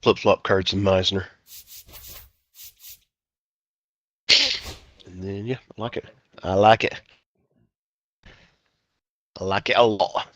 Flip-flop cards and Meisner. And then, yeah, I like it. I like it. I like it a lot.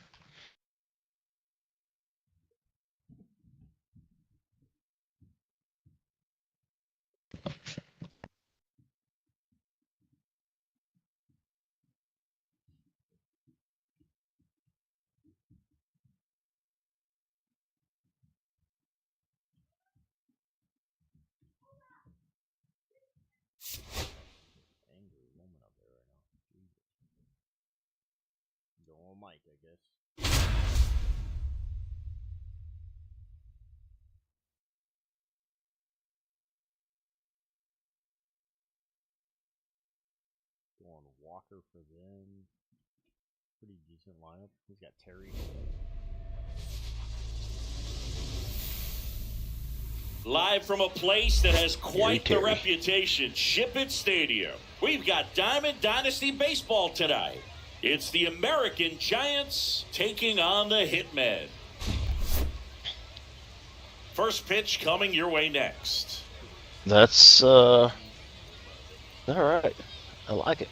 Angry woman up there right now. Jesus. Go on Mike, I guess. Going Walker for them. Pretty decent lineup. He's got Terry. Live from a place that has quite the reputation, Ship It Stadium. We've got Diamond Dynasty Baseball tonight. It's the American Giants taking on the Hitmen. First pitch coming your way next. That's, all right. I like it.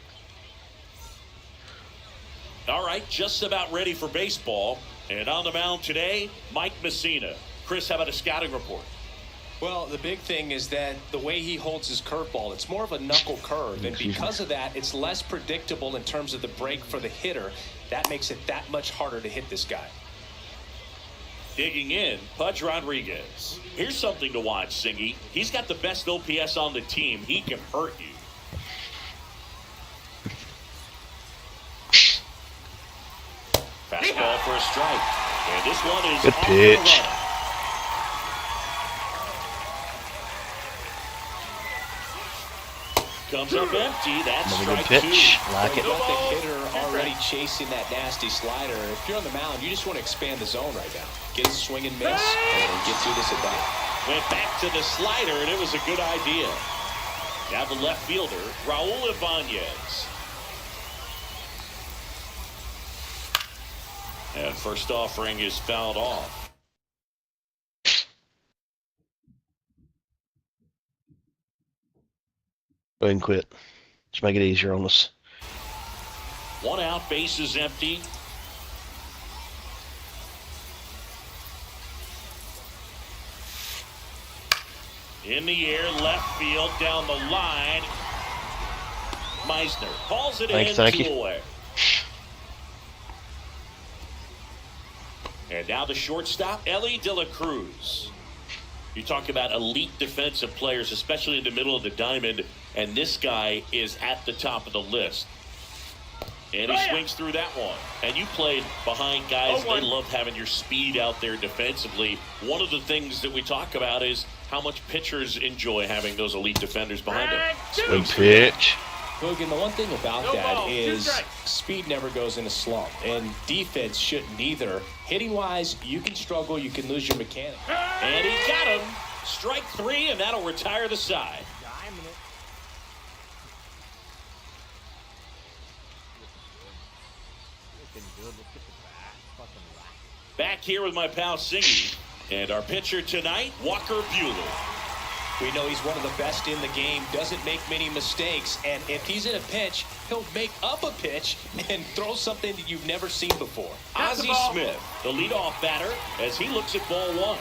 All right, just about ready for baseball. And on the mound today, Mike Messina. Chris, how about a scouting report? Well, the big thing is that the way he holds his curveball, it's more of a knuckle curve. And because of that, it's less predictable in terms of the break for the hitter. That makes it that much harder to hit this guy. Digging in, Pudge Rodriguez. Here's something to watch, Singy. He's got the best OPS on the team. He can hurt you. Fastball for a strike. And this one is good pitch. Comes up empty. That's another strike good pitch. two. Like it. Got the hitter already chasing that nasty slider. If you're on the mound, you just want to expand the zone right now. Get a swing and miss and get through this at bat. Went back to the slider, and it was a good idea. Now the left fielder, Raul Ibanez. And first offering is fouled off. Go ahead and quit. Just make it easier on us. One out, base is empty. In the air, left field, down the line. Meisner calls it in, two away. And now the shortstop, Ellie De La Cruz. You talk about elite defensive players, especially in the middle of the diamond, and this guy is at the top of the list. And he swings through that one. And you played behind guys, they love having your speed out there defensively. One of the things that we talk about is how much pitchers enjoy having those elite defenders behind them. Good pitch. Hogan, the one thing about that is speed never goes in a slump, and defense shouldn't either. Hitting-wise, you can struggle, you can lose your mechanic. And he got him. Strike three, and that'll retire the side. Back here with my pal Singy, and our pitcher tonight, Walker Buehler. We know he's one of the best in the game, doesn't make many mistakes, and if he's in a pinch, he'll make up a pitch and throw something that you've never seen before. Ozzie Smith, the leadoff batter, as he looks at ball one.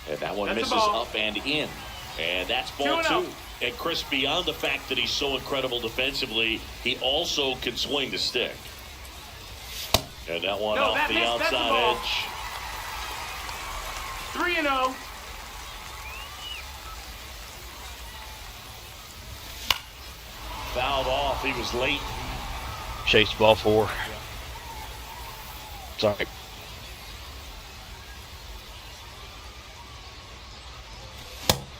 And that one misses up and in. And that's ball two. And Chris, beyond the fact that he's so incredible defensively, he also can swing the stick. And that one off the outside edge. 3-0. Fouled off. He was late. Chase ball four. Sorry.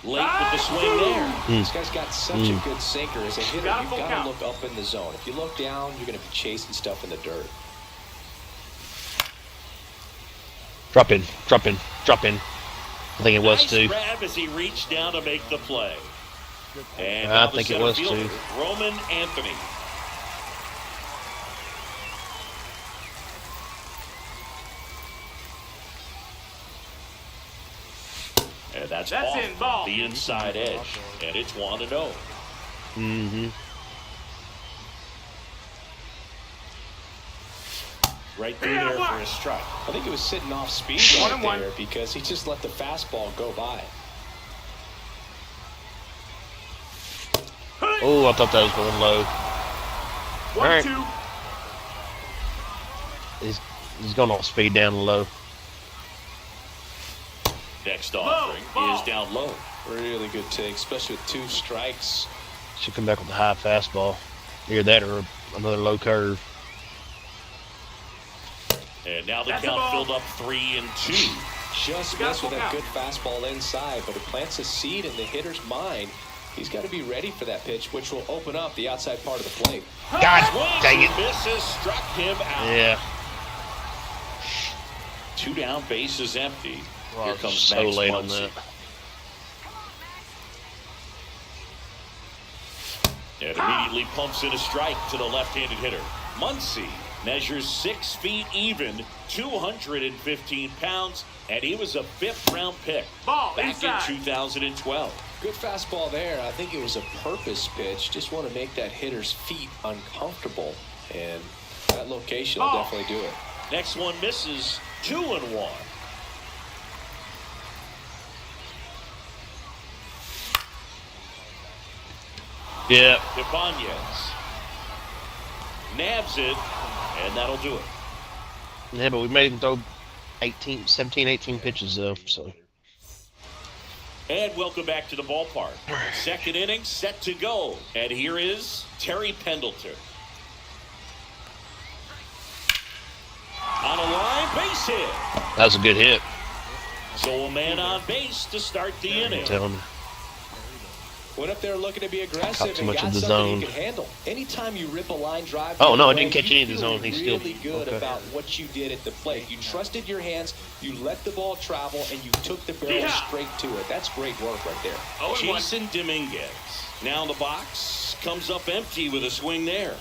Late with the swing there. This guy's got such a good sinker. As a hitter, you've got to look up in the zone. If you look down, you're going to be chasing stuff in the dirt. Drop in, drop in, drop in. I think it was Nice too. grab as he reached down to make the play. And I now the think it center was fielder, too. Roman Anthony. And that's off in ball. the inside edge. And it's 1-0. Mm-hmm. Right through there for a strike. I think it was sitting off speed One right and one. there because he just let the fastball go by. Oh, I thought that was going low. 1-2. He's going off speed down low. Next offering is down low. Really good take, especially with 2 strikes. Should come back with a high fastball. Either that or another low curve. And now the That's a count ball. filled up 3-2. Just got missed with full that count. good fastball inside, but it plants a seed in the hitter's mind. He's got to be ready for that pitch, which will open up the outside part of the plate. God Swings dang and it. misses, struck him out. Yeah. 2 down, bases empty. Well, Here comes so Max late on Muncy. that. And immediately pumps in a strike to the left-handed hitter. Muncy measures 6 feet even, 215 pounds, and he was a 5th-round pick Ball back inside. in 2012. Good fastball there. I think it was a purpose pitch. Just want to make that hitter's feet uncomfortable. And that location will Ball. definitely do it. Next one misses, 2-1. Yeah. Ibanez nabs it, and that'll do it. Yeah, but we made him throw 17, 18 pitches though, so. And welcome back to the ballpark. Second inning set to go. And here is Terry Pendleton. On a line, base hit. That was a good hit. So a man on base to start the inning. I'm telling you. Went up there looking to be aggressive Caught too and much got of the something zone. he could handle. Anytime you rip a line drive, Oh, no, I away, didn't catch you any of the feel zone. He still- really good okay. about what you did at the plate. You trusted your hands, you let the ball travel, and you took the barrel Yeah. straight to it. That's great work right there. 0-1. Jason Dominguez. Now in the box. Comes up empty with a swing there.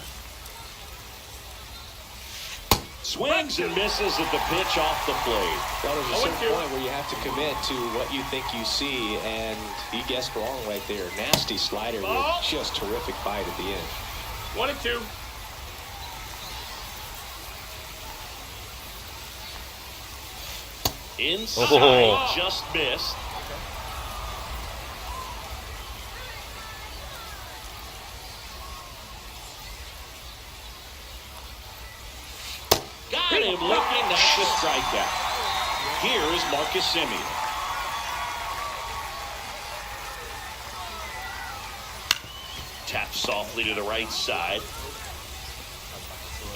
Swings and misses at the pitch off the plate. Well, there's a certain 0-2. point where you have to commit to what you think you see, and he guessed wrong right there. Nasty slider Ball. with just terrific bite at the end. 1-2. Inside, Oh. just missed. Got him looking, that's a strikeout. Here is Marcus Semien. Taps softly to the right side.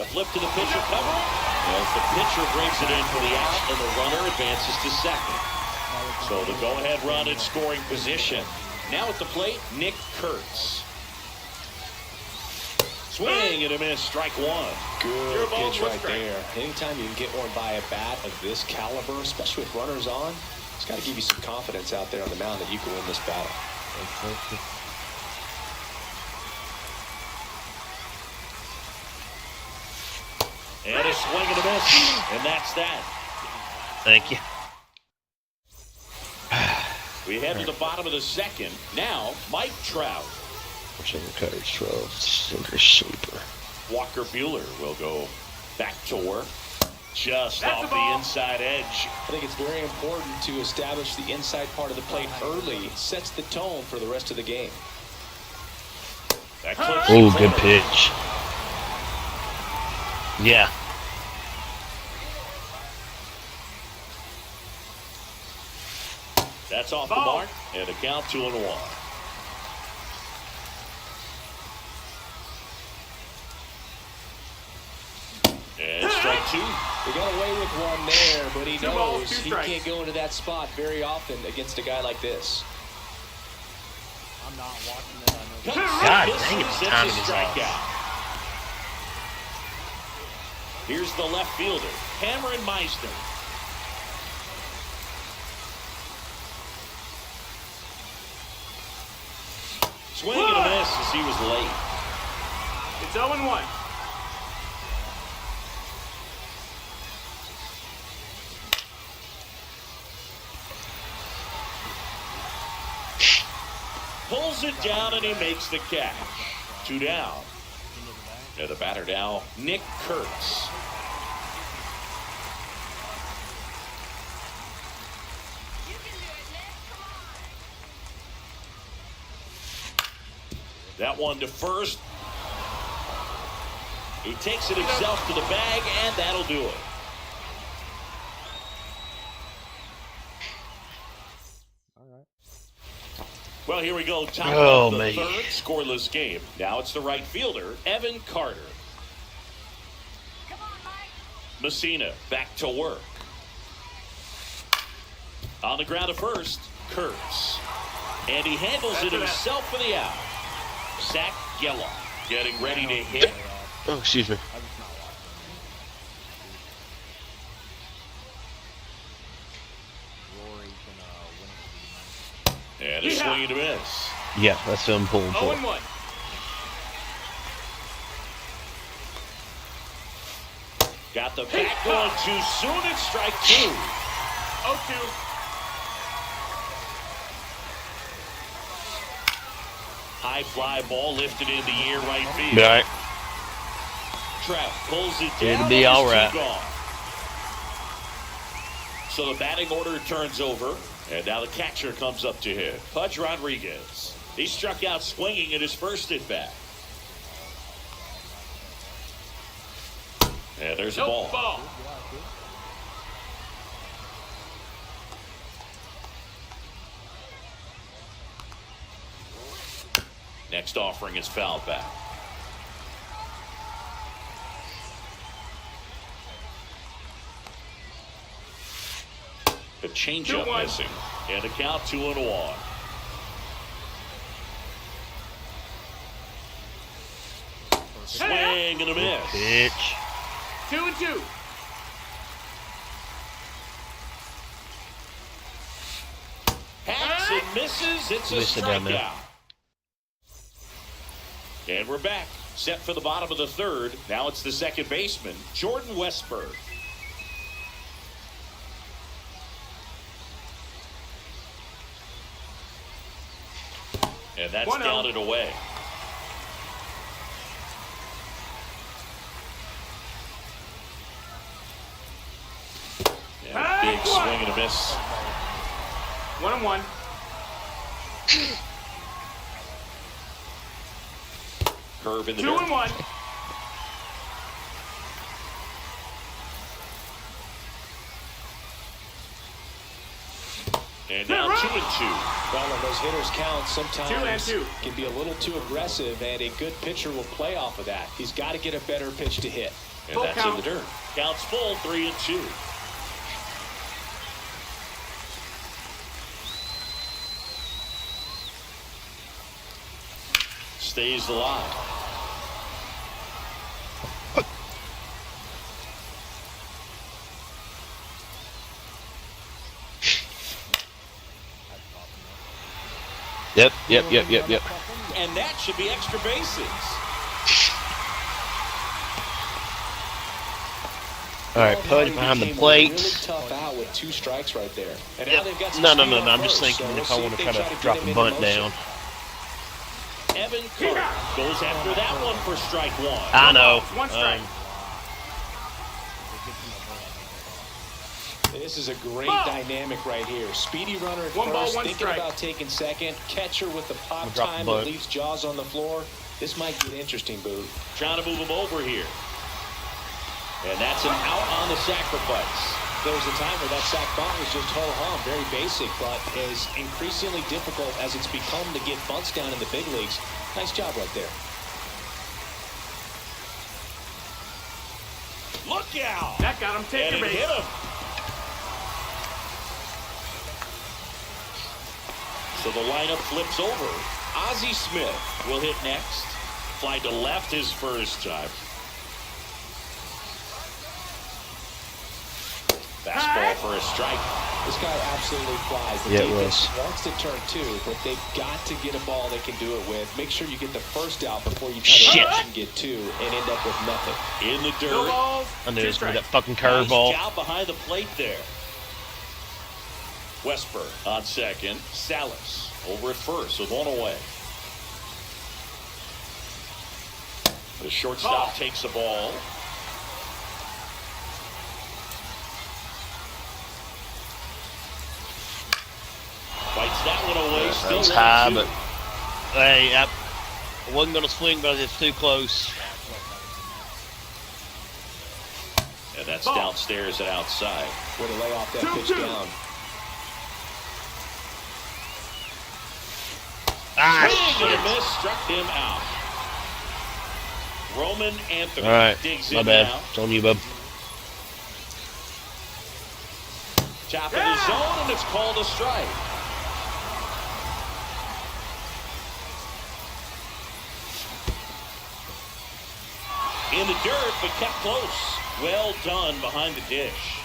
The flip to the pitcher cover. As the pitcher brings it in for the out, and the runner advances to second. So the go-ahead run in scoring position. Now at the plate, Nick Kurtz. Swing and a miss, strike one. Good ball, pitch one right strike. there. Anytime you can get one by a bat of this caliber, especially with runners on, it's got to give you some confidence out there on the mound that you can win this battle. And a swing and a miss, and that's that. Thank you. We head to the bottom of the second. Now, Mike Trout. Single coverage 12, sinker sweeper. Walker Buehler will go back to work. Just That's off the the ball. inside edge. I think it's very important to establish the inside part of the plate early. It sets the tone for the rest of the game. That clips Oh, the good corner. pitch. Yeah. That's off the Ball. mark, and a count 2-1. And strike two. He got away with one there, but he Two balls, knows two he strikes. can't go into that spot very often against a guy like this. I'm not watching it. I know. God Misses, dang it, it's the a timing is off. strikeout. Here's the left fielder, Cameron Meisner. swing and a miss as he was late. It's 0-1. Pulls it down and he makes the catch. 2 down. And the batter now, Nick Kurtz. That one to first. He takes it himself to the bag, and that'll do it. Well, here we go. Top of the third, scoreless game. Now it's the right fielder, Evan Carter. Messina back to work. On the ground at first, Kurtz. And he handles it himself for the out. Zach Geloff getting ready to hit. Oh, excuse me. And a swing and a miss. Yeah, that's what I'm pulling for. 0-1. Got the back going too soon. It's strike 2. 0-2. High fly ball lifted in the air, right field. Be all right. Trout pulls it down. It'll be all right. So the batting order turns over, and now the catcher comes up to hit. Pudge Rodriguez. He struck out swinging in his first at bat. And there's a ball. Next offering is fouled back. A changeup missing. And a count 2-1. Swing and a miss. Pitch. 2-2. Hacks and misses. It's a Missed it down there. strikeout. And we're back. Set for the bottom of the third. Now it's the second baseman, Jordan Westberg. And that's 1-0. down and away. And a big swing and a miss. 1-1. Curve in the dirt. 2-1. And now 2-2. Well, when those hitters count, 2 sometimes and 2. can be a little too aggressive, and a good pitcher will play off of that. He's got to get a better pitch to hit. And Full that's count. in the dirt. Counts full, 3-2. Stays alive. Yep. And that should be extra bases. All right, Pudge behind the plate. Really tough out with 2 strikes right there. And now Yep. they've got some No. speed on I'm just first, thinking so if I we'll want see to if try they to get drop him a into bunt motion. down. Evan Carter goes after that one for strike 1. I know. 1 strike. This is a great dynamic right here. Speedy runner at 1 ball, first, 1 thinking strike. about taking second. Catcher with the pop Drop the time butt. that leaves Jaws on the floor. This might get interesting, Boo. Trying to move him over here. And that's an out on the sacrifice. There was a time where that sac bunt was just ho-hum, very basic, but is increasingly difficult as it's become to get bunts down in the big leagues. Nice job right there. Look out! That got him. Take And the it base. hit him. So the lineup flips over. Ozzie Smith will hit next. Fly to left his first time. Fastball there for a strike. This guy absolutely flies. The Yeah, it defense was. wants to turn two, but they've got to get a ball they can do it with. Make sure you get the first out before you try to rush and get two and end up with nothing. In the No dirt. balls. I knew it Two was going to be strikes. that fucking Nice curveball. job behind the plate there. Westberg on second. Salas over at first with one away. The shortstop takes the ball. Fights that one away. That Still was 1-2. high, but hey, I wasn't going to swing, but it's too close. And that's Ball. downstairs and outside. Way to lay off that 2-2. pitch down. Swing and a Shit. miss, struck him out. Roman Anthony All right, digs my in bad. now. It's on you, bub. Top of the zone, and it's called a strike. In the dirt, but kept close. Well done behind the dish.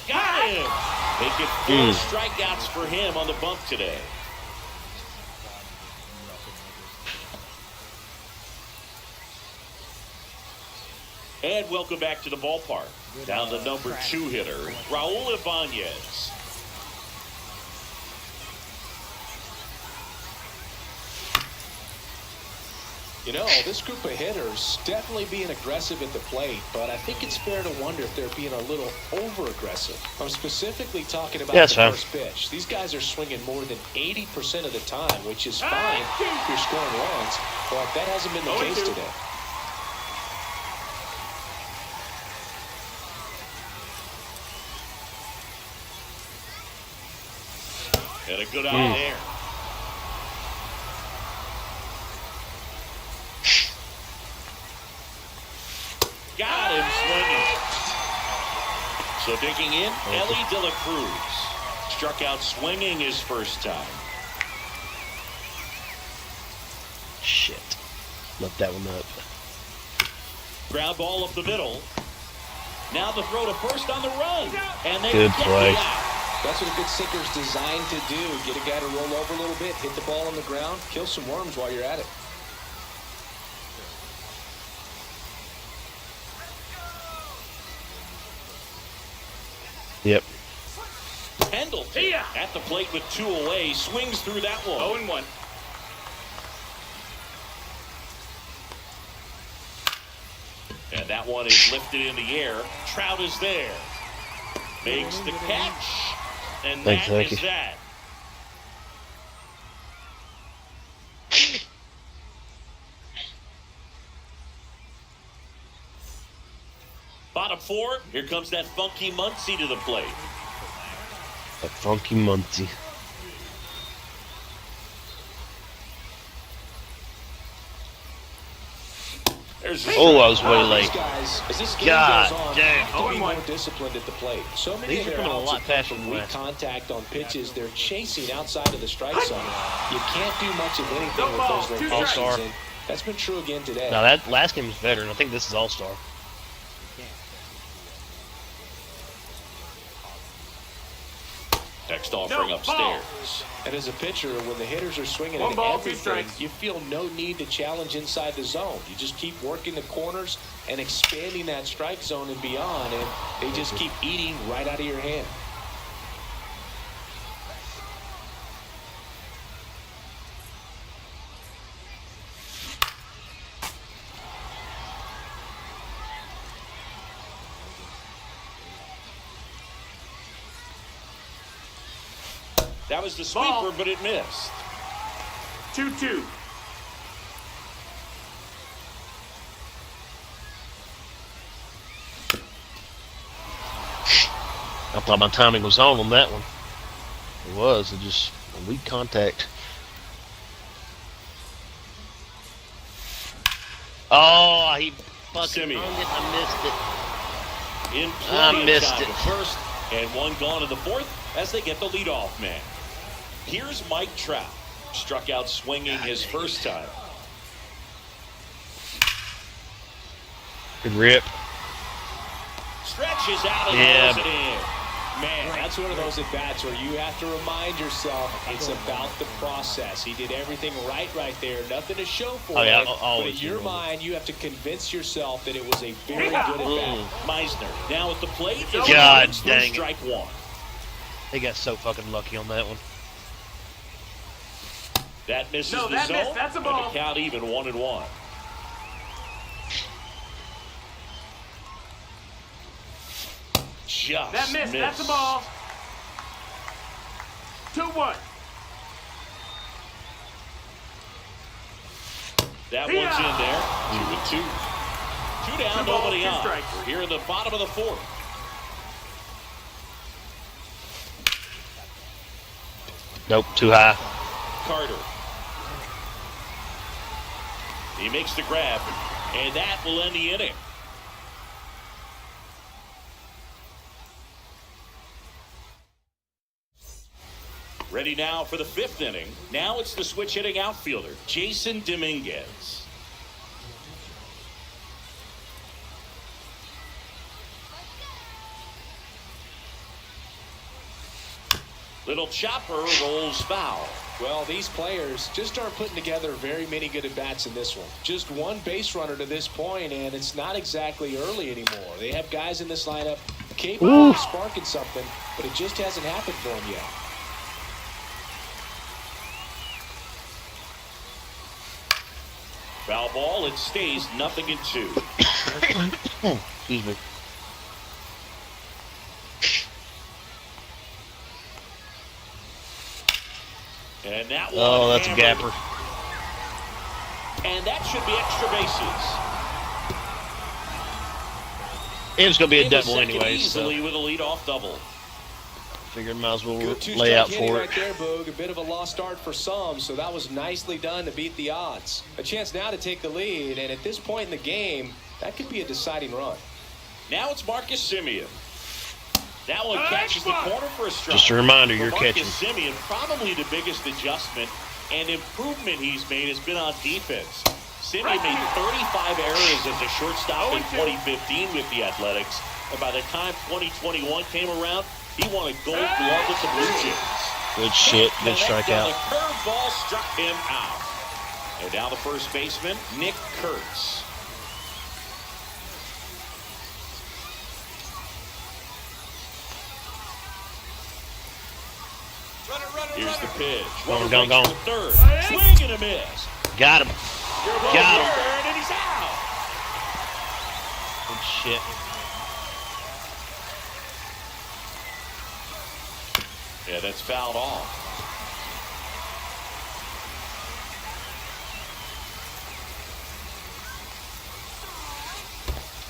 Got him. Make it 4 strikeouts for him on the bump today. And welcome back to the ballpark. Down the number 2 hitter, Raul Ibanez. You know, this group of hitters definitely being aggressive at the plate, but I think it's fair to wonder if they're being a little over-aggressive. I'm specifically talking about Yeah, the fine. first pitch. These guys are swinging more than 80% of the time, which is fine if you're scoring runs, but that hasn't been the case 0-2. today. And a good eye there. Got him swinging. So digging in, Ellie De La Cruz. Struck out swinging his first time. Shit. Left that one up. Ground ball up the middle. Now the throw to first on the run. And they Good get play. the out. That's what a good sinker's designed to do. Get a guy to roll over a little bit, hit the ball on the ground, kill some worms while you're at it. Yep. Pendleton Yeah. at the plate with 2 away. Swings through that one. 0-1. And that one is lifted in the air. Trout is there. Makes the catch. And Thank that is you. that. Bottom 4. Here comes that funky Muncie to the plate. That funky Muncie. There's Oh, I was way These late. guys, as this game God goes on, damn. have to be 0-1. more disciplined at the plate. So many These of are their coming a outs lot have come faster from than weak last. contact on pitches. They're chasing outside of the strike zone. You can't do much of anything No with balls, those 2 rotations. strikes. And that's been true again today. Now that last game was veteran. I think this is All-Star. next offering No, upstairs. And as a pitcher, when the hitters are swinging 1 at ball, 2 everything, strikes. you feel no need to challenge inside the zone. You just keep working the corners and expanding that strike zone and beyond, and they just keep eating right out of your hand. That was the sweeper, Ball. but it missed. 2-2. I thought my timing was on that one. It was. It just a weak contact. Oh, he fucking Simeon. hung it. I In I plenty of missed time it. to first, and one gone in the 4th as they get the leadoff man. Here's Mike Trout. Struck out swinging his first time. Good rip. Stretches out and Yeah. throws it in. Man, that's one of those at-bats where you have to remind yourself it's about the process. He did everything right there. Nothing to show for Oh, yeah, it. But always in your remember. mind, you have to convince yourself that it was a very good at-bat. Meisner now at the plate. God dang it. Strike one. They got so fucking lucky on that one. That misses No, the that zone. missed. That's a ball. And the count even 1-1. Just That missed. That's a ball. 2-1. That one's in there. 2-2. 2 down, 2 balls, nobody 2 on. strikes. We're here in the bottom of the fourth. Nope, too high. Carter. He makes the grab, and that will end the inning. Ready now for the fifth inning. Now it's the switch hitting outfielder, Jason Dominguez. Little chopper rolls foul. Well, these players just aren't putting together very many good at-bats in this one. Just one base runner to this point, and it's not exactly early anymore. They have guys in this lineup capable of sparking something, but it just hasn't happened for them yet. Foul ball, it stays 0-2. Excuse me. And that one Oh, that's a hammered. gapper. And that should be extra bases. It was going to be a In the double second anyway, so easily with a leadoff double. figured might as well Good lay out two-strike hitting for right it. there, Boog. A bit of a lost start for some, so that was nicely done to beat the odds. A chance now to take the lead, and at this point in the game, that could be a deciding run. Now it's Marcus Semien. That one catches the corner for a strike. Just a reminder, For you're Marcus catching. Semien, probably the biggest adjustment and improvement he's made has been on defense. Semien made 35 errors as a shortstop in 2015 with the Athletics. And by the time 2021 came around, he won a gold glove with the Blue Jays. Good shit. Good strikeout. The curveball struck him out. And now the first baseman, Nick Kurtz. Here's the pitch. Gone, Runner gone, breaks gone. for third. Swing and a miss. Got him. Your ball Got him. turned, and he's out. Good shit. Yeah, that's fouled off.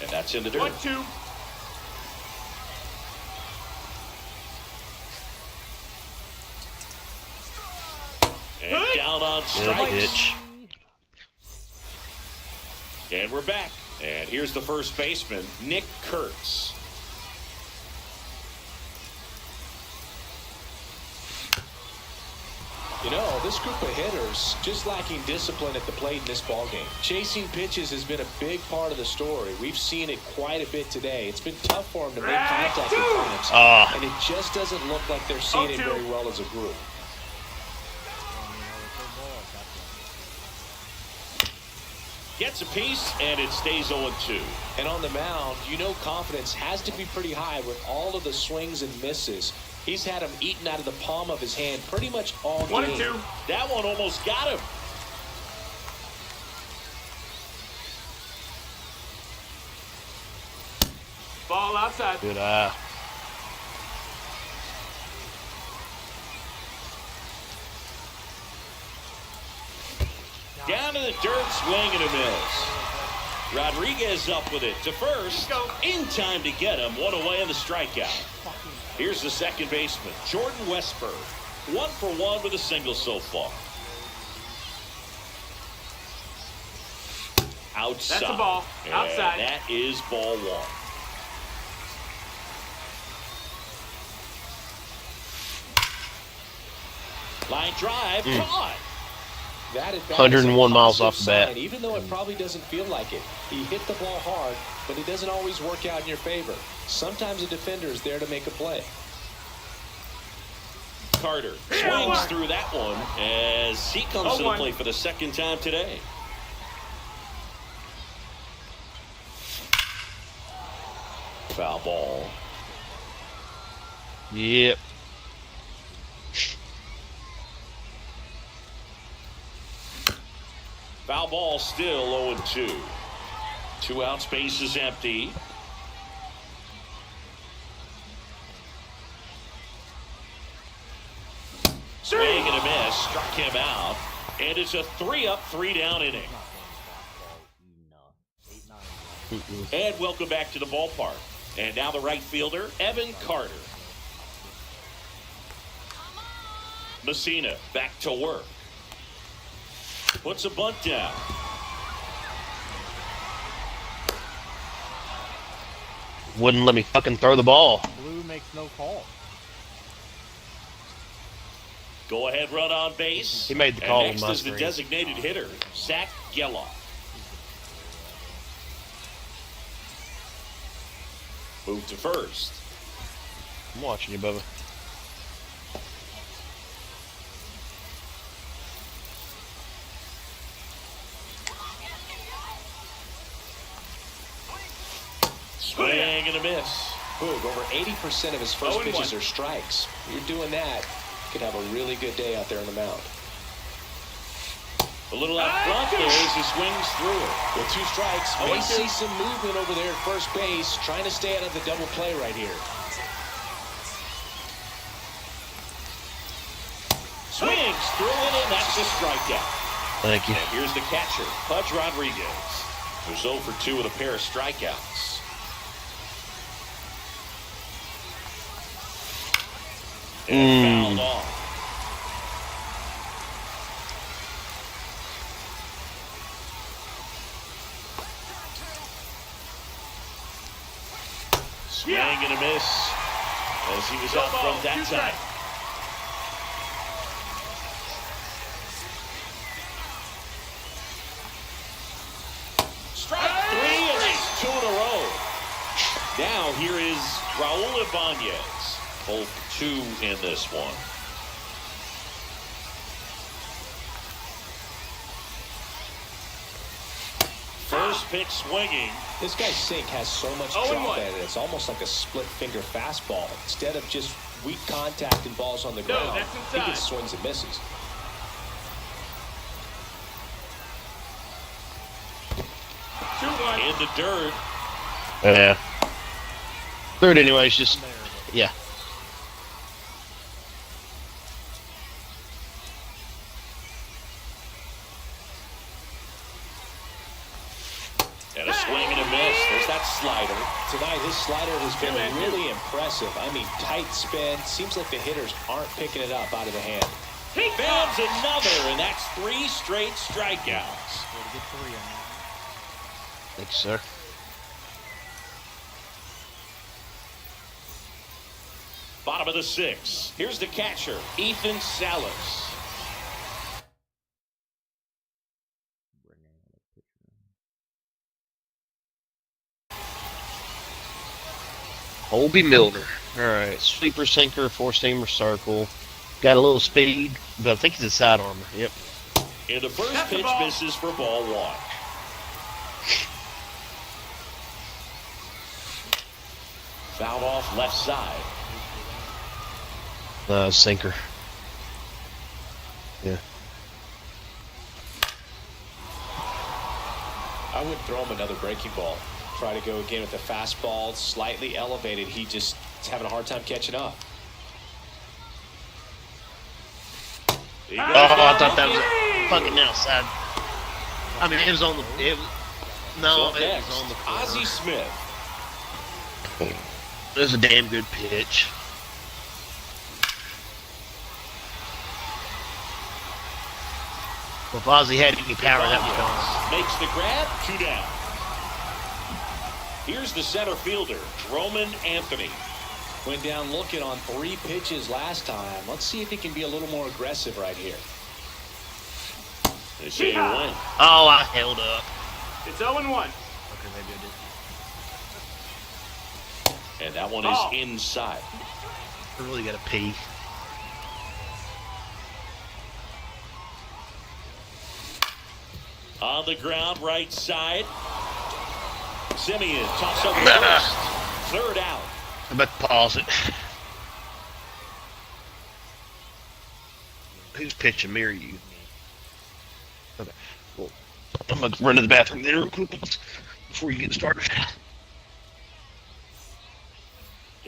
And that's in the dirt. 1-2. And down on Good strikes. pitch. And we're back. And here's the first baseman, Nick Kurtz. You know, this group of hitters just lacking discipline at the plate in this ballgame. Chasing pitches has been a big part of the story. We've seen it quite a bit today. It's been tough for them to make contact at times. And it just doesn't look like they're seeing it very well as a group. Gets a piece, and it stays 0-2. And on the mound, you know confidence has to be pretty high with all of the swings and misses. He's had them eaten out of the palm of his hand pretty much all game. 1-2. That one almost got him. Ball outside. Good eye. Down to the dirt, swing and a miss. Rodriguez up with it to first. In time to get him. One away on the strikeout. Here's the second baseman, Jordan Westberg. 1 for 1 with a single so far. Outside. That's a ball. And Outside. that is ball one. Line drive, caught. That at bat 101 is a miles off the positive bat. sign, even though it probably doesn't feel like it. He hit the ball hard, but it doesn't always work out in your favor. Sometimes a defender is there to make a play. Carter swings through that one as he comes to the plate for the second time today. Foul ball. Yep. Foul ball, still 0-2. 2 outs, base is empty. Swing and a miss, struck him out, and it's a 3-up, 3-down inning. And welcome back to the ballpark. And now the right fielder, Evan Carter. Messina back to work. Puts a bunt down. Wouldn't let me fucking throw the ball. Blue makes no call. Go ahead run on base. He made the call And on next my is the screen. designated hitter, Zach Geloff. Move to first. I'm watching you, Bubba. Swing and a miss. Boog, over 80% of his first pitches are strikes. You're doing that, you could have a really good day out there on the mound. A little out front there as he swings through it. With 2 strikes, may see some movement over there at first base, trying to stay out of the double play right here. Swings through it, and that's a strikeout. Thank you. And here's the catcher, Pudge Rodriguez, who's 0 for 2 with a pair of strikeouts. And fouled off. Swing and a miss as he was out front that time. Strike 3, and that's 2 in a row. Now here is Raul Ibanez. 0 for 2 in this one. First pitch swinging. This guy's sink has so much drop at it. It's almost like a split finger fastball. Instead of just weak contact and balls on the ground, he gets swings and misses. In the dirt. Yeah. Third anyways, just, yeah. And a swing and a miss. There's that slider. Tonight, his slider has been really impressive. I mean, tight spin. Seems like the hitters aren't picking it up out of the hand. He found another, and that's 3 straight strikeouts. Thanks, sir. Bottom of the 6th. Here's the catcher, Ethan Salas. Colby Milner. All right, sweeper, sinker, 4-seamer, circle. Got a little speed, but I think he's a side armor. Yep. And the first pitch misses for ball 1. Fouled off left side. Sinker. Yeah. I would throw him another breaking ball. Try to go again with the fastball, slightly elevated. He just is having a hard time catching up. Oh, I thought that was a fucking outside. I mean, it was on the. It was, no, So it next, was on the corner. Ozzie Smith. It was a damn good pitch. Well, if Ozzie had any power, that was gone. Makes the grab, 2 down. Here's the center fielder, Roman Anthony. Went down looking on 3 pitches last time. Let's see if he can be a little more aggressive right here. They say you win. Oh, I held up. It's 0-1. Okay, maybe I did. And that one Oh. is inside. I really got to pee. On the ground, right side. Simeon tops over first. Third out. I'm about to pause it. Who's pitching, me or you? Okay. Well, I'm going to run to the bathroom there real quick before you get started.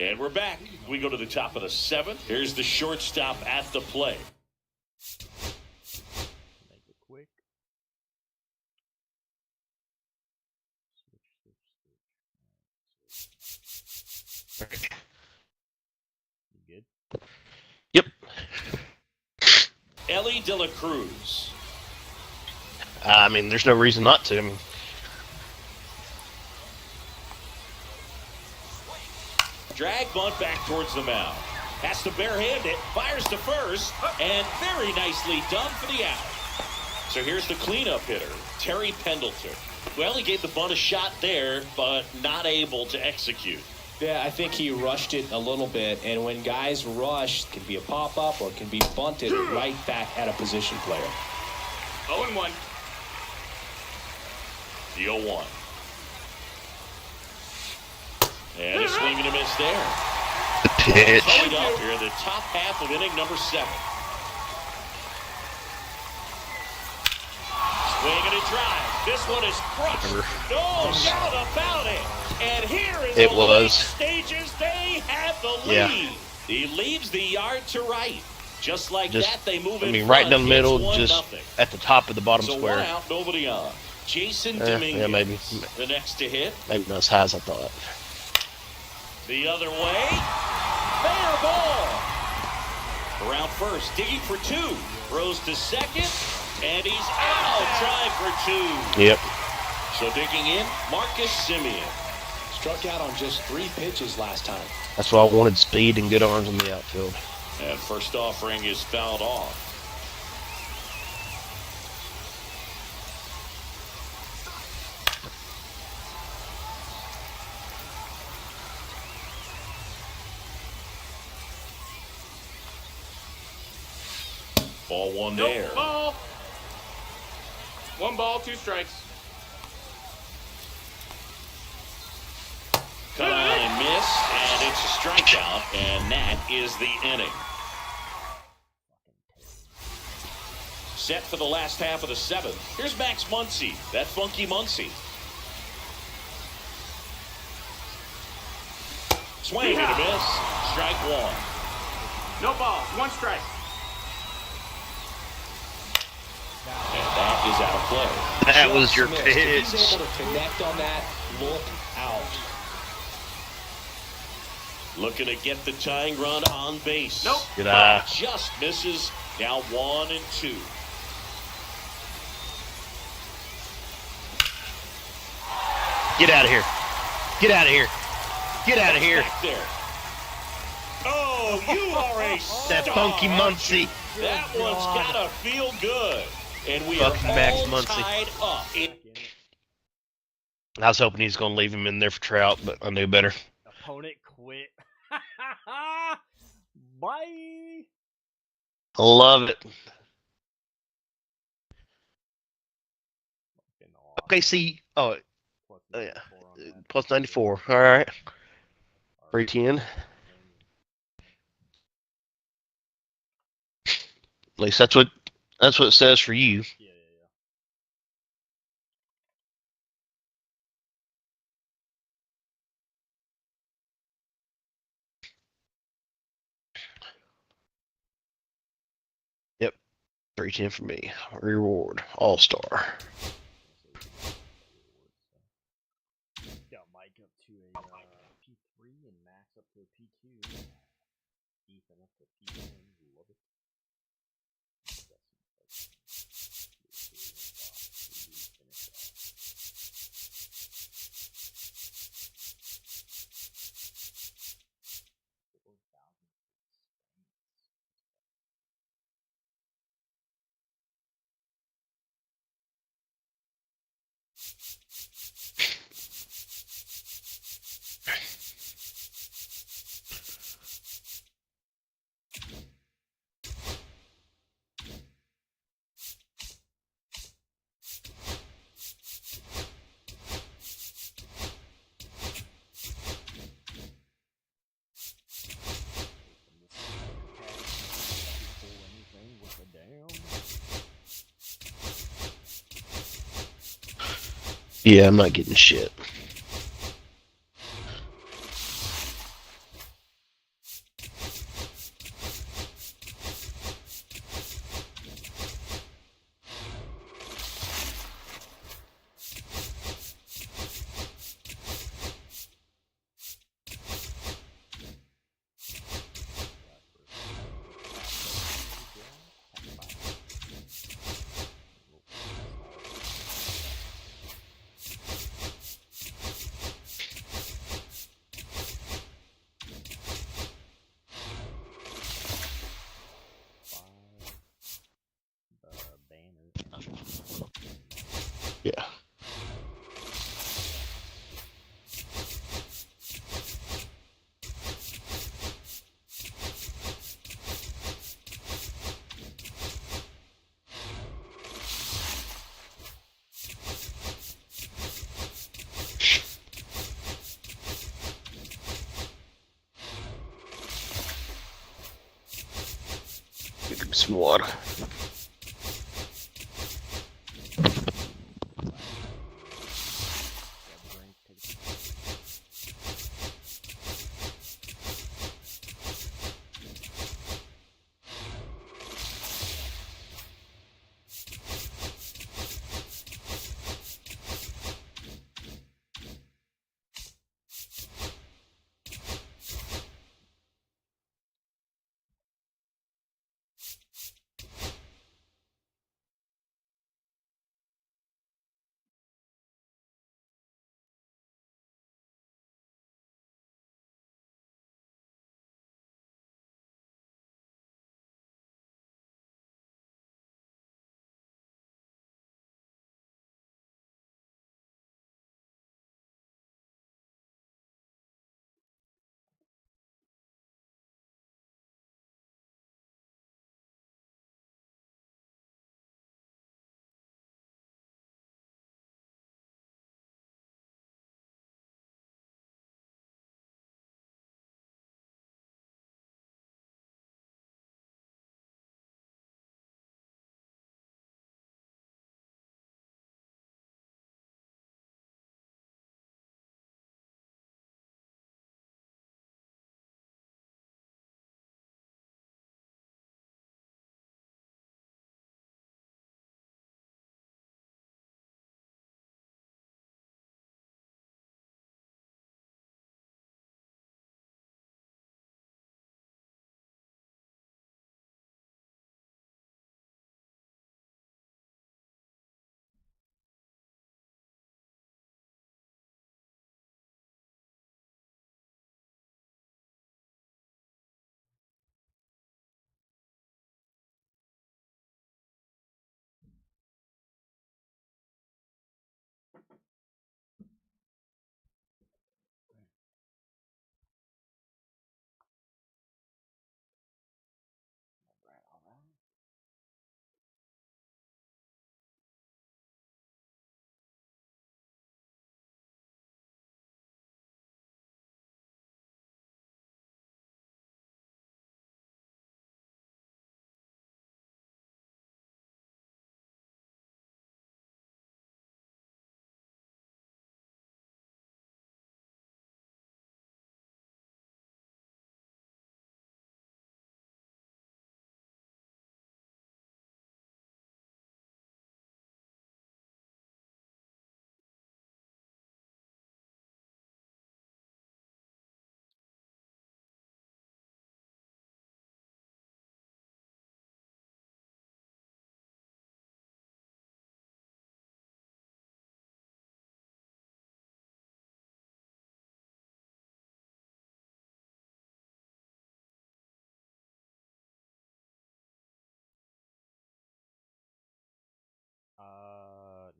And we're back. We go to the top of the seventh. Here's the shortstop at the plate. Make it quick. Switch. You good? Yep. Ellie De La Cruz. I mean, there's no reason not to. I mean, Drag bunt back towards the mound. Has to barehand it. Fires to first. And very nicely done for the out. So here's the cleanup hitter, Terry Pendleton. Well, he gave the bunt a shot there, but not able to execute. Yeah, I think he rushed it a little bit, and when guys rush, it can be a pop-up or it can be bunted right back at a position player. 0-1. The 0-1. And a swing and a miss there. the pitch. Tied up here in the top half of inning number 7. Swing and a drive. This one is crushed. No doubt about it. And here in It the was. late stages, they have the lead. Yeah. He leaves the yard to right. Just like Just, that, they move I in mean, front. right down the middle, It's just 1-0. at the top of the bottom So square. 1 out, nobody on. Jason Yeah, Dominguez, maybe. the next to hit. Maybe not as high as I thought. The other way. Fair ball. Around first, digging for 2. Throws to second, and he's out. Trying for 2. Yep. So digging in, Marcus Simeon. Struck out on just 3 pitches last time. That's why I wanted speed and good arms in the outfield. And first offering is fouled off. Ball 1 there. Nope, ball. 1 ball, 2 strikes. Cut on and miss, and it's a strikeout, and that is the inning. Set for the last half of the 7th. Here's Max Muncy, that funky Muncy. Swing and a miss. Strike 1. No balls, 1 strike. And that is out of play. That was your Smith, if he's pitch. able to connect on that, look out. Looking to get the tying run on base. Nope. Good eye. Just misses. Now 1 and 2. Get out of here. Get out of here. Get out of here. Back there. Oh, you are a That star, funky aren't you? Muncy. That one's gotta feel good. And we Fucking are Max all Muncy. tied up. I was hoping he's going to leave him in there for Trout, but I knew better. Opponent quit. Bye. I love it. Fucking awesome. Okay, see. Oh, Plus oh, yeah. 94 on that. Plus 94. All right. 310. At least that's what it says for you. Yeah. Yep. 310 for me. Reward. All-star. Got Mike up to a P3 and Max up to a P2. Ethan up to P1. Love it. Yeah, I'm not getting shit. Yeah. Give me some water.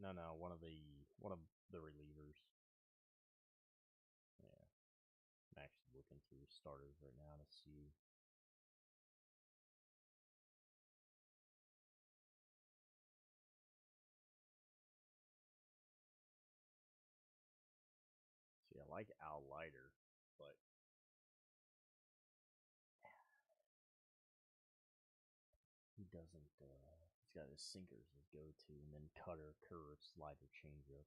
No, one of the One of the relievers. Yeah. I'm actually looking through starters right now to see. See, I like Al Leiter, but he doesn't. He's got his sinkers as go-to, and then cutter, curve, slider, changeup.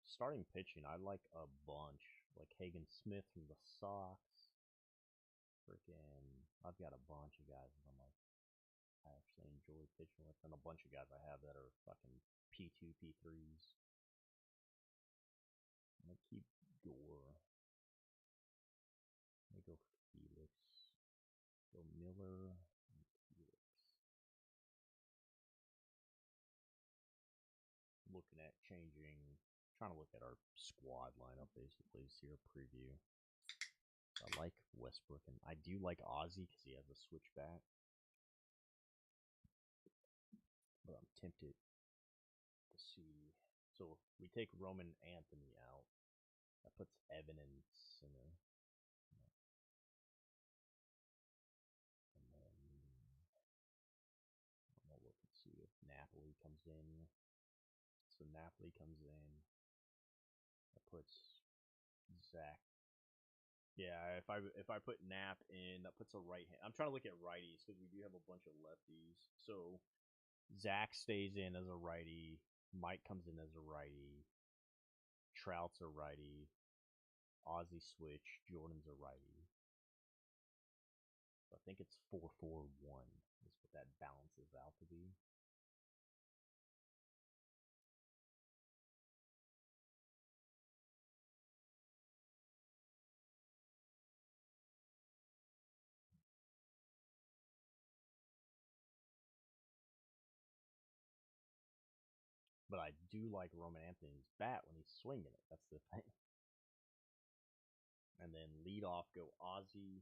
Starting pitching, I like a bunch. Like Hagen Smith from the Sox. Freaking, I've got a bunch of guys that I'm like, I actually enjoy pitching with, and a bunch of guys I have that are fucking P2, P3s. I'm gonna keep Gore. I'm gonna go Felix. Go Miller and Felix. Looking at changing, trying to look at our squad lineup basically, see our preview. I like Westbrook, and I do like Ozzy because he has a switchback. But I'm tempted to see. So if we take Roman Anthony out, that puts Evan in center. And then I'm gonna look and see if Napoli comes in. So Napoli comes in. That puts Zach. Yeah, if I put Nap in, that puts a right hand. I'm trying to look at righties because we do have a bunch of lefties. So Zach stays in as a righty. Mike comes in as a righty. Trout's a righty. Ozzy switch. Jordan's a righty. So I think it's 4-4-1 is what that balances out to be. But I do like Roman Anthony's bat when he's swinging it. That's the thing. And then lead off go Ozzy.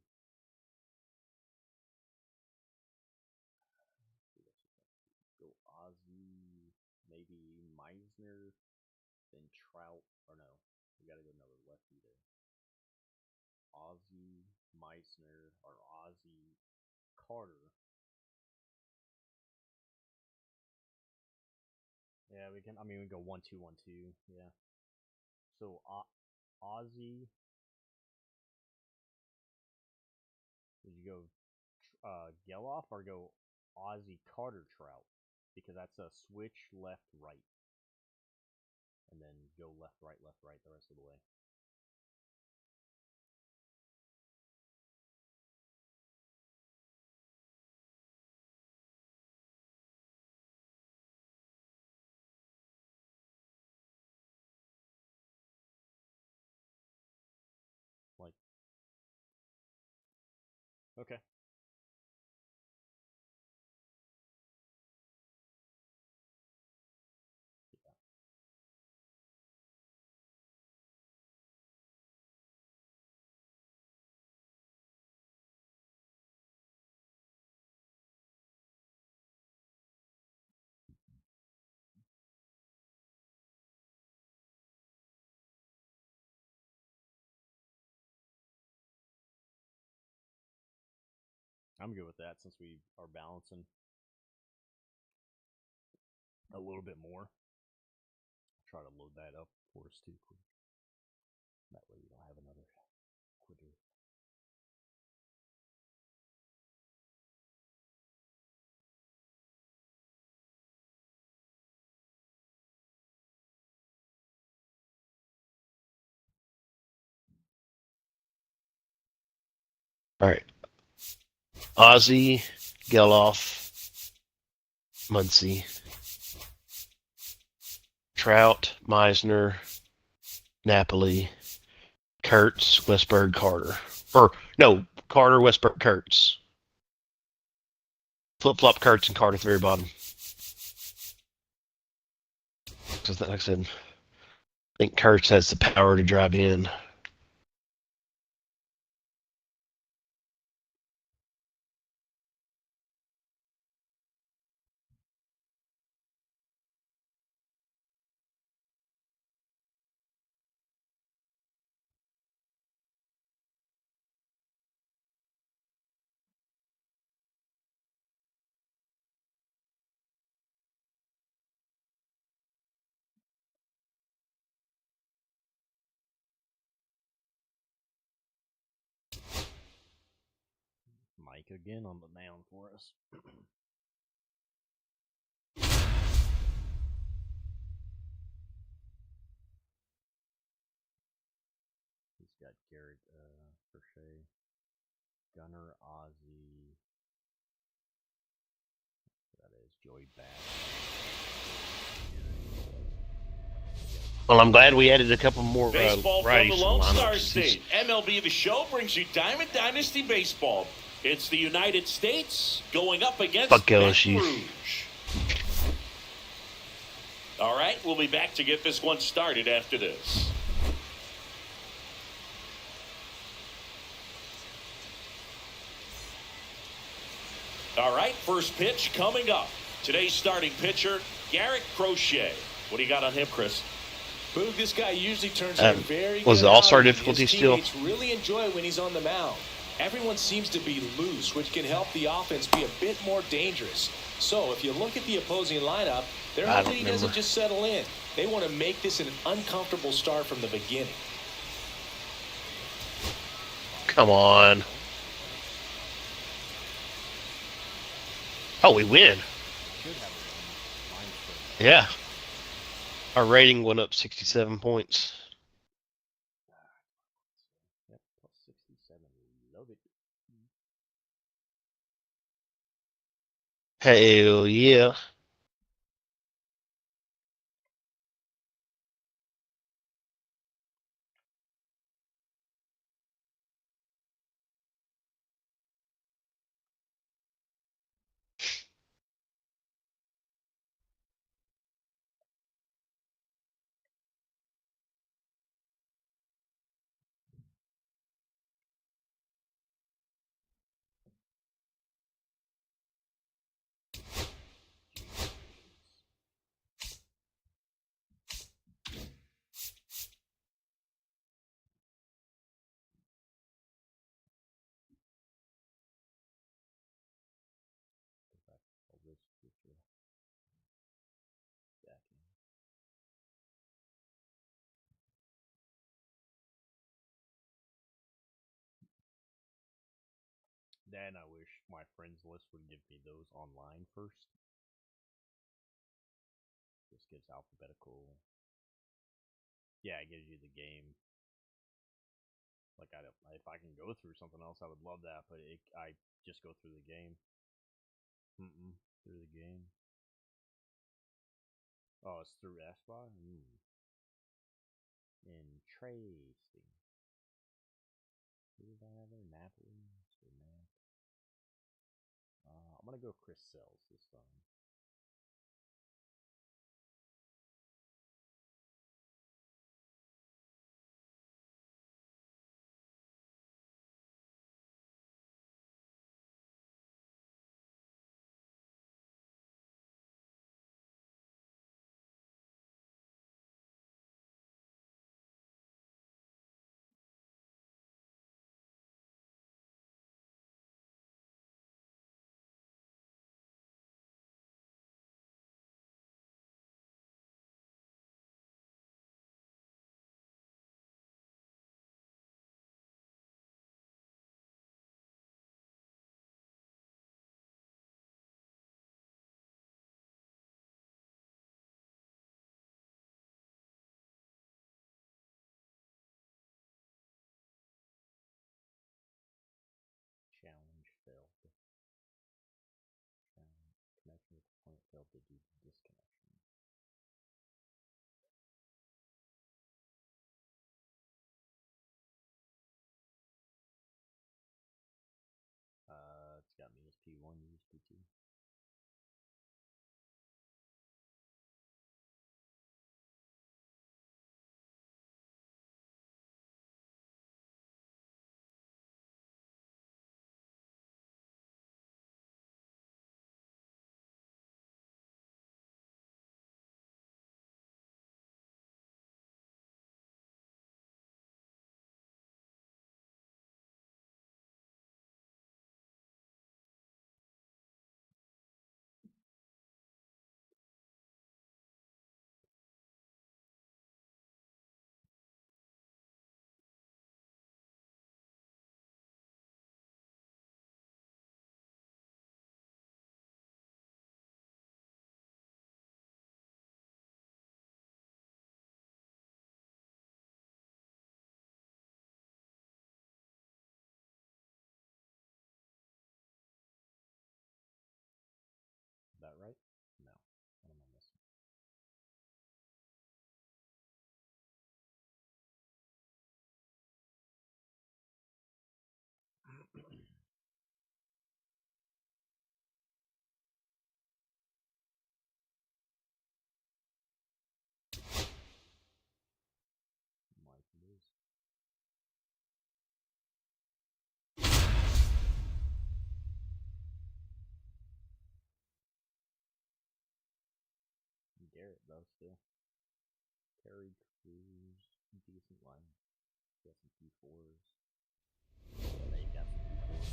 Go Ozzy, maybe Meisner, then Trout. Or no, we gotta go another lefty there. Ozzy, Meisner, or Ozzy, Carter. Yeah, we can. I mean, we can go 1-2-1-2. Yeah. So Ozzy. Did you go Geloff or go Ozzy Carter Trout? Because that's a switch left right, and then go left right the rest of the way. Like, okay. Yeah. I'm good with that since we are balancing a little bit more. I'll try to load that up for us too quick. That way we don't have another quitter. All right. Ozzy, Geloff, Muncy, Trout, Meisner, Napoli, Kurtz, Westberg, Carter. Or, no, Carter, Westberg, Kurtz. Flip-flop Kurtz and Carter at the very bottom. Because, like I said, I think Kurtz has the power to drive in. Mike again on the mound for us. He's got Garrett Crochet, Gunner, Ozzy. That is Joey Bat. Well, I'm glad we added a couple more Baseball from righties the to the Lone lineup. Star State. MLB The Show brings you Diamond Dynasty Baseball. It's the United States going up against Fuck Baton LSU. Rouge. All right, we'll be back to get this one started after this. All right, first pitch coming up. Today's starting pitcher, Garrett Crochet. What do you got on him, Chris? Boog, this guy usually turns out very was good. it all-star outing. difficulty His still? teammates really enjoy when he's on the mound. Everyone seems to be loose, which can help the offense be a bit more dangerous. So if you look at the opposing lineup, they're hoping he doesn't just settle in. They want to make this an uncomfortable start from the beginning. Come on. Oh, we win. Yeah. Our rating went up 67 points. Yep, plus 67. Love it. Hell yeah. Dan, I wish my friends list would give me those online first. This gives alphabetical. Yeah, it gives you the game. Like, if I can go through something else, I would love that. But I just go through the game. Through the game. Oh, it's through Xbox. Interesting. Who did I have there? Napoli. I'm gonna go Chris Sells this time. Challenge failed. Connection with the point failed due to disconnection. It's got me as P1, you as P2. Garrett though still. Terry Crews, decent line. Got some Q4s. They got some Q4s.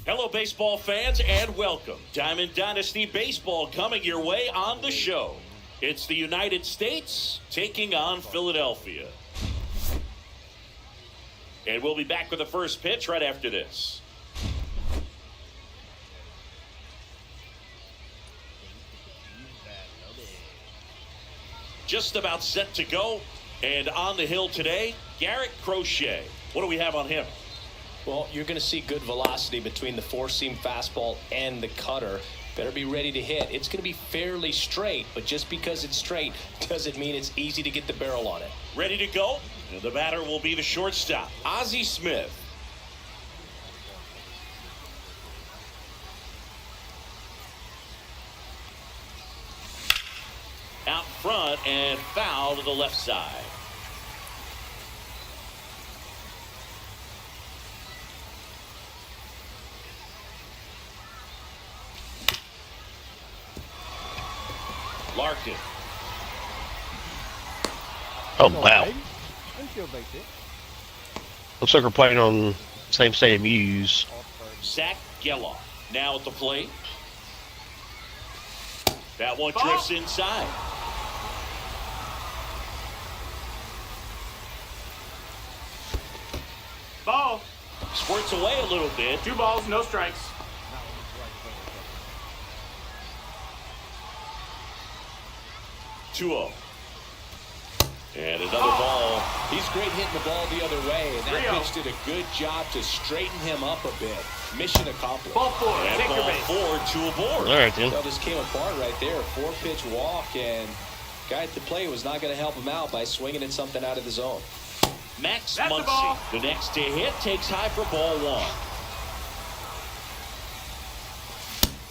Hello, baseball fans, and welcome. Diamond Dynasty Baseball coming your way on the show. It's the United States taking on Philadelphia. And we'll be back with the first pitch right after this. Just about set to go. And on the hill today, Garrett Crochet. What do we have on him? Well, you're going to see good velocity between the four-seam fastball and the cutter. Better be ready to hit. It's going to be fairly straight, but just because it's straight doesn't mean it's easy to get the barrel on it. Ready to go? And the batter will be the shortstop, Ozzie Smith. Out front and foul to the left side. Larkin. Oh, wow. Infield base hit. Looks like we're playing on the same stadium you use. Zach Geloff now at the plate. That one drifts inside. Ball. Squirts away a little bit. 2 balls, no strikes. 2-0. And another ball. He's great hitting the ball the other way, and that 3-0. pitch did a good job to straighten him up a bit. Mission accomplished. Ball 4. And Take your ball base. 4 to a board. All right, then. Well, this came apart right there. 4-pitch walk, and guy at the plate was not going to help him out by swinging at something out of the zone. Max That's the ball. Muncy, the next to hit, takes high for ball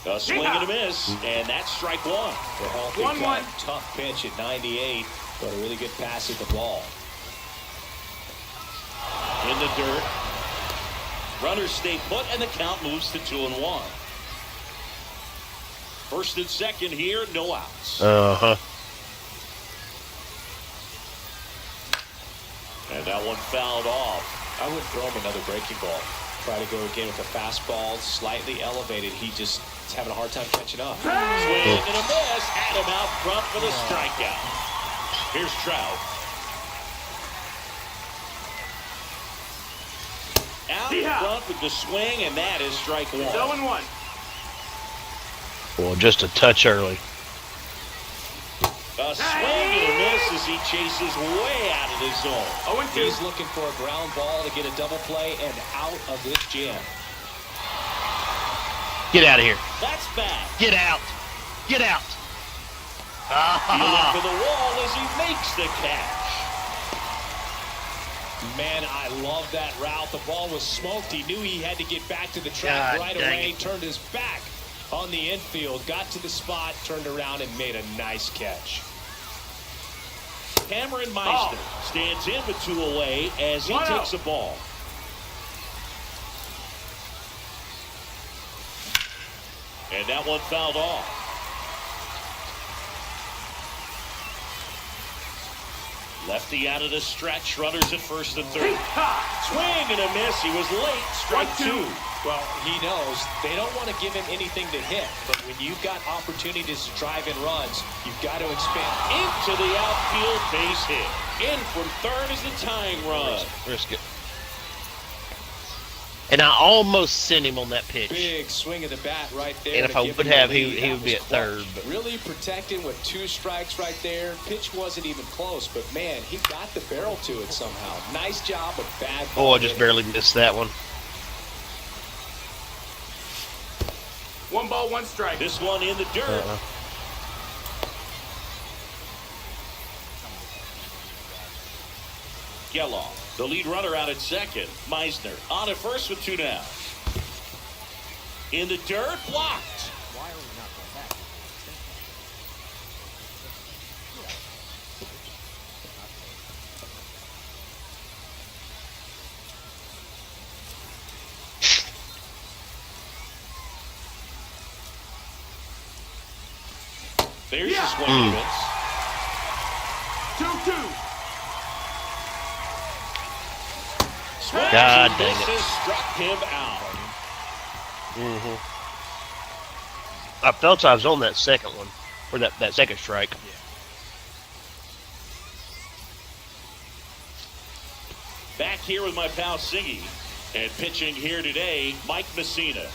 1. A swing and a miss, and that's strike 1. The healthy 1-1. cut. Tough pitch at 98, but a really good pass at the ball. In the dirt. Runners stay put, and the count moves to 2-1. First and second here, no outs. Uh-huh. And that one fouled off. I would throw him another breaking ball. Try to go again with a fastball, slightly elevated. He just is having a hard time catching up. Swing and a miss. Had him out front for the strikeout. Here's Trout. Out Yeah. front with the swing, and that is strike 1. 0-1. Well, just a touch early. A swing and a miss as he chases way out of his zone. 0-2. He's looking for a ground ball to get a double play and out of this jam. Get out of here. That's bad. Get out. Get out. Feeling for the wall as he makes the catch. Man, I love that route. The ball was smoked. He knew he had to get back to the track God right dang away. it. Turned his back on the infield, got to the spot, turned around, and made a nice catch. Cameron Meisner stands in with 2 away as he 1-0. takes a ball. And that one fouled off. Lefty out of the stretch, runners at first and third. Swing and a miss. He was late. Strike 2. Well, he knows they don't want to give him anything to hit, but when you've got opportunities to drive in runs, you've got to expand. Into the outfield, base hit. In from third is the tying run. Risk it. And I almost sent him on that pitch. Big swing of the bat right there. And if to I give would him the have, lead. he That would be was at third. clutch. But Really protecting with 2 strikes right there. Pitch wasn't even close, but man, he got the barrel to it somehow. Nice job, but bad ball. oh, I just barely missed that one. 1 ball, 1 strike. This one in the dirt. Geloff, the lead runner out at second. Meisner on at first with 2 down. In the dirt, blocked. Why are we not going back? There's the swing and a miss. 2-2. Swing God and dang it. misses, struck him out. I felt I was on that second one, or that second strike. Back here with my pal Siggy, and pitching here today, Mike Messina.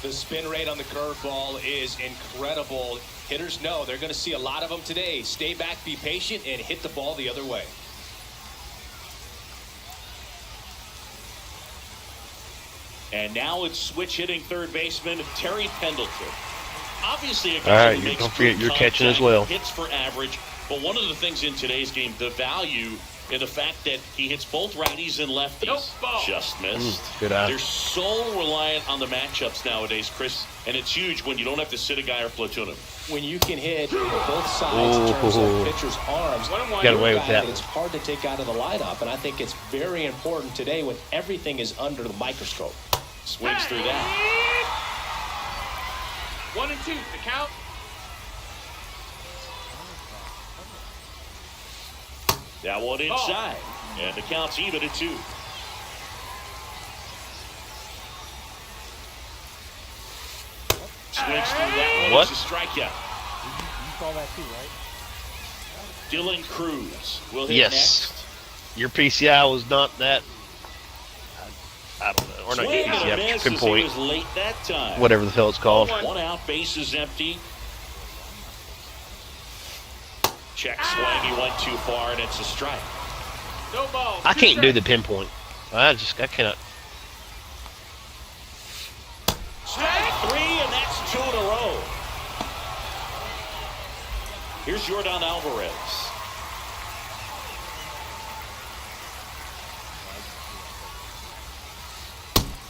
The spin rate on the curveball is incredible. Hitters know they're going to see a lot of them today. Stay back, be patient, and hit the ball the other way. And now it's switch hitting third baseman Terry Pendleton. Obviously a guy All right, who makes don't forget good you're catching as contact, well. hits for average. But one of the things in today's game, the value in the fact that he hits both righties and lefties. Nope, ball. Just missed. Good eye. They're so reliant on the matchups nowadays, Chris, and it's huge when you don't have to sit a guy or platoon him. When you can hit both sides in terms of pitcher's arms, 1-1. Got away with guy that it's hard to take out of the lineup. And I think it's very important today when everything is under the microscope. Swings through that. 1-2. The count. That one inside. And the count's even at 2. Swings through that one. What? It's a strikeout. You saw that too, right? Dylan Cruz will hit Yes. next. Your PCI was not that. I don't know. Or not Swing and a PCI, miss as he pinpoint. was late that time. Whatever the hell it's called. 1-1. One out, base is empty. Check swing, he went too far, and it's a strike. No ball. I 2 can't do the strikes. pinpoint. I cannot. Strike 3, and that's 2 in a row. Here's Yordan Alvarez.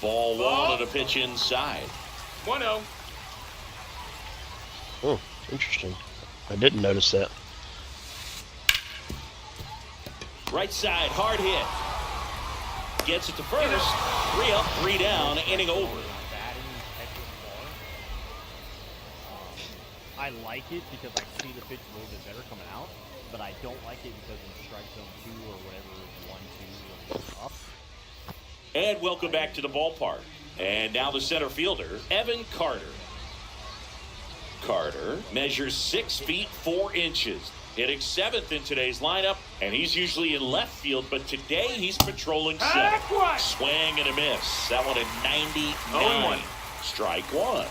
Ball 1 and a pitch inside. 1-0. Oh, interesting. I didn't notice that. Right side, hard hit. Gets it to first. 3 up, 3 down, inning over. Batting Texas bar. I like it because I see the pitch a little bit better coming out, but I don't like it because in strike zone 2 or whatever, 1-2 when it's up. And welcome back to the ballpark. And now the center fielder, Evan Carter. Carter measures 6 feet 4 inches. Hitting 7th in today's lineup, and he's usually in left field, but today he's patrolling center. That's right. Swing and a miss. That one at 99. 0-1. Strike 1.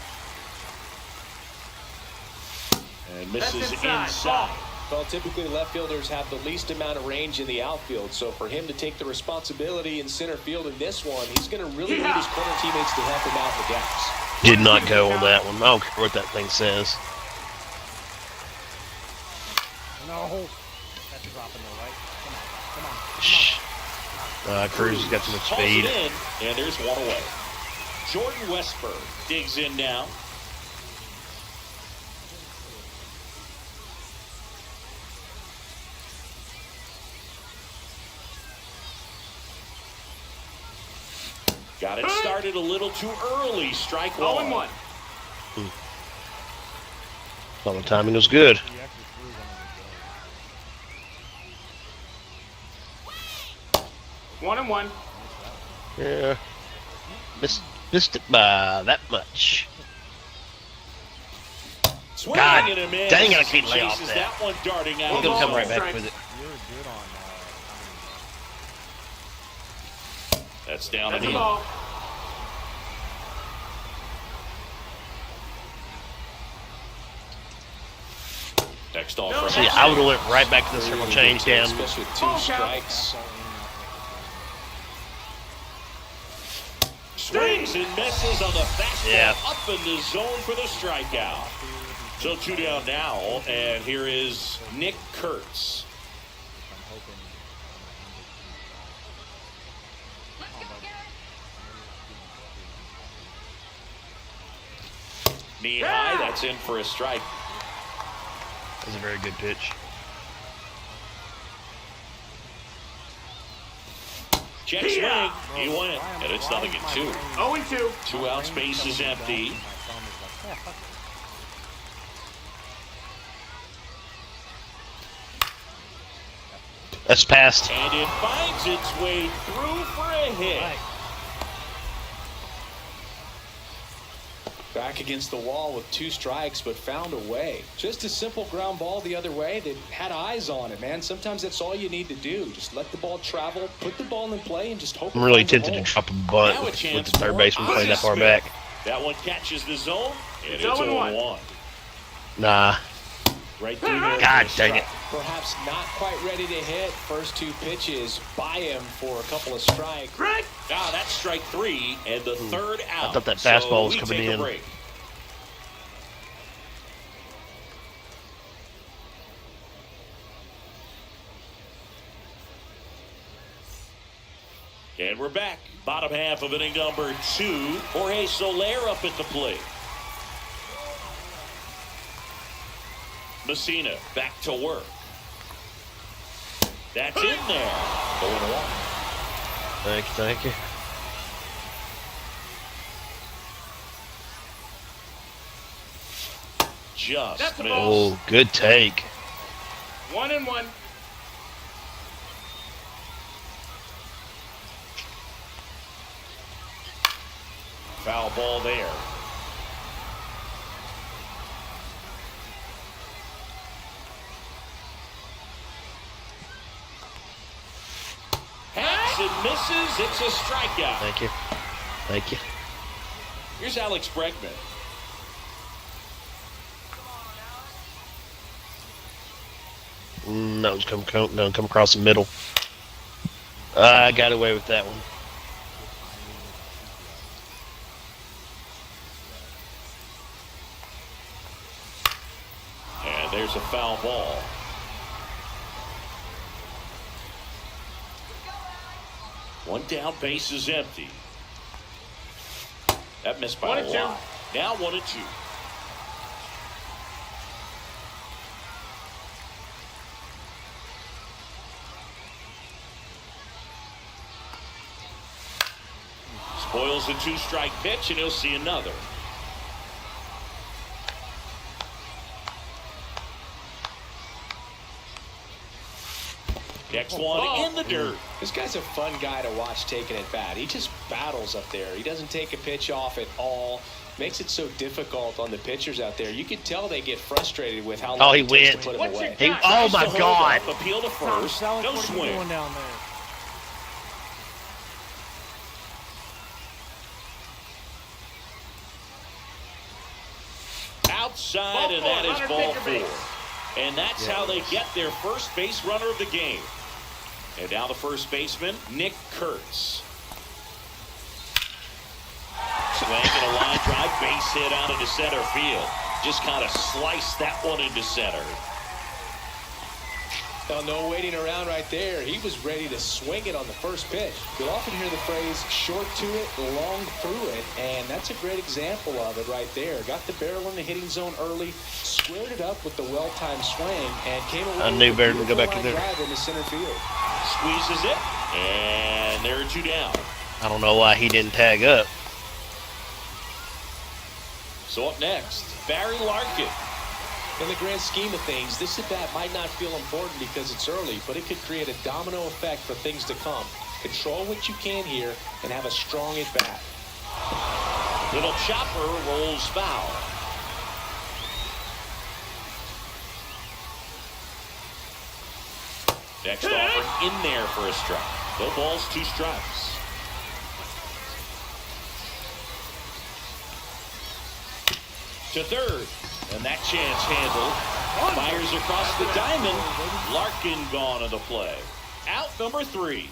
And misses That's inside. inside. Well, typically left fielders have the least amount of range in the outfield, so for him to take the responsibility in center field in this one, he's going to really need his corner teammates to help him out in the gaps. Did not go on that one. I don't care what that thing says. No, that's dropping though, right? Come on. Shh. Cruz has got too much Calls speed. it in, and there's one away. Jordan Westberg digs in now. Got it started a little too early. Strike 1. 0-1. Well, the timing was good. He actually threw one of the 1-1. Yeah. Missed it by that much. Swing God and a miss. dang it, I can't lay off Chases that. one darting He's out. going to come right back Strike. with it. You're good on That's down That's and a in. ball. Next off No. from See, I would have went right back to the circle change down. Especially with 2 Ball count. strikes. Swings and misses on the fastball Yeah. up in the zone for the strikeout. So 2 down now, and here is Nick Kurtz. Knee high, that's in for a strike. That's a very good pitch. Check swing, Yeah. he went, and it's nothing at 2. 0-2. 2 outs, base is empty. That's passed. And it finds its way through for a hit. Back against the wall with 2 strikes, but found a way. Just a simple ground ball the other way that had eyes on it, man. Sometimes that's all you need to do. Just let the ball travel, put the ball in play, and just hope. I'm really tempted to drop a bunt Now a with chance the third for baseman playing that far Smith. back. That one catches the zone, and it's It's 0-1. 0-1. Nah. Right through there. God for a dang it. strike. Perhaps not quite ready to hit. First 2 pitches by him for a couple of strikes. Strike. Now that's strike 3 and the third out. I thought that fastball was So we coming take a in. break. And we're back. Bottom half of inning number 2. Jorge Soler up at the plate. Messina back to work. That's in there. 0-1. Thank you. Just That's a missed. Oh, good take. 1-1. Foul ball there. Hacks and misses. It's a strikeout. Thank you. Here's Alex Bregman. No, it's come across the middle. I got away with that one. And there's a foul ball. One down, base is empty. That missed by a 1-2. lot. Now 1-2. Spoils a 2-strike pitch, and he'll see another. Next one in the dirt. This guy's a fun guy to watch taking at bat. He just battles up there. He doesn't take a pitch off at all. Makes it so difficult on the pitchers out there. You can tell they get frustrated with how long he it takes went. to put him What's away. your He, oh my Tries to hold God! up, appeal to first. No swing. down there? Outside, Ball and that four. is Runner ball take your 4. And that's how they get their first base runner of the game. And now the first baseman, Nick Kurtz. Swinging a line drive, base hit out into center field. Just kind of sliced that one into center. Well, no waiting around right there. He was ready to swing it on the first pitch. You'll often hear the phrase short to it, long through it, and that's a great example of it right there. Got the barrel in the hitting zone early, squared it up with the well-timed swing, and came away I knew with a better than to go beautiful back to line there. drive into center field. Squeezes it, and there are 2 down. I don't know why he didn't tag up. So up next, Barry Larkin. In the grand scheme of things, this at-bat might not feel important because it's early, but it could create a domino effect for things to come. Control what you can here and have a strong at-bat. Little chopper rolls foul. Next offer in there for a strike. No balls, 2 strikes. To third, and that chance handled. Fires across the diamond. Larkin gone on the play. Out number 3.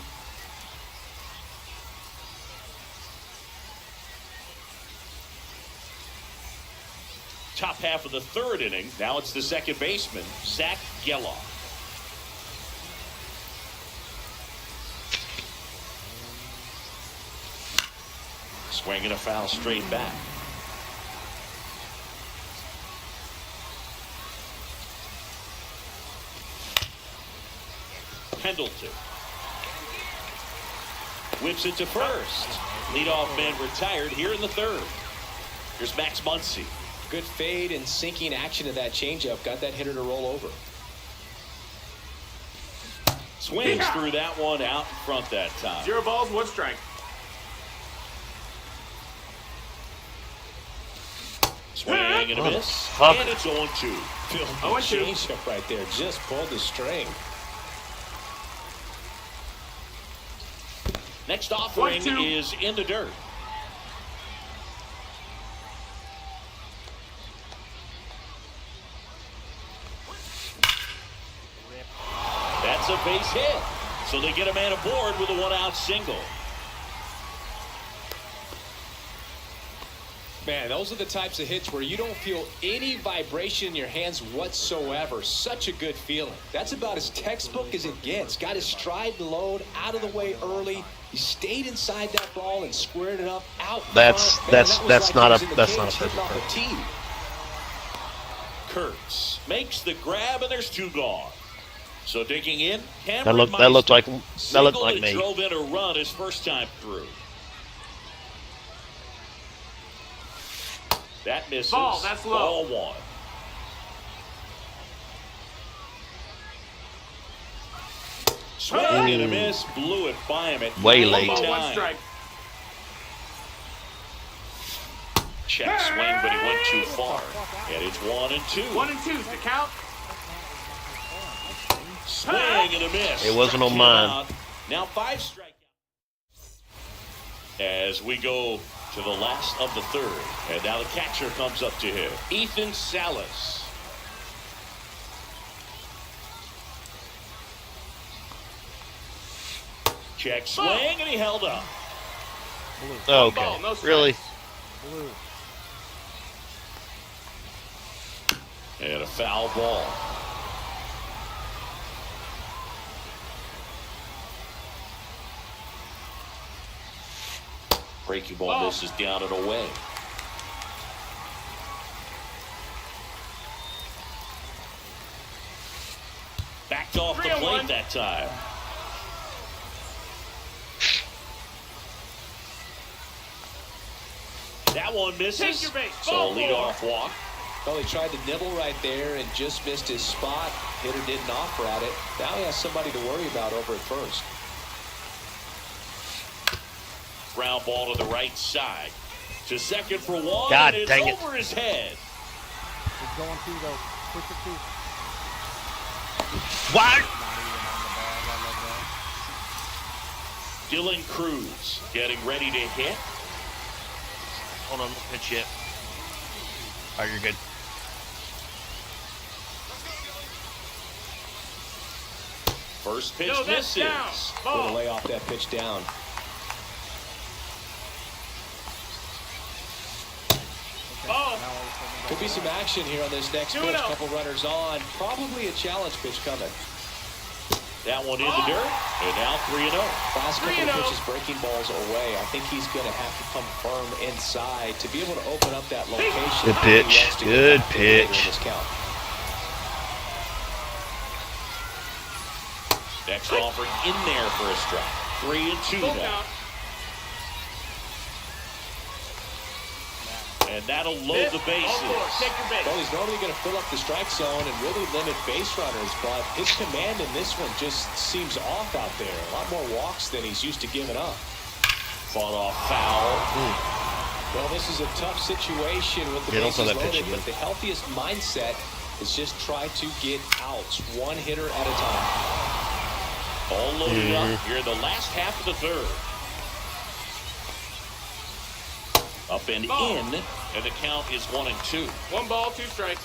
Top half of the 3rd inning. Now it's the second baseman, Zach Geloff. Swinging a foul straight back. Pendleton. Whips it to first. Leadoff man retired here in the 3rd. Here's Max Muncy. Good fade and sinking action of that changeup. Got that hitter to roll over. Swings through that one out in front that time. 0 balls, 1 strike. Swing and a miss. Fuck. And it's 0-2. Phil, Oh, and two. changeup right there. Just pulled the string. Next offering 1-2. is in the dirt. That's a base hit. So they get a man aboard with a 1-out single. Man, those are the types of hits where you don't feel any vibration in your hands whatsoever. Such a good feeling. That's about as textbook as it gets. Got his stride and load out of the way early. He stayed inside that ball and squared it up out. That's front. Man, that was that's like not he a was in the that's not a cage hitting perfect off throw. a tee. Kurtz makes the grab, and there's 2 gone. So digging in, That looked like me. Drove in a run his first time through. That misses. Ball, that's low. Ball 1. Swing and a miss, blew it by him at Way 1 late. ball, 1 9. strike. Check swing, but he went too far. And it's 1-2. 1-2's the count. Swing and a miss. It wasn't on Struck him mine. out. Now 5 strikeouts. As we go to the last of the 3rd. And now the catcher comes up to him. Ethan Salas. Check swing, and he held up. Okay. Ball, no strikes. Really? And a foul ball. Breaking ball misses down and away. Backed off the 3-1. plate that time. That one misses. Take your base. So Ball a leadoff walk. Well, he tried to nibble right there and just missed his spot. Hitter didn't offer at it. Now he has somebody to worry about over at first. Ground ball to the right side. To second for 1. God and it's dang it. over his head. He's going 2 though. Push it 2. What? Not even on the bag. I love that. Dylan Cruz getting ready to hit. Hold on, no pitch yet. Oh, you're good. First pitch No, that's misses. down. Going to Ball. lay off that pitch down. Ball. Could be some action here on this next 2-0. pitch. Couple runners on. Probably a challenge pitch coming. That one in the dirt. And now 3-0. Last couple 3-0. of pitches breaking balls away. I think he's going to have to come firm inside to be able to open up that location. Good if he pitch. wants to get Good back to later in pitch. this count. Next offering in there for a strike. 3-2 Full now. count. And that'll load the bases. Take your base. Well, he's normally going to fill up the strike zone and really limit base runners, but his command in this one just seems off out there. A lot more walks than he's used to giving up. Fought off foul. Well, this is a tough situation with the Yeah, don't bases throw that pitch loaded, again. but the healthiest mindset is just try to get outs, one hitter at a time. All loaded up here in the last half of the 3rd. Up and Ball. in, and the count is 1-2. 1 ball, 2 strikes.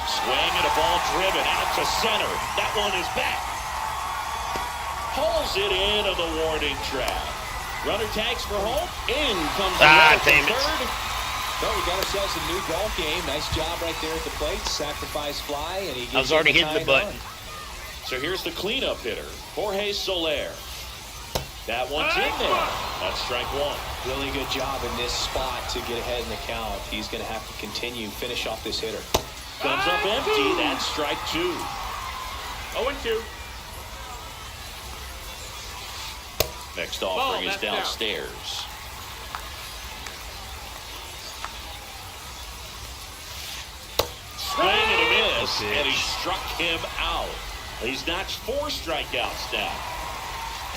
Swing and a ball driven out to center. That one is back. Pulls it into the warning track. Runner tags for home. In comes the runner from damn it. third. Well, we got ourselves a new ball game. Nice job right there at the plate. Sacrifice fly, and he gets I was already it hitting the tied button. on. So here's the cleanup hitter, Jorge Soler. That one's in there. That's strike 1. Really good job in this spot to get ahead in the count. He's going to have to continue, finish off this hitter. Comes up empty. That's strike 2. 0-2. Next offering is that's down. downstairs. Swing and a miss. this, pitch. and he struck him out. He's notched 4 strikeouts now.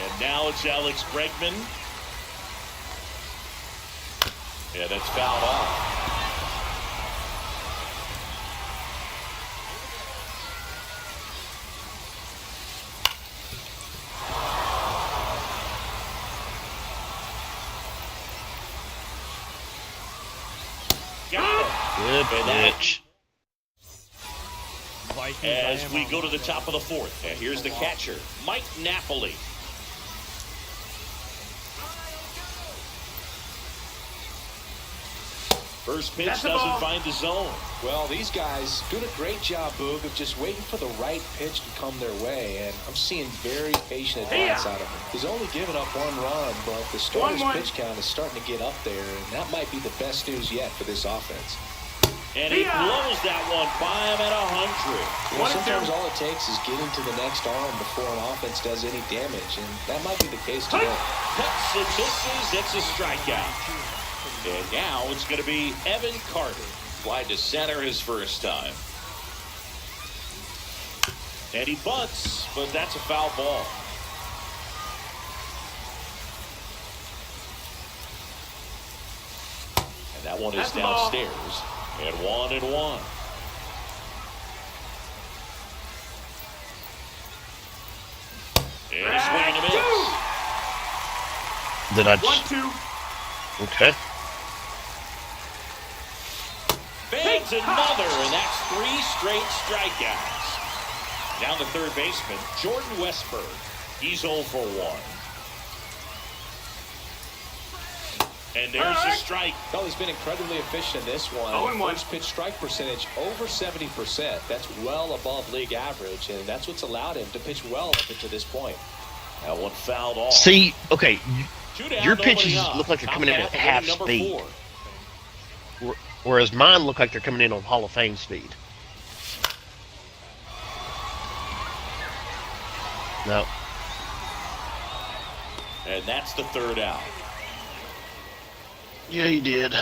And now it's Alex Bregman. And it's fouled off. Good pitch. As we go to the top of the 4th, and here's the catcher, Mike Napoli. First pitch doesn't find the zone. Well, these guys doing a great job, Boog, of just waiting for the right pitch to come their way, and I'm seeing very patient advance out of him. He's only given up 1 run, but the starter's pitch count is starting to get up there, and that might be the best news yet for this offense. And he blows that one by him at 100. You know, sometimes all it takes is getting to the next arm before an offense does any damage, and that might be the case today. Cuts and misses. It's a strikeout. And now it's going to be Evan Carter. Fly to center his first time. And he bunts, but that's a foul ball. And that one is downstairs. And 1-1. And a swing and a miss. Did I? 1-2. Okay. Fades another, and that's 3 straight strikeouts. Down the third baseman, Jordan Westberg. He's 0 for 1. And there's a strike. Well, he's been incredibly efficient in this one. 0-1. First pitch strike percentage over 70%. That's well above league average, and that's what's allowed him to pitch well up until this point. That one fouled off. See, okay, 2 down, your nobody pitches up. look like they're Top coming in at half inning, number speed. 4. Whereas mine look like they're coming in on Hall of Fame speed. No. And that's the 3rd out. Yeah, he did.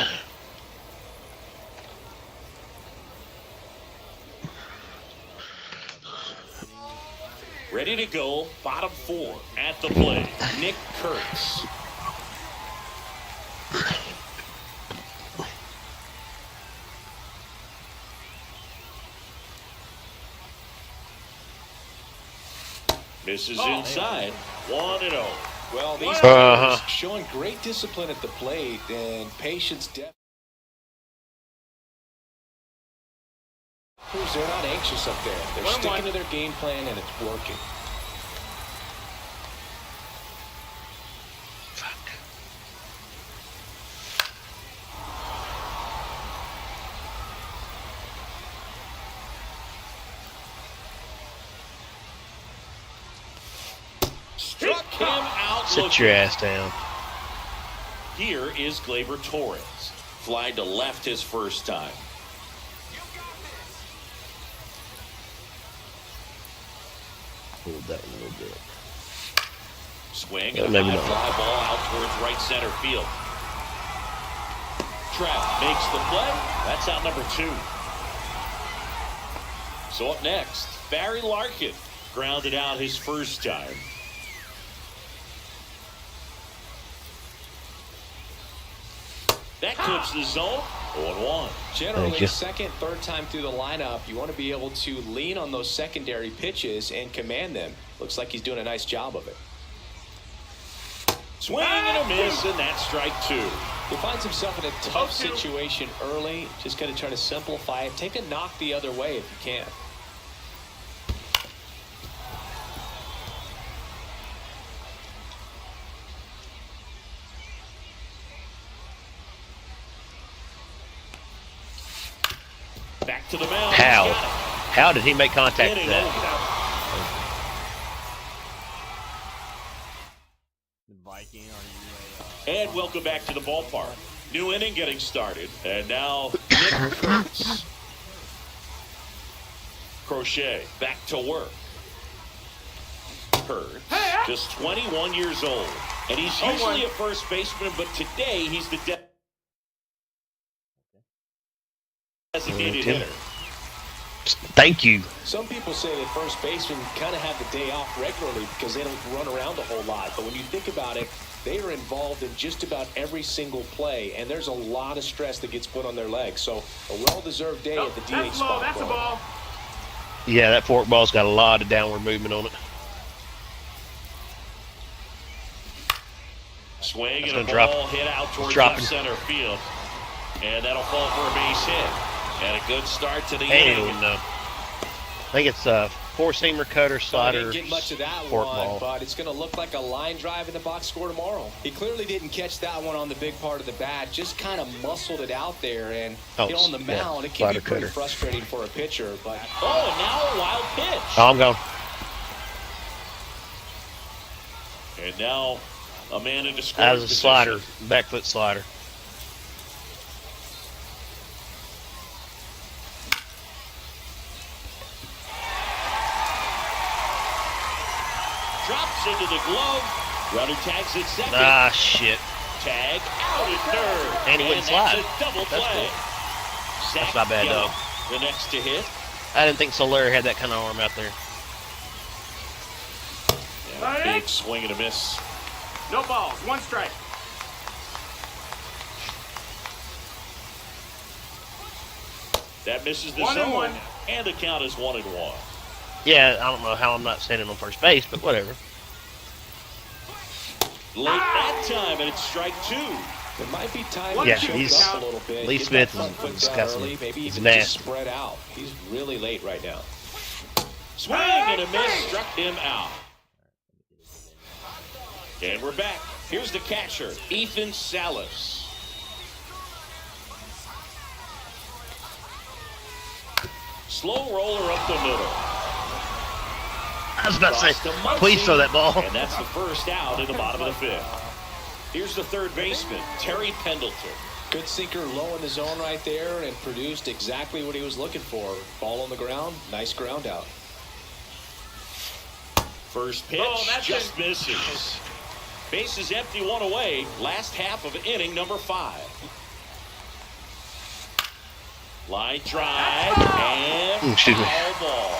Ready to go, bottom 4 at the plate. Nick Kurtz. Misses inside. 1-0. Well, these guys showing great discipline at the plate and patience. They're not anxious up there. They're sticking to their game plan, and it's working. Struck him out. Sit your ass down. Here is Gleyber Torres. Fly to left his first time. Hold that one a little bit. Swing Yeah, and a maybe high not. fly ball out towards right center field. Trout makes the play. That's out number 2. So up next, Barry Larkin grounded out his first time. That clips the zone. 0-1. Generally, second, third time through the lineup, you want to be able to lean on those secondary pitches and command them. Looks like he's doing a nice job of it. Swing and a miss, and that's strike 2. He finds himself in a tough situation early. Just got to try to simplify it. Take a knock the other way if you can. Back to the mound. How did he make contact with that? Viking, And welcome back to the ballpark. New inning getting started. And now Nick Kurtz. Crochet back to work. Kurtz, just 21 years old. And he's usually a first baseman, but today he's the designated hitter. Thank you. Some people say that first basemen kind of have the day off regularly because they don't run around a whole lot. But when you think about it, they are involved in just about every single play, and there's a lot of stress that gets put on their legs. So a well-deserved day at the DH That's a ball. spot. That's a ball. Yeah, that forkball's got a lot of downward movement on it. Swing That's and a gonna ball drop. hit out towards Dropping. left center field. And that'll fall for a base hit. And a good start to the Hell inning. no. I think it's a four-seamer cutter, He slider, didn't get much of that forkball. one, but it's going to look like a line drive in the box score tomorrow. He clearly didn't catch that one on the big part of the bat, just kind of muscled it out there. And on the mound, it can slider be pretty cutter. frustrating for a pitcher. But Oh, and now a wild pitch. Oh, I'm gone. And now a man in the scoring That was a position. slider, back foot slider. Drops into the glove. Runner tags at second. Ah, shit. Tag out at third. And he wouldn't that's slide. a double That's play. cool. Zach not bad, Gallo, though. the next to hit. I didn't think Soler had that kind of arm out there. Yeah, big swing and a miss. No balls. One strike. That misses the 1 and zone. 1. And the count is 1-1. Yeah, I don't know how I'm not standing on first base, but whatever. Late that time, and it's strike 2. it might be time Yeah, to choke he's- up a little bit. Lee Get Smith that front is foot down disgusting. early, maybe He's even just nasty. spread out. He's really late right now. Swing and a miss, struck him out. And we're back. Here's the catcher, Ethan Salas. Slow roller up the middle. I was about to Cross say, to Muncy, please throw that ball. And that's the first out in the bottom of the fifth. Here's the third baseman, Terry Pendleton. Good sinker low in the zone right there and produced exactly what he was looking for. Ball on the ground, nice ground out. First pitch Oh, that's just it. misses. Base is empty, one away. Last half of inning number 5. Line drive and Excuse me. foul ball.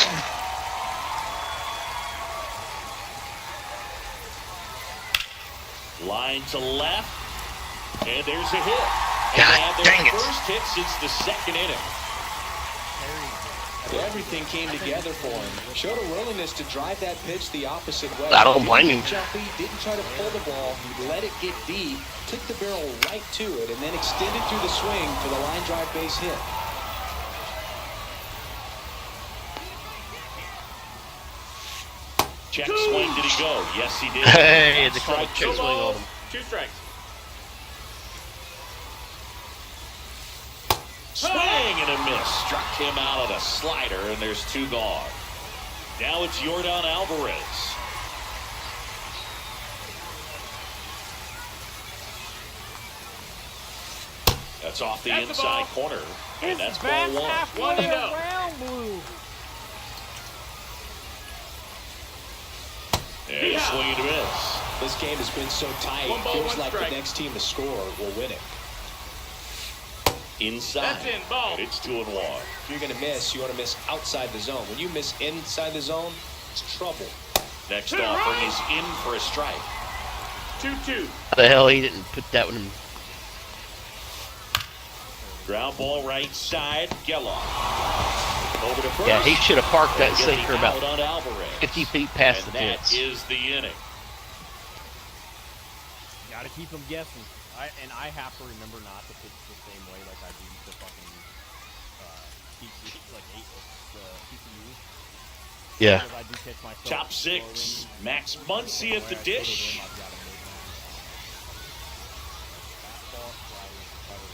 Line to left, and there's a hit. And God they have their dang it. first hit since the second inning. Everything came together for him. Showed a willingness to drive that pitch the opposite way. I don't blame him. Didn't get jumpy, didn't try to pull the ball. He let it get deep, took the barrel right to it, and then extended through the swing for the line drive base hit. Check swing, did he go? Yes, he did. Hey, the Strike check two. swing on him. 2 strikes. Swing and a miss. Struck him out of a slider, and there's 2 gone. Now it's Yordan Alvarez. That's off the That's the inside ball. corner, and that's ball 1. 1 to 0. And Yeah. swing and a miss. This game has been so tight. 1 ball, Feels 1 like strike. the next team to score will win it. Inside. That's in, ball. And it's 2-1. If you're going to miss, you want to miss outside the zone. When you miss inside the zone, it's trouble. Next To the offering right. is in for a strike. 2-2. How the hell he didn't put that one in? Ground ball right side, Geloff. Over to first. Yeah, he should have parked that And get the sinker about out on Alvarez. 50 feet past And the that fence. is the inning. Gotta keep them guessing. I have to remember not to pitch the same way like I do the fucking TCU. Yeah. Because I do catch myself Top 6, slowly. Max Muncy at the Where I put it dish. in, I've got to make fastball, slider, cutter,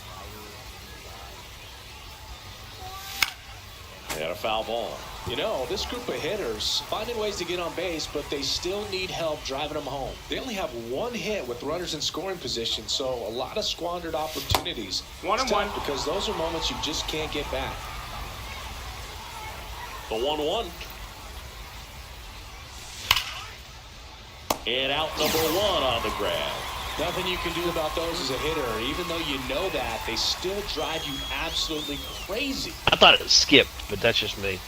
slider, inside. And a foul ball. You know, this group of hitters finding ways to get on base, but they still need help driving them home. They only have 1 hit with runners in scoring position, so a lot of squandered opportunities. 1 and It's tough 1. because those are moments you just can't get back. The 1-1. And out number 1 on the grab. Nothing you can do about those as a hitter. Even though you know that, they still drive you absolutely crazy. I thought it skipped, but that's just me.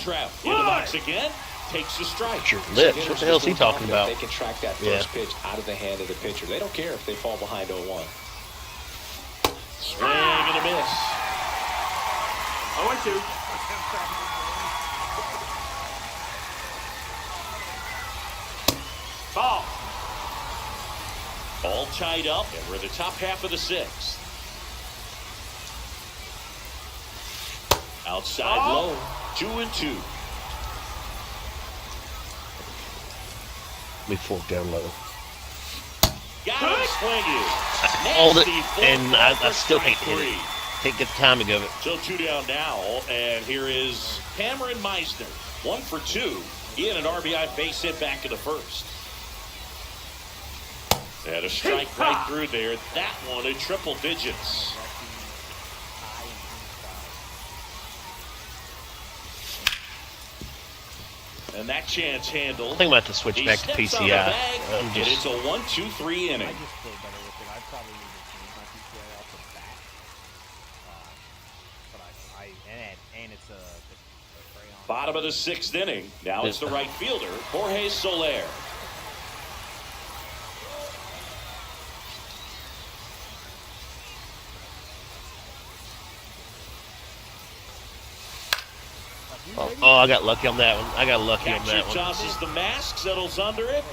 Trout in the box again. Takes the strike. Your lips. What the hell is he talking about? They can track that first pitch out of the hand of the pitcher. They don't care if they fall behind 0-1. Swing and a miss. 0-2. Ball. All tied up, and we're in the top half of the sixth. Outside low, 2-2. Let me fork down low. Got him swinging. Hold it, Nasty and I for still can't strike hit it. three. Can't get the timing of it. So 2 down now, and here is Cameron Meisner. 1 for 2. He had an RBI base hit back in the first. And a strike right through there. That one in triple digits. And that chance handled. I think I'm about to switch He back to steps on the PCI. bag, I'm and just it's a 1-2-3 inning. I just feel better with it. I probably need to change my PCI off the bat. But and it's a crayon. Bottom of the sixth inning. Now it's the right fielder, Jorge Soler. Oh, I got lucky on that one. I got lucky on Catcher that one. tosses the mask, settles under it,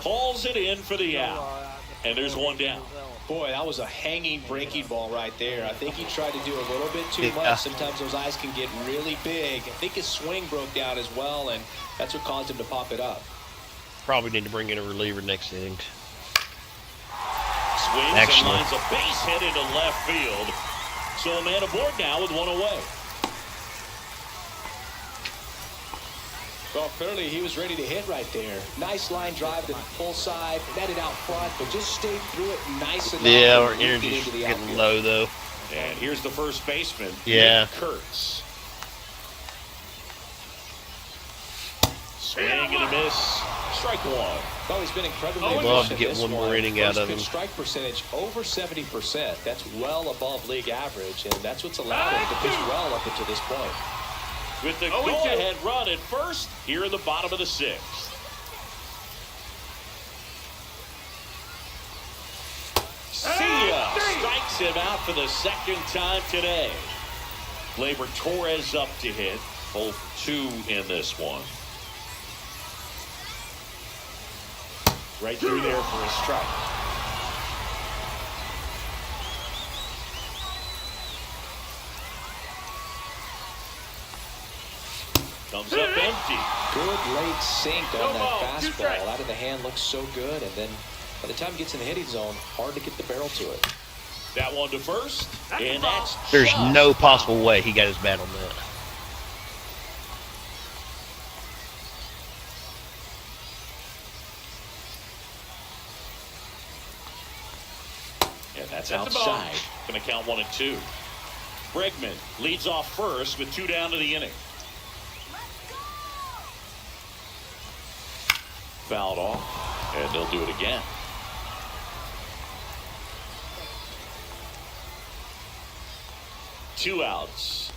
hauls it in for the out. And there's one down. Boy, that was a hanging breaking ball right there. I think he tried to do a little bit too much. Sometimes those eyes can get really big. I think his swing broke down as well, and that's what caused him to pop it up. Probably need to bring in a reliever next inning. Swings and lines a base hit into left field. So a man aboard now with one away. Well, clearly he was ready to hit right there. Nice line drive to the full side, netted out front, but just stayed through it nice enough. Yeah, our energy's getting low, though. And here's the first baseman, Yeah. Nick Kurtz. Swing and a miss. Strike one. Oh, he's been incredibly I'd efficient love to get this one more inning out First of him. pitch strike percentage over 70%. That's well above league average, and that's what's allowed him to pitch well up until this point. With the go-ahead run at first, here in the bottom of the sixth. See ya! Strikes him out for the second time today. Gleyber Torres up to hit. 0 for 2 in this one. Right through there for a strike. Comes up empty. Good late sink on that ball, 2 fastball. strikes. Out of the hand looks so good, and then by the time it gets in the hitting zone, hard to get the barrel to it. That one to first, and that's There's just no possible way he got his bat on that. And that's That's the ball. outside. Going to count 1 and 2. Bregman leads off first with 2 down to the inning. Fouled off, and they'll do it again. Two outs.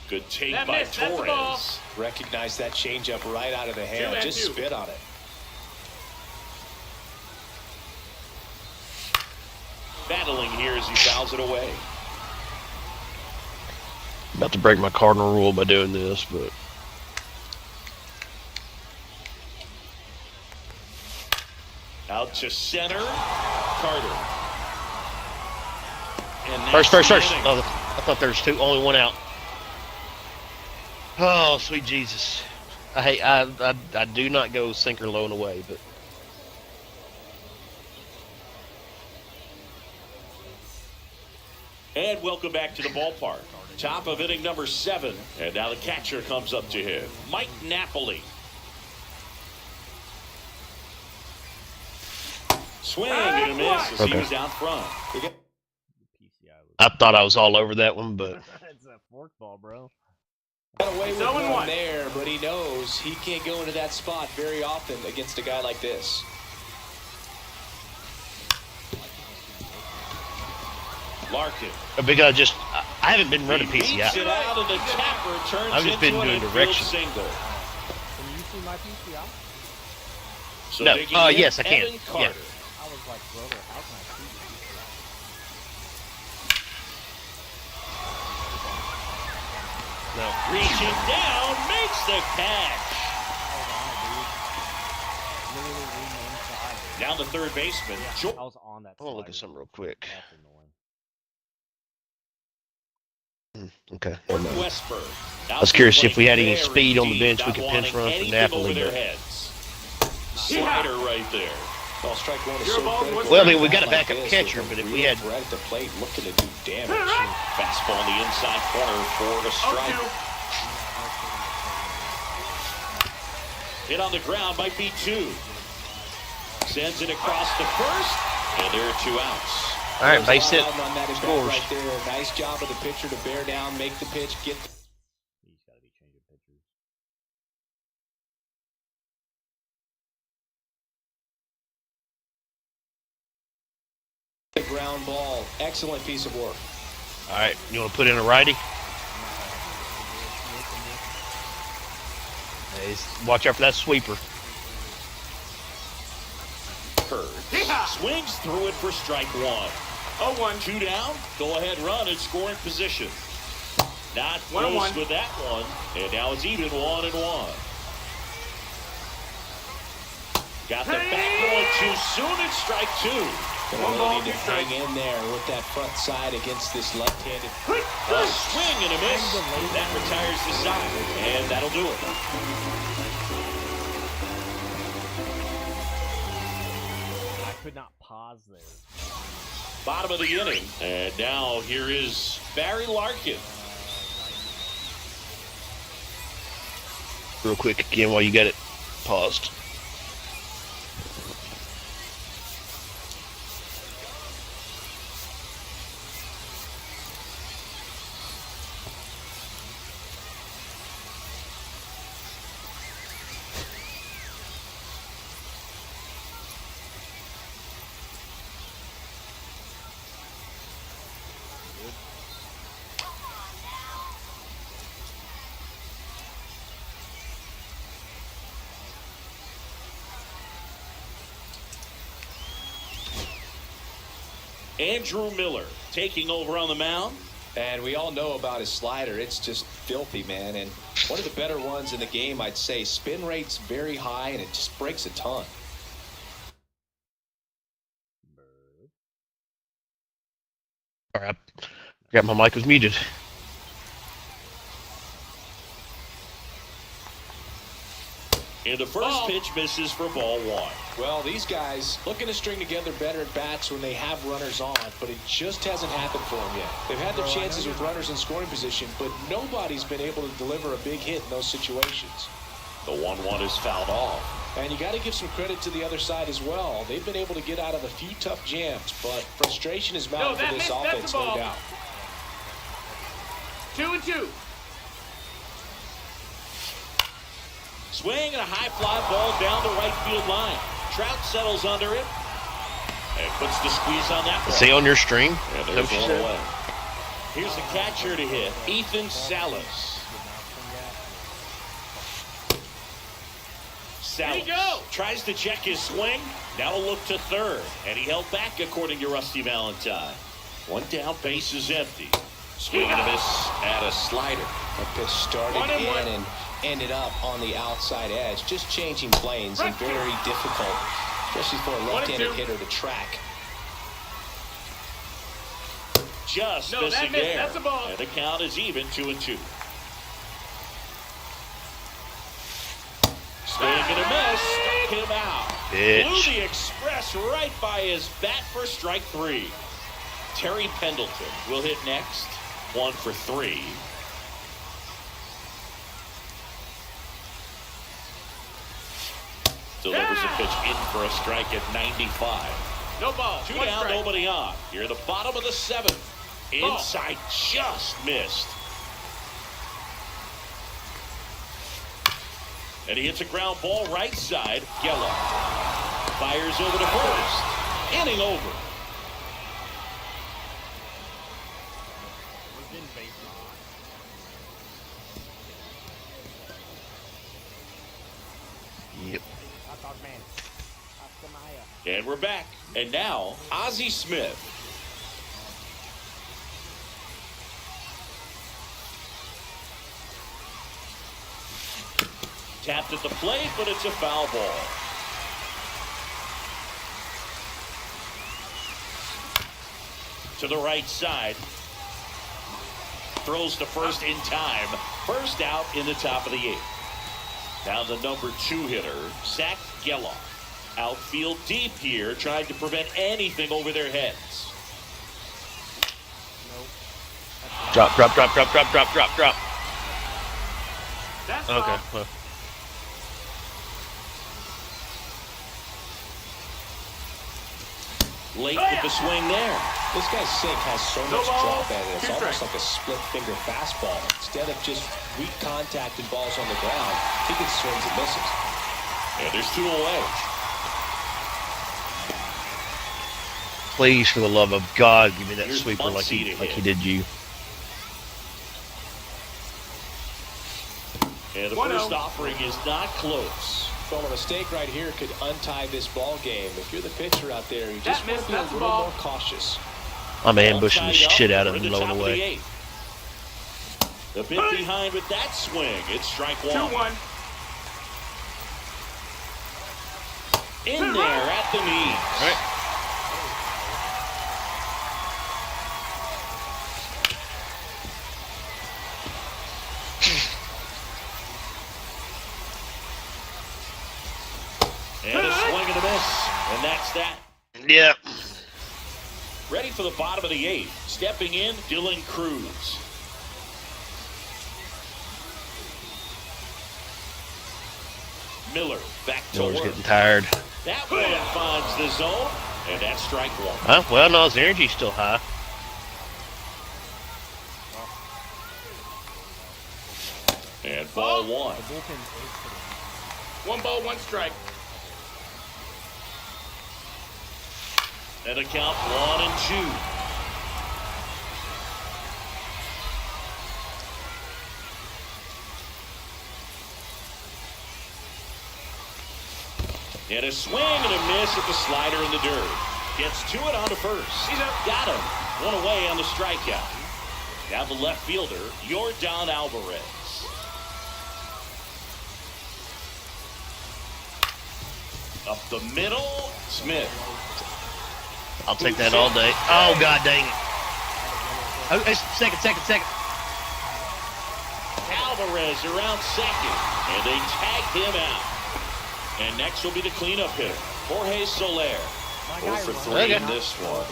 Good take That by missed. That's the ball. Torres. Recognize that changeup right out of the hand. 2 and Just 2. spit on it. Battling here as he fouls it away. About to break my cardinal rule by doing this, but Out to center, Carter. And first. that's the Oh, inning. I thought there was only one out. Oh, sweet Jesus! I do not go sinker low and away, but And welcome back to the ballpark. Top of inning number 7. And now the catcher comes up to him, Mike Napoli. Swing and a miss as he Okay. was out front. The PCI was I thought I was all over that one, but It's a fork ball, bro. Got away with 0-1. one there, but he knows he can't go into that spot very often against a guy like this. Larkin. Because I haven't been running He beats it PCI. out, and the tapper turns I've just been into an doing infield direction. single. Can you see my PCI? So No. digging Oh, in, yes, I can. Evan Carter. I was like, brother, how can I see your PCI? No. Reaching down, makes the catch. Literally leaning inside. Now the third baseman. I was on that. I want to look at slider. something real quick. That's annoying. Okay. Jordan Westberg. I was curious if we had any speed on the bench we could pinch run for Napoli. Over their But heads. Slider right there. Well, strike one is Your so ball, critical. well, I mean, we got a Like backup this, catcher, with a but if we real had threat at the plate looking to do damage. Fastball in the inside corner for a strike. 0-2. Hit on the ground might be two. Sends it across the first, and there are 2 outs. all right, base hit. On that is Scores. right there. Nice job of the pitcher to bear down, make the pitch, get He's got to be changing pitchers. the ground ball. Excellent piece of work. All right, you want to put in a righty? Hey, watch out for that sweeper. Swings through it for strike 1. 0-1. 2 down. Go ahead run in scoring position. Not 1-1. close with that one. And now it's even 1-1. Got the back going too soon. It's strike 2. Gonna One really ball, need to two hang strikes. in there with that front side against this left-handed. A swing and a miss. That retires the side. And that'll do it. I could not pause there. Bottom of the inning. And now here is Barry Larkin. Real quick again while you got it paused. Andrew Miller taking over on the mound. And we all know about his slider. It's just filthy, man. And one of the better ones in the game, I'd say. Spin rate's very high, and it just breaks a ton. All right, got my mic was muted. And the first pitch misses for ball 1. Well, these guys looking to string together better at bats when they have runners on, but it just hasn't happened for them yet. They've had their chances with runners in scoring position, but nobody's been able to deliver a big hit in those situations. The 1-1 is fouled off. And you got to give some credit to the other side as well. They've been able to get out of a few tough jams, but frustration is mounting that for this missed, that's offense, the no ball. doubt. 2-2. Swing and a high fly ball down the right field line. Trout settles under it and puts the squeeze on that one. Say on your string. And Is that there's what you one said? away. Here's the catcher to hit, Ethan Salas. There you go. Tries to check his swing. Now a look to third. And he held back, according to Rusty Valentine. One down, base is empty. Swing and a miss at a slider. That pitch started 1-1. in and ended up on the outside edge. Just changing planes and very difficult, especially for a left-handed 1-2. hitter to track. Just No, that missing missed. there. That's a ball. And the count is even, 2-2. Swing and a miss. Struck him out. Bitch. Blew the express right by his bat for strike 3. Terry Pendleton will hit next. 1 for 3. Delivers a pitch in for a strike at 95. No ball. 2 One down, strike. nobody on. Here, the bottom of the 7th. Ball. Inside, just missed. And he hits a ground ball right side. Geller fires over to first. Inning over. Yep. And we're back. And now, Ozzie Smith. Tapped at the plate, but it's a foul ball. To the right side. Throws to first in time. First out in the top of the 8th. Now the number 2 hitter, Zach Geloff. Outfield deep here, trying to prevent anything over their heads. Drop. That's Okay. all. Well. Late with the swing there. This guy's sink has so No much ball, drop in it. It's 2 almost strikes. like a split finger fastball. Instead of just weak contact and balls on the ground, he gets swings and misses. And there's 2 away. Please, for the love of God, give me that Here's sweeper like Muncy to he hit. did you. And the 1-0. first offering is not close. Well, a mistake right here could untie this ball game. If you're the pitcher out there, you just That want missed, to be a that's the little ball. more cautious. I'm ambushing the Tied up. shit out of We're him at the blowing top of away. the 8th. The bit behind with that swing. It's strike 1. 2-1. In there at the knees. Right. And a swing and a miss. And that's that. Yeah. Ready for the bottom of the 8th. Stepping in, Dylan Cruz. Miller back to Miller's work. getting tired. That one finds the zone, and that's strike 1. Huh? Well, no, his energy's still high. And ball 1. 1 ball, 1 strike. And a count 1 and 2. And a swing and a miss at the slider in the dirt. Gets to it on to first. He's up. Got him. 1 away on the strikeout. Now the left fielder, Yordan Alvarez. Up the middle, Smith. I'll take that all day. Oh, God dang it. Oh, second. Alvarez around second, and they tag him out. And next will be the cleanup hitter, Jorge Soler. 0 for 3 Okay. in this one.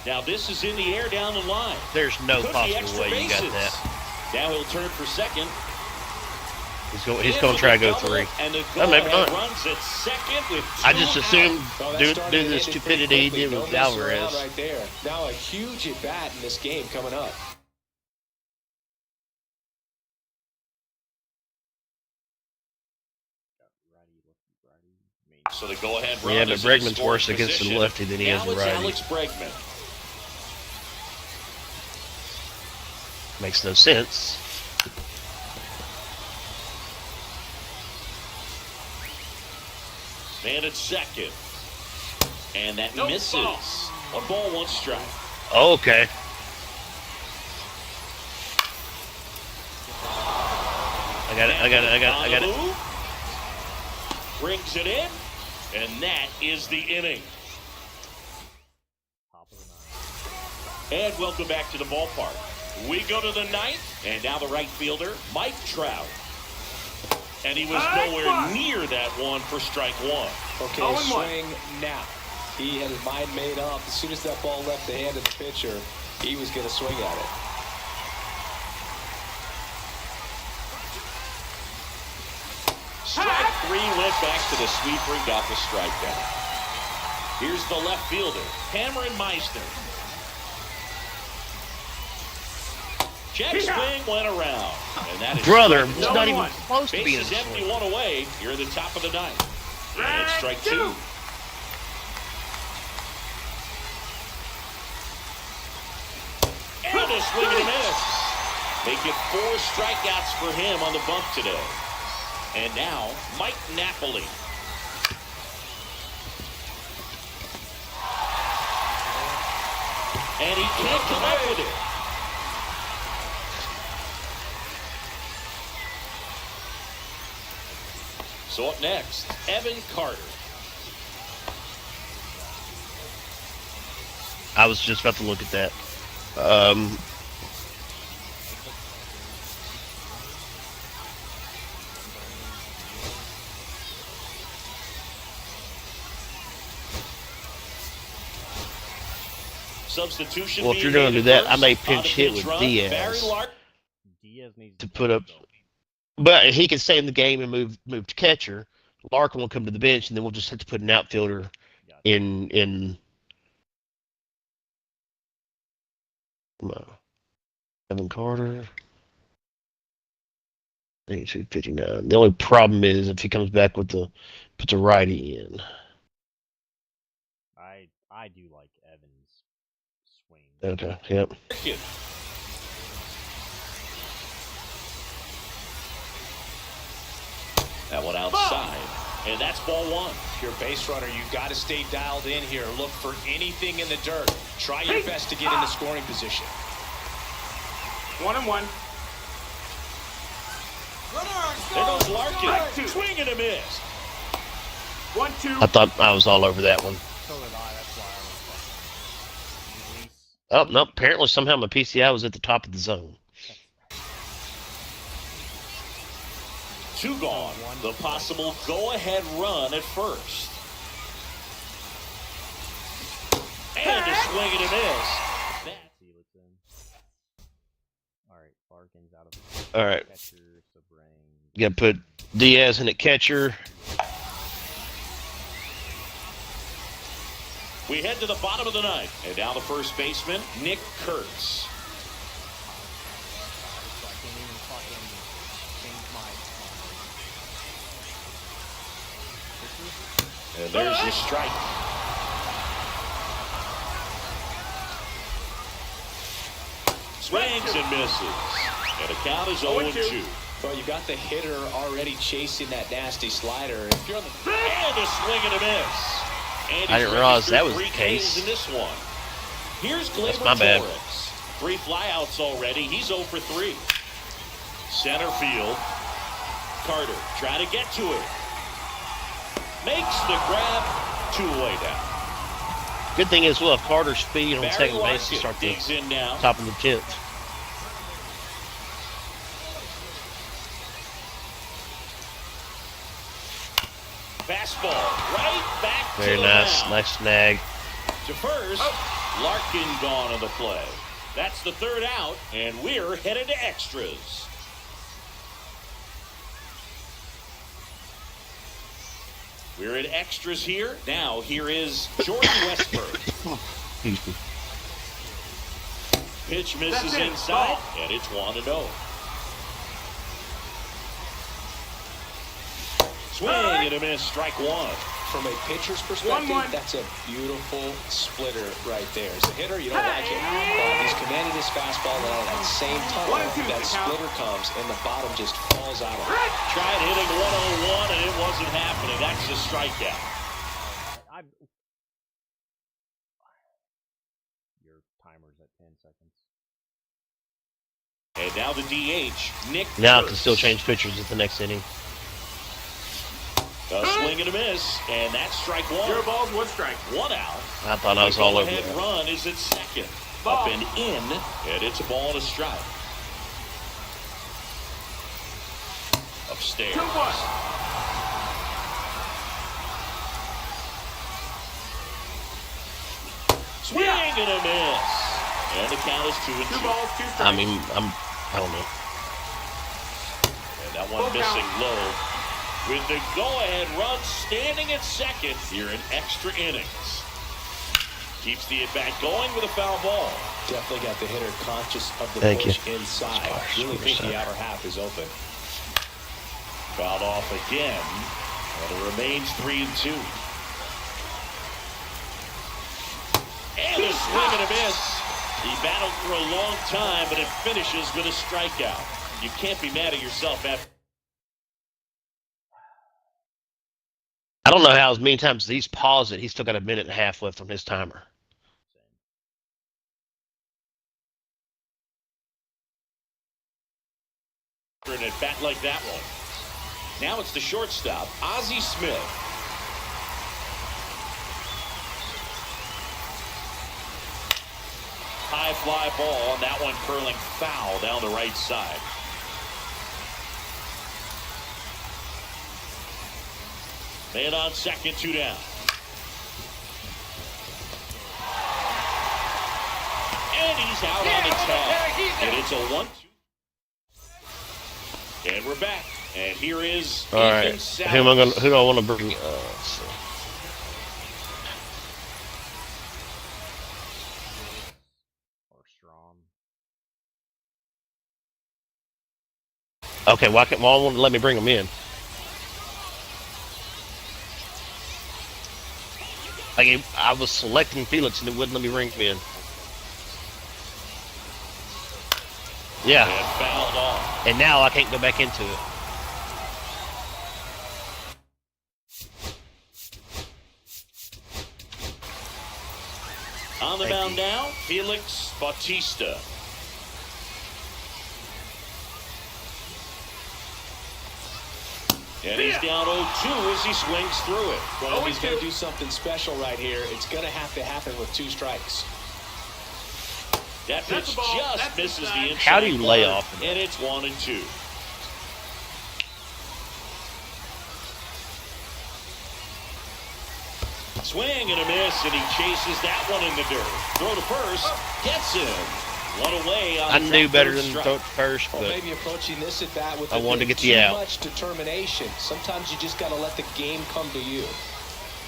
Now this is in the air down the line. There's no Took the possible extra way you got bases. that. Now he'll turn for second. He's going to try to go 3. And the Oh, maybe not. runs at second with 2 I just assumed Well, that due started to the and ended stupidity pretty he quickly. did No with mess around Alvarez. right there. Now a huge at bat in this game coming up. So the go-ahead run Yeah, but is in a Bregman's scoring worse against the position. lefty than he is Now the it's righty. Alex Bregman. Makes no sense. Man at second. And that Nope. misses. Ball. 1 ball, 1 strike. Oh, okay. I got it. On the move. Brings it in. And that is the inning. And welcome back to the ballpark. We go to the 9th, and now the right fielder, Mike Trout. And he was nowhere near that one for strike 1. Okay, 0-1. swing now. He had his mind made up. As soon as that ball left the hand of the pitcher, he was going to swing at it. Strike 3 went back to the sweeper and got the strikeout. Here's the left fielder, Cameron Meisner. Jet swing went around. And that is Brother, strike it's one. not even close to being a Bases empty, swing. one away. Here at the top of the ninth. And it's strike two. And a swing and a miss. Make it 4 strikeouts for him on the bump today. And now, Mike Napoli. And he can't come up with it. So up next, Evan Carter. I was just about to look at that. Substitution. Well, if you're being going to made do at that, I may first. On pinch the hit pinch with run, Diaz. Barry Lark. Diaz needs To put up, but he can stay in the game and move to catcher. Larkin will come to the bench, and then we'll just have to put an outfielder in Evan Carter. 82-59. The only problem is if he comes back with puts a righty in. I do like Evans' swing. Okay. Yep. That one outside. And that's ball one. If you're a base runner, you got to stay dialed in here. Look for anything in the dirt. Try your best to get in the scoring position. 1-1. There goes Larkin. Swing and a miss. 1-2. I thought I was all over that one. So did I. That's why I was like, release. Oh no! Apparently, somehow my PCI was at the top of the zone. 2 gone. The possible go-ahead run at first. And a swing and a miss. All right, Larkin's out of All right, catcher, Sabrang. you got to put Diaz in at catcher. We head to the bottom of the ninth. And now the first baseman, Nick Kurtz. So I can't even fucking change my. And there's your strike. Swings and misses. And the count is 0-2. Well, you got the hitter already chasing that nasty slider. If you're on the And a swing and a miss. And I didn't realize that was the case. In this one. Here's That's Gleyber my bad. Torres. 3 flyouts already. He's 0 for 3. Center field. Carter trying to get to it. Makes the grab. 2-away down. Good thing is we'll have Carter's speed on Barry second base to Larkin start the digs in now. top of the 10th. Fastball right back Very to the nice, mound. nice snag. To first, Larkin gone on the play. That's the 3rd out, and we're headed to extras. We're at extras here. Now, here is Jordan Westburg. Pitch misses inside, and it's 1-0. Swing and a miss, strike 1. From a pitcher's perspective, 1-1. that's a beautiful splitter right there. As a hitter, you don't like it. He's commanded his fastball, and at that same time, 1-2, that the count. splitter comes, and the bottom just falls out of it. Tried hitting 101, and it wasn't happening. That's a strikeout. Your timer's at 10 seconds. And now the DH, Nick Now I Kurtz. can still change pitchers at the next inning. A swing and a miss, and that's strike 1. 0 balls, 1 strike. 1 out. I thought I was all over The that. run is at second. Ball. Up and in, and it's a ball and a strike. Upstairs. 2-1. Swing and a miss. And the count is 2-2. 2 balls, 2 strikes. I mean, I don't know. And that one Full missing count. low. With the go-ahead run standing at second here in extra innings. Keeps the at-bat going with a foul ball. Definitely got the hitter conscious of the Thank push you. inside. Really think the outer half is open. Fouled off again, and it remains 3-2. And a swing and a miss. He battled for a long time, but it finishes with a strikeout. You can't be mad at yourself after. I don't know how as many times he's paused it. He's still got a minute and a half left on his timer. An at-bat like that one. Now it's the shortstop, Ozzie Smith. High fly ball, and that one curling foul down the right side. Man on second, 2 down. And he's out on the tag. And it's a 1-2. And we're back. And here is All right. Who do I want to bring? Let's see. Or Strong. Okay, why won't it let me bring them in? Like, I was selecting Felix and it wouldn't let me bring him in. Yeah. And fouled off. And now I can't go back into it. On the Thank mound you. now, Felix Bautista. And he's down 0-2 as he swings through it. Well, if he's going to do something special right here, it's going to have to happen with 2 strikes. That pitch just misses the inside. How do you lay corner, off? And it's 1-2. Swing and a miss, and he chases that one in the dirt. Throw to first, gets him. One away on I the knew better than strike. throw it first, Well, but maybe approaching this at bat with I wanted to get the too out. much determination. Sometimes you just got to let the game come to you.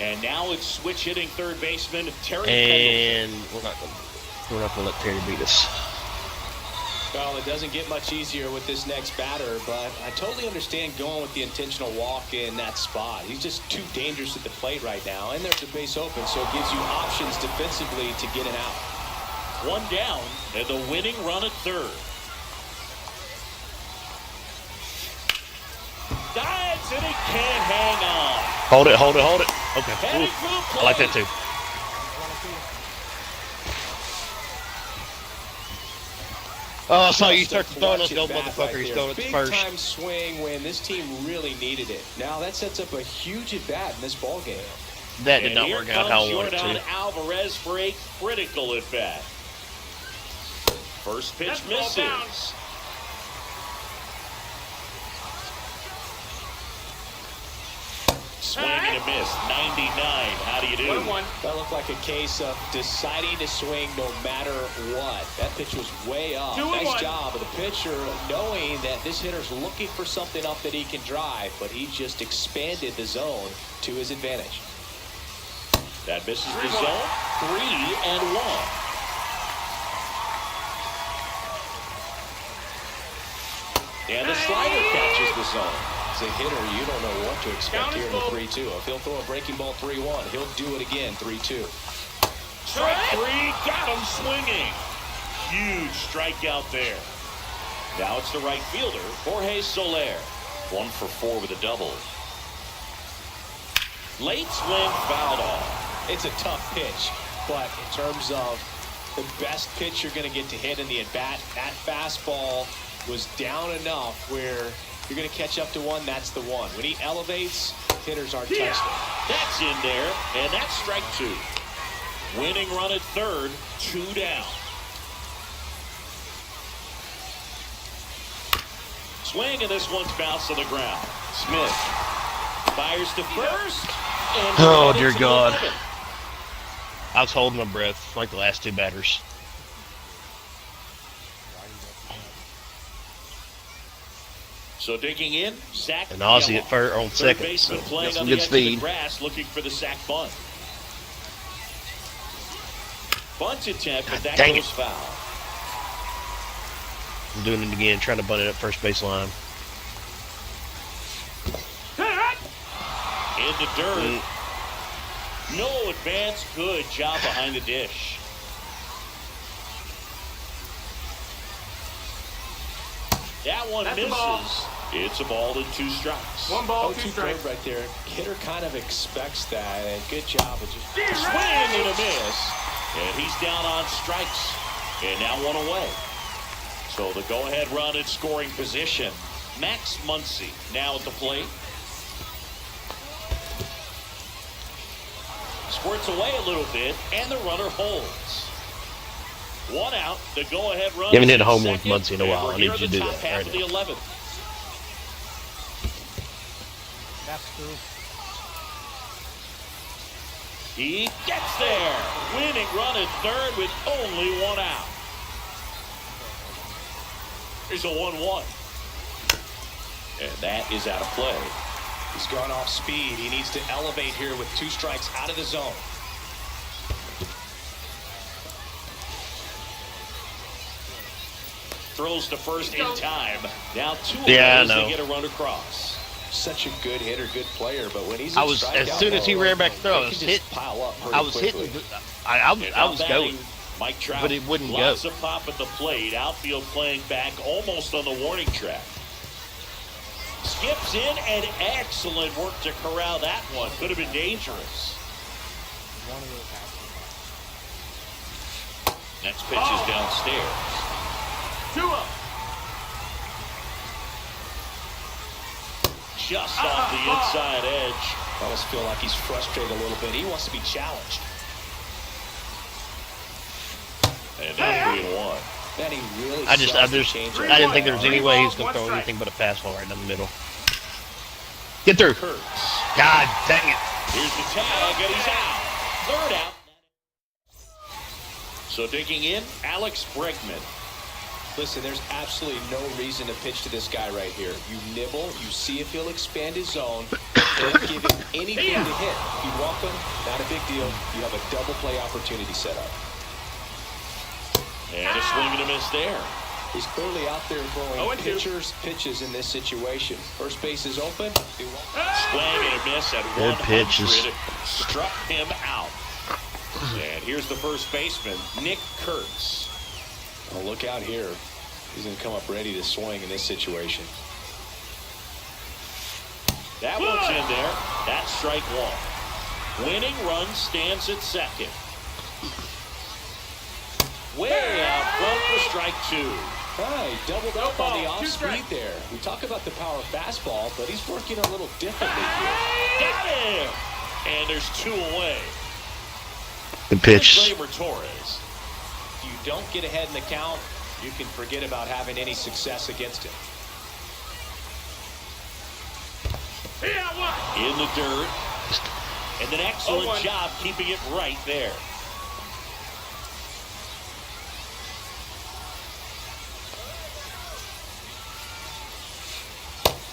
And now it's switch hitting third baseman Terry Pendleton. and we're not gonna let Terry beat us. Well, it doesn't get much easier with this next batter, but I totally understand going with the intentional walk in that spot. He's just too dangerous at the plate right now, and there's a base open, so it gives you options defensively to get it out. 1 down, and the winning run at third. Dives, and he can't hang on. Hold it. Okay. Heading Ooh, for the I like that plate. too. Oh, so you start throwing us, go motherfucker. He's throwing it first. Big time swing when this team really needed it. Now that sets up a huge at bat in this ball game. That did And not here work out how I comes wanted Yordan to. Alvarez for a critical at bat. First pitch That's ball down. misses. Swing and a miss. 99. How do you do? 1-1. That looked like a case of deciding to swing no matter what. That pitch was way off. 2-1. Nice job of the pitcher knowing that this hitter's looking for something up that he can drive, but he just expanded the zone to his advantage. That misses the zone. 3-1. And the slider catches the zone. As a hitter, you don't know what to expect Count here is in the full. 3-2. If he'll throw a breaking ball 3-1, he'll do it again 3-2. Strike 3. Got him swinging. Huge strikeout there. Now it's the right fielder, Jorge Soler. 1 for 4 with a double. Late swing, fouled off. It's a tough pitch, but in terms of the best pitch you're going to get to hit in the at-bat, that fastball was down enough where you're going to catch up to one, that's the one. When he elevates, hitters aren't touching it. That's in there, and that's strike 2. Winning run at third, 2 down. Swing, and this one's bounced to the ground. Smith fires to first. And Oh, headed dear to God. 11. I was holding my breath like the last 2 batters. So digging in, Zach And Ozzie Gallo. at first on Third second. baseman So playing got some on the good edge of the speed. grass, looking for the sac bunt. Bunt attempt, but that dang goes it. foul. I'm doing it again, trying to bunt it up first base line. In the dirt. No advance. Good job behind the dish. That one That's a ball. misses. It's a ball and 2 strikes. 1 ball, 2 2 strikes. right there. Hitter kind of expects that, and good job of just Swing and a miss. And he's down on strikes. And now 1 away. So the go-ahead run in scoring position. Max Muncy now at the plate. Squirts away a little bit, and the runner holds. 1 out. The go-ahead run. You haven't hit a is home run with second, Muncy in a and while. we're I need here you in to the do top that half right of the now. 11th. That's true. He gets there. Winning run at third with only 1 out. Here's a 1-1. And that is out of play. He's gone off speed. He needs to elevate here with 2 strikes out of the zone. Throws to first in time. Now 2 Yeah, I of those know. to get a run across. Such a good hitter, good player, but when he's I in was strikeout as soon as he mode, ran back through, I they was can hit. just pile up pretty I was quickly. hitting. And I now was batting, going, Mike Trout. but it wouldn't go. Lots of pop at the plate. Outfield playing back almost on the warning track. Skips in and excellent work to corral that one. Could have been dangerous. One of those passes. Next pitch is downstairs. 2-0. Just off the inside edge. I almost feel like he's frustrated a little bit. He wants to be challenged. And now 3-1. Man, he really I didn't think there was any way he was going to 3 throw balls, 1 anything but a fastball right down the middle. Get through. Kurtz. God dang it. Here's the tag, and he's out. 3rd out. So digging in, Alex Bregman. Listen, there's absolutely no reason to pitch to this guy right here. You nibble, you see if he'll expand his zone, don't give him anything to hit. If you walk him, not a big deal. You have a double play opportunity set up. And a swing and a miss there. He's clearly out there throwing 0-2. pitchers' pitches in this situation. First base is open. Swing and a miss at Good 100. pitches. Struck him out. And here's the first baseman, Nick Kurtz. Well, look out here. He's going to come up ready to swing in this situation. That one's in there. That's strike 1. Winning run stands at second. Way out front for strike 2. Right, doubled No up on the ball, 2 off-speed strikes. there. We talk about the power fastball, but he's working a little differently here. Got him! And there's 2 away. Good pitch. Kramer Torres. If you don't get ahead in the count, you can forget about having any success against him. In the dirt. And an excellent 0-1. job keeping it right there.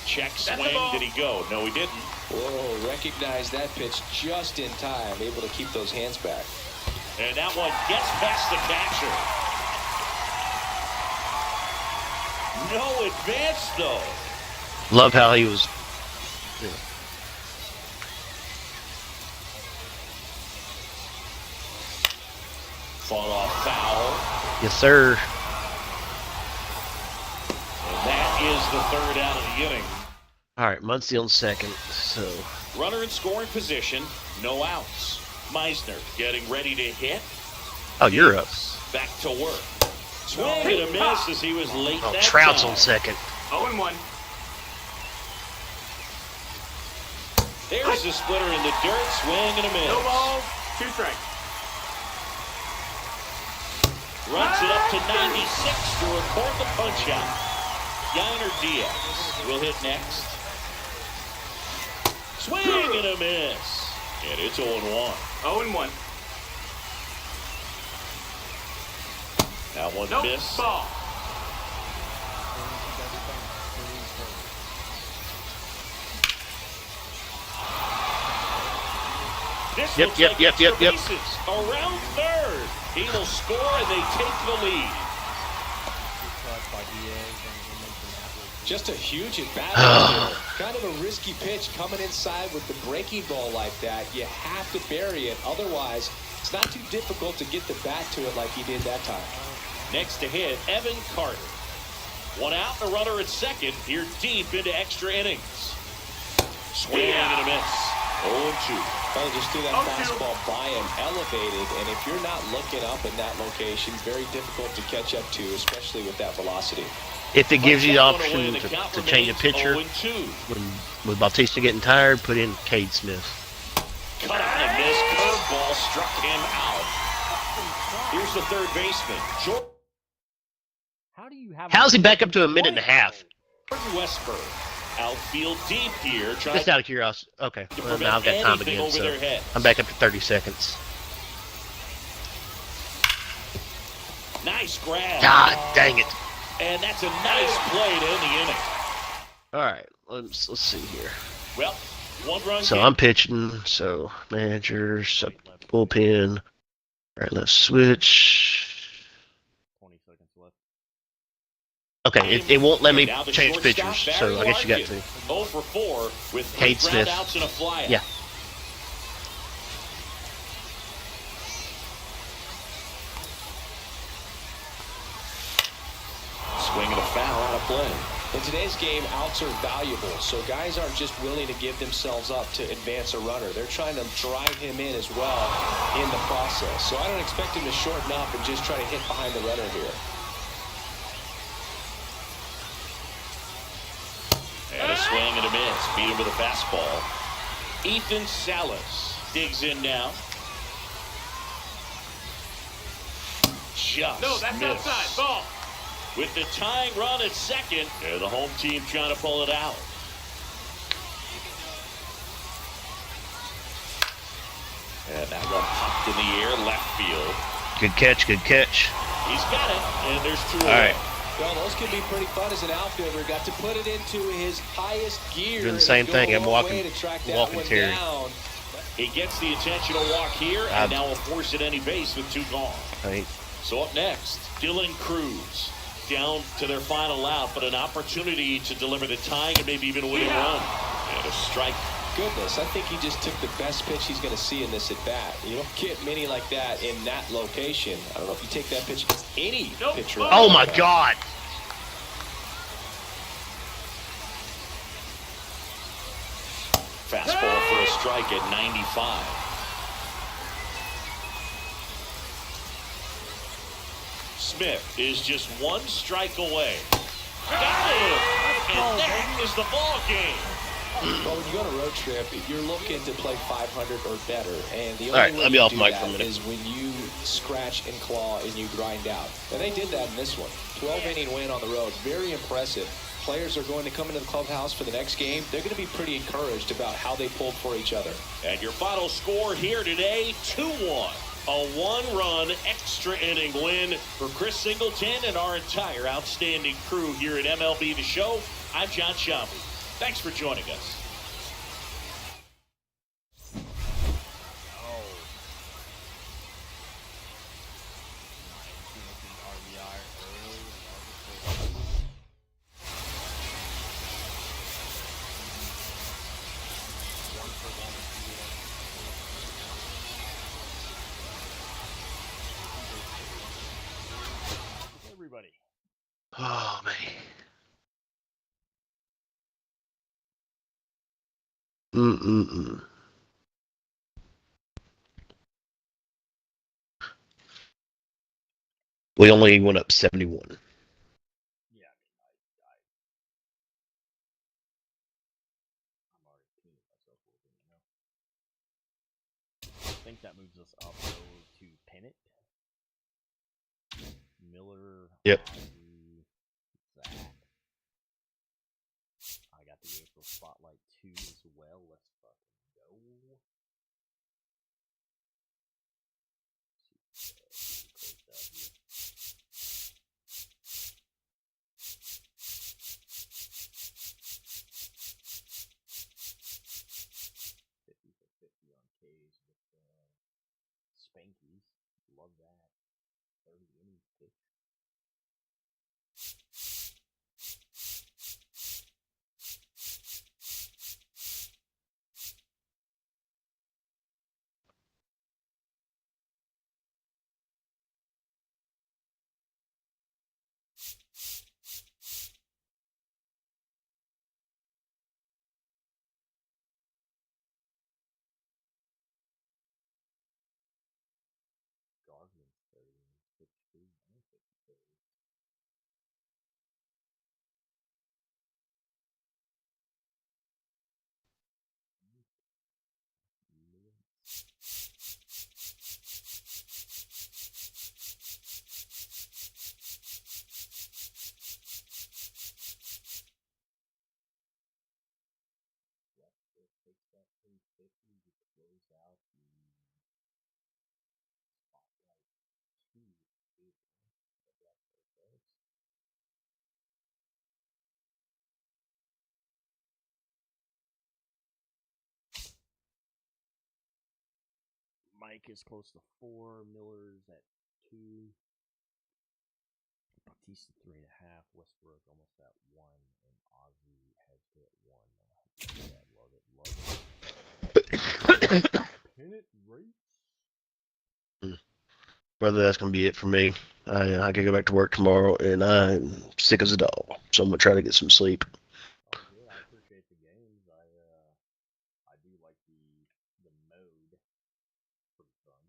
Check That's swing. the ball. Did he go? No, he didn't. Whoa, recognize that pitch just in time, able to keep those hands back. And that one gets past the catcher. No advance, though. Love how he was. Fought off foul. Yes, sir. And that is the 3rd out of the inning. All right, Muncy on second. So Runner in scoring position. No outs. Meisner getting ready to hit. oh, you're up. Back to work. Swing and a miss as he was late Oh, that Trout's time. on second. 0-1. There's the splitter in the dirt. Swing and a miss. No balls, 2 strikes. Runs it up to 96 to record the punch out. Yainer Diaz will hit next. Swing and a miss. And it's 0-1. 0-1. That one Nope. missed. Ball. This Yep, looks yep, like yep, extra yep. bases. Around third. He will score, and they take the lead. Just a huge at-bat. Kind of a risky pitch coming inside with the breaking ball like that. You have to bury it. Otherwise, it's not too difficult to get the bat to it like he did that time. Next to hit, Evan Carter. One out, the runner at second. Here deep into extra innings. Swing and a miss. 0-2. Well, just threw that fastball by him, elevated, and if you're not looking up in that location, very difficult to catch up to, especially with that velocity. If it gives you the option to change a pitcher, with Bautista getting tired, put in Cade Smith. Cut on and miss. Curveball struck him out. Here's the third baseman, Jordan. How's he back up to a minute and a half? Westberg. Outfield deep here. Just out of curiosity. Okay, well, now I've got time again, so I'm back up to 30 seconds. Nice grab. God dang it. And that's a nice play to end the inning. All right, let's see here. Well, one run. So I'm pitching. So manager, bullpen. All right, let's switch. 20 seconds left. Okay, it won't let me change pitchers, so I guess you got to. 0 for 4 with Cade Smith. outs and a flyout. Yeah. Swing and a foul out of play. In today's game, outs are valuable, so guys aren't just willing to give themselves up to advance a runner. They're trying to drive him in as well in the process. So I don't expect him to shorten up and just try to hit behind the runner here. And a swing and a miss. Beat him with a fastball. Ethan Salas digs in now. Just No, that's missed. outside. Ball. With the tying run at second, and the home team trying to pull it out. And that one popped in the air, left field. Good catch, good catch. He's got it, and there's 2 All right. Well, those can be pretty fun as an outfielder. Got to put it into his highest gear. Doing the same thing. I'm walking Terry. Down. He gets the intentional walk here, and now will force it any base with 2 gone. Right. So up next, Dylan Cruz. Down to their final out, but an opportunity to deliver the tying and maybe even a winning run. And a strike. Goodness, I think he just took the best pitch he's going to see in this at bat. You don't get many like that in that location. I don't know if you take that pitch against any pitcher. Oh my God. Fastball for a strike at 95. Smith is just 1 strike away. Got him! And that is the ball game. Well, when you go on a road trip, you're looking to play 500 or better, and the All right, only way let me you off do mic that for a minute. is when you scratch and claw and you grind out. And they did that in this one. 12-inning win on the road. Very impressive. Players are going to come into the clubhouse for the next game. They're going to be pretty encouraged about how they pulled for each other. And your final score here today, 2-1. A 1-run extra inning win for Chris Singleton and our entire outstanding crew here at MLB The Show. I'm John Shambi. Thanks for joining us. Everybody. Oh man. We only went up 71. Yeah, I'm already cleaning myself a little bit, I think that moves us up though to Pennant. Miller. Yep. Zach. I got the April Spotlight 2 as well. Let's fucking go. Close out here. $50 for $50 on K's with Spankies. Love that. out the Spotlight 2 cable. But that's perfect. Mike is close to 4. Miller's at 2. Batista 3.5. Westbrook almost at 1. And Ozzy has hit 1. Love it. Pin it race. Brother, that's gonna be it for me. I gotta go back to work tomorrow, and I'm sick as a dog. So I'm gonna try to get some sleep. Oh, good. I appreciate the games. I do like the mode. Pretty fun.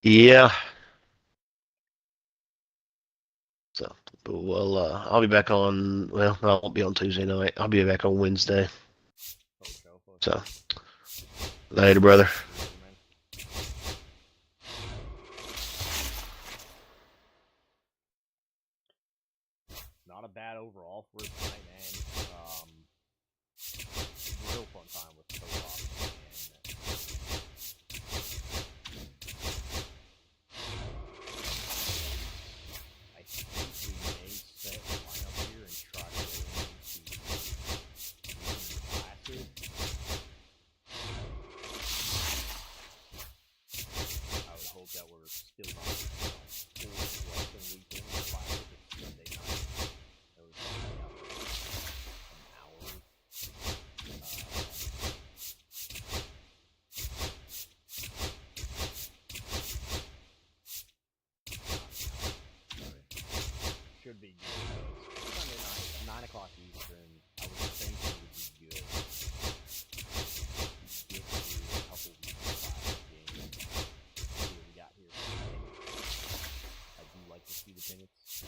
Yeah. So, but well, I'll be back on. Well, I won't be on Tuesday night. I'll be back on Wednesday. So, later, brother. Not a bad overall for tonight, man. Real fun time with co-op, and I think we may set a lineup here and try to go into classes. I would hope that we're still not full selection weekend classes. It's Sunday night. It was an hour. Should be good. Sunday night, 9 o'clock Eastern. I would think it would be good. Get through a couple of these classic games. See what we got here. I do like to see the pennants,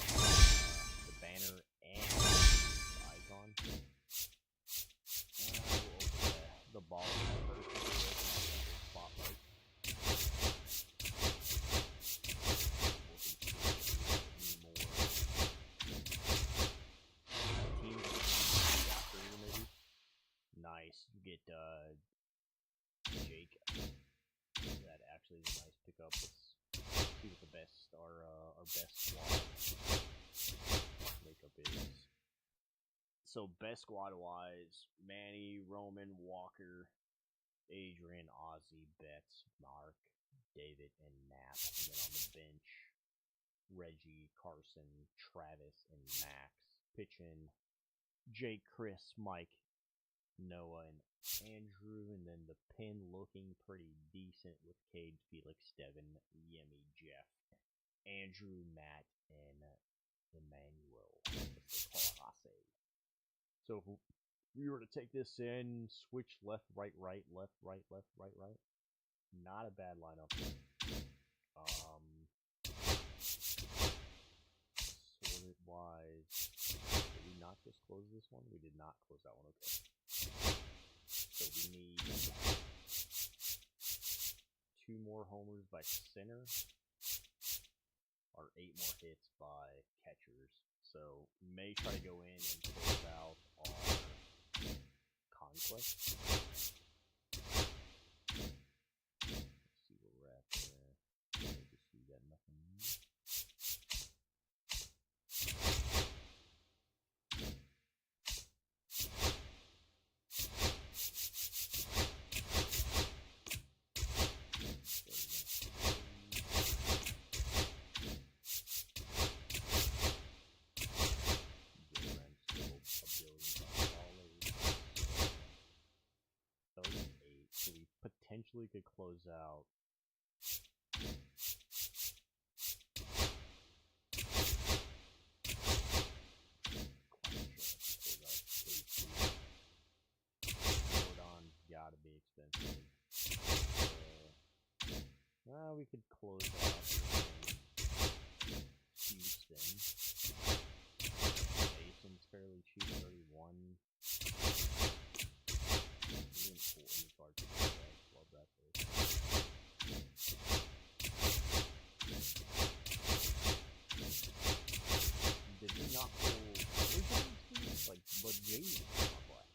the banner, and the icon. We'll open the ball first before we open the spotlight. Nice. You get Jake. That actually is a nice pickup. Let's see what the best our best squad makeup is. So best squad wise, Manny, Roman, Walker, Adrian, Ozzy, Betts, Mark, David, and Nap. And then on the bench, Reggie, Carson, Travis, and Max. Pitching Jake, Chris, Mike, Noah, and Andrew, and then the pin looking pretty decent with Cade, Felix, Devin, Yemi, Jeff, Andrew, Matt, and Emmanuel. So if we were to take this in, switch left, right, right, left, right, left, right, right. Not a bad lineup. Sorted wise, did we not just close this one? We did not close that one. Okay. So we need 2 more homers by center, or 8 more hits by catchers. So we may try to go in and close out our conquest. Let's see where we're at there. Just see that nothing. So we potentially could close out Jordan, gotta be expensive. We could close out Houston. Mason's fairly cheap, 31. Love that place. Did we not pull everything? Like, but James is not black.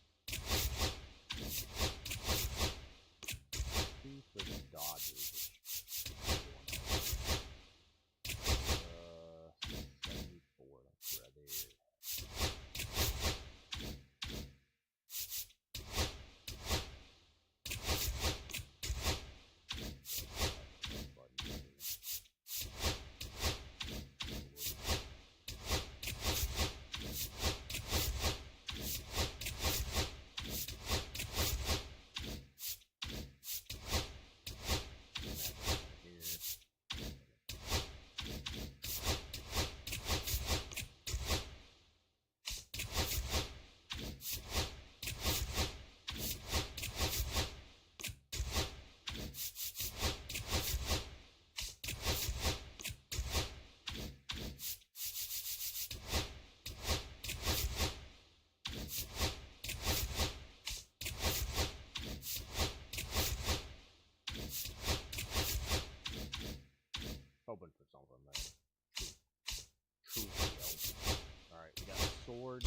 board.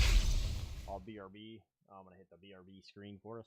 All BRB. I'm going to hit the BRB screen for us.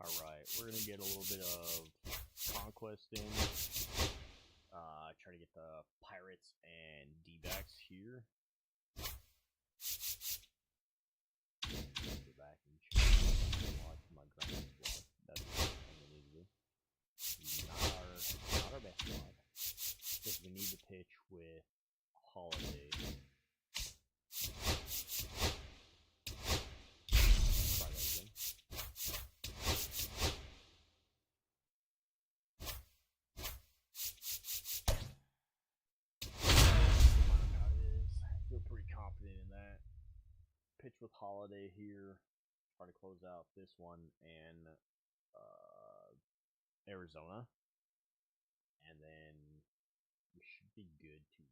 Alright, we're going to get a little bit of conquest in. Try to get the Pirates and D-backs here. Go back and watch my ground block. That's what we need to do. Not our best block. Because we need to pitch with Holiday. Try that again. Feel pretty confident in that. Pitch with Holiday here. Try to close out this one and Arizona. And then we should be good to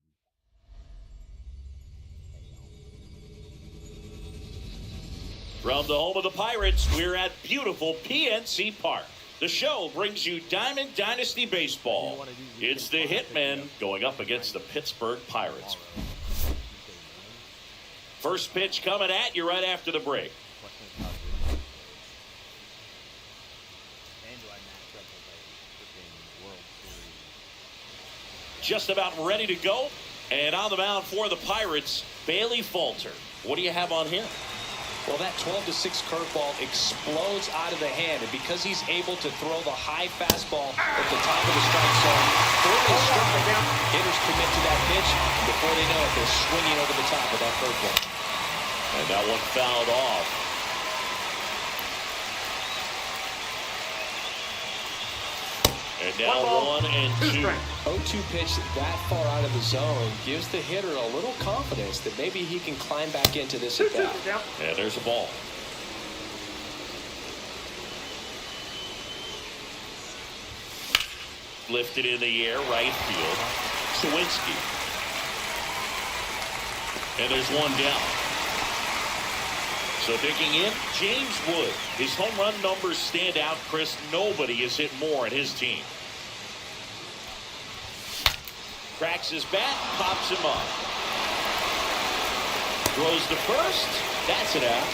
From the home of the Pirates, we're at beautiful PNC Park. The show brings you Diamond Dynasty Baseball. It's the Hitmen going up against the Pittsburgh Pirates. First pitch coming at you right after the break. Just about ready to go. And on the mound for the Pirates, Bailey Falter. What do you have on him? Well, that 12-6 curveball explodes out of the hand, and because he's able to throw the high fastball at the top of the strike zone, hitters commit to that pitch, and before they know it, they're swinging over the top of that curveball. And that one fouled off. And now 1-2. 0-2 pitch that far out of the zone gives the hitter a little confidence that maybe he can climb back into this at bat. And there's a ball. Lifted in the air, right field. Sawinski. And there's one down. So digging in, James Wood. His home run numbers stand out, Chris. Nobody has hit more at his team. Cracks his bat, pops him up. Throws to first. That's it out.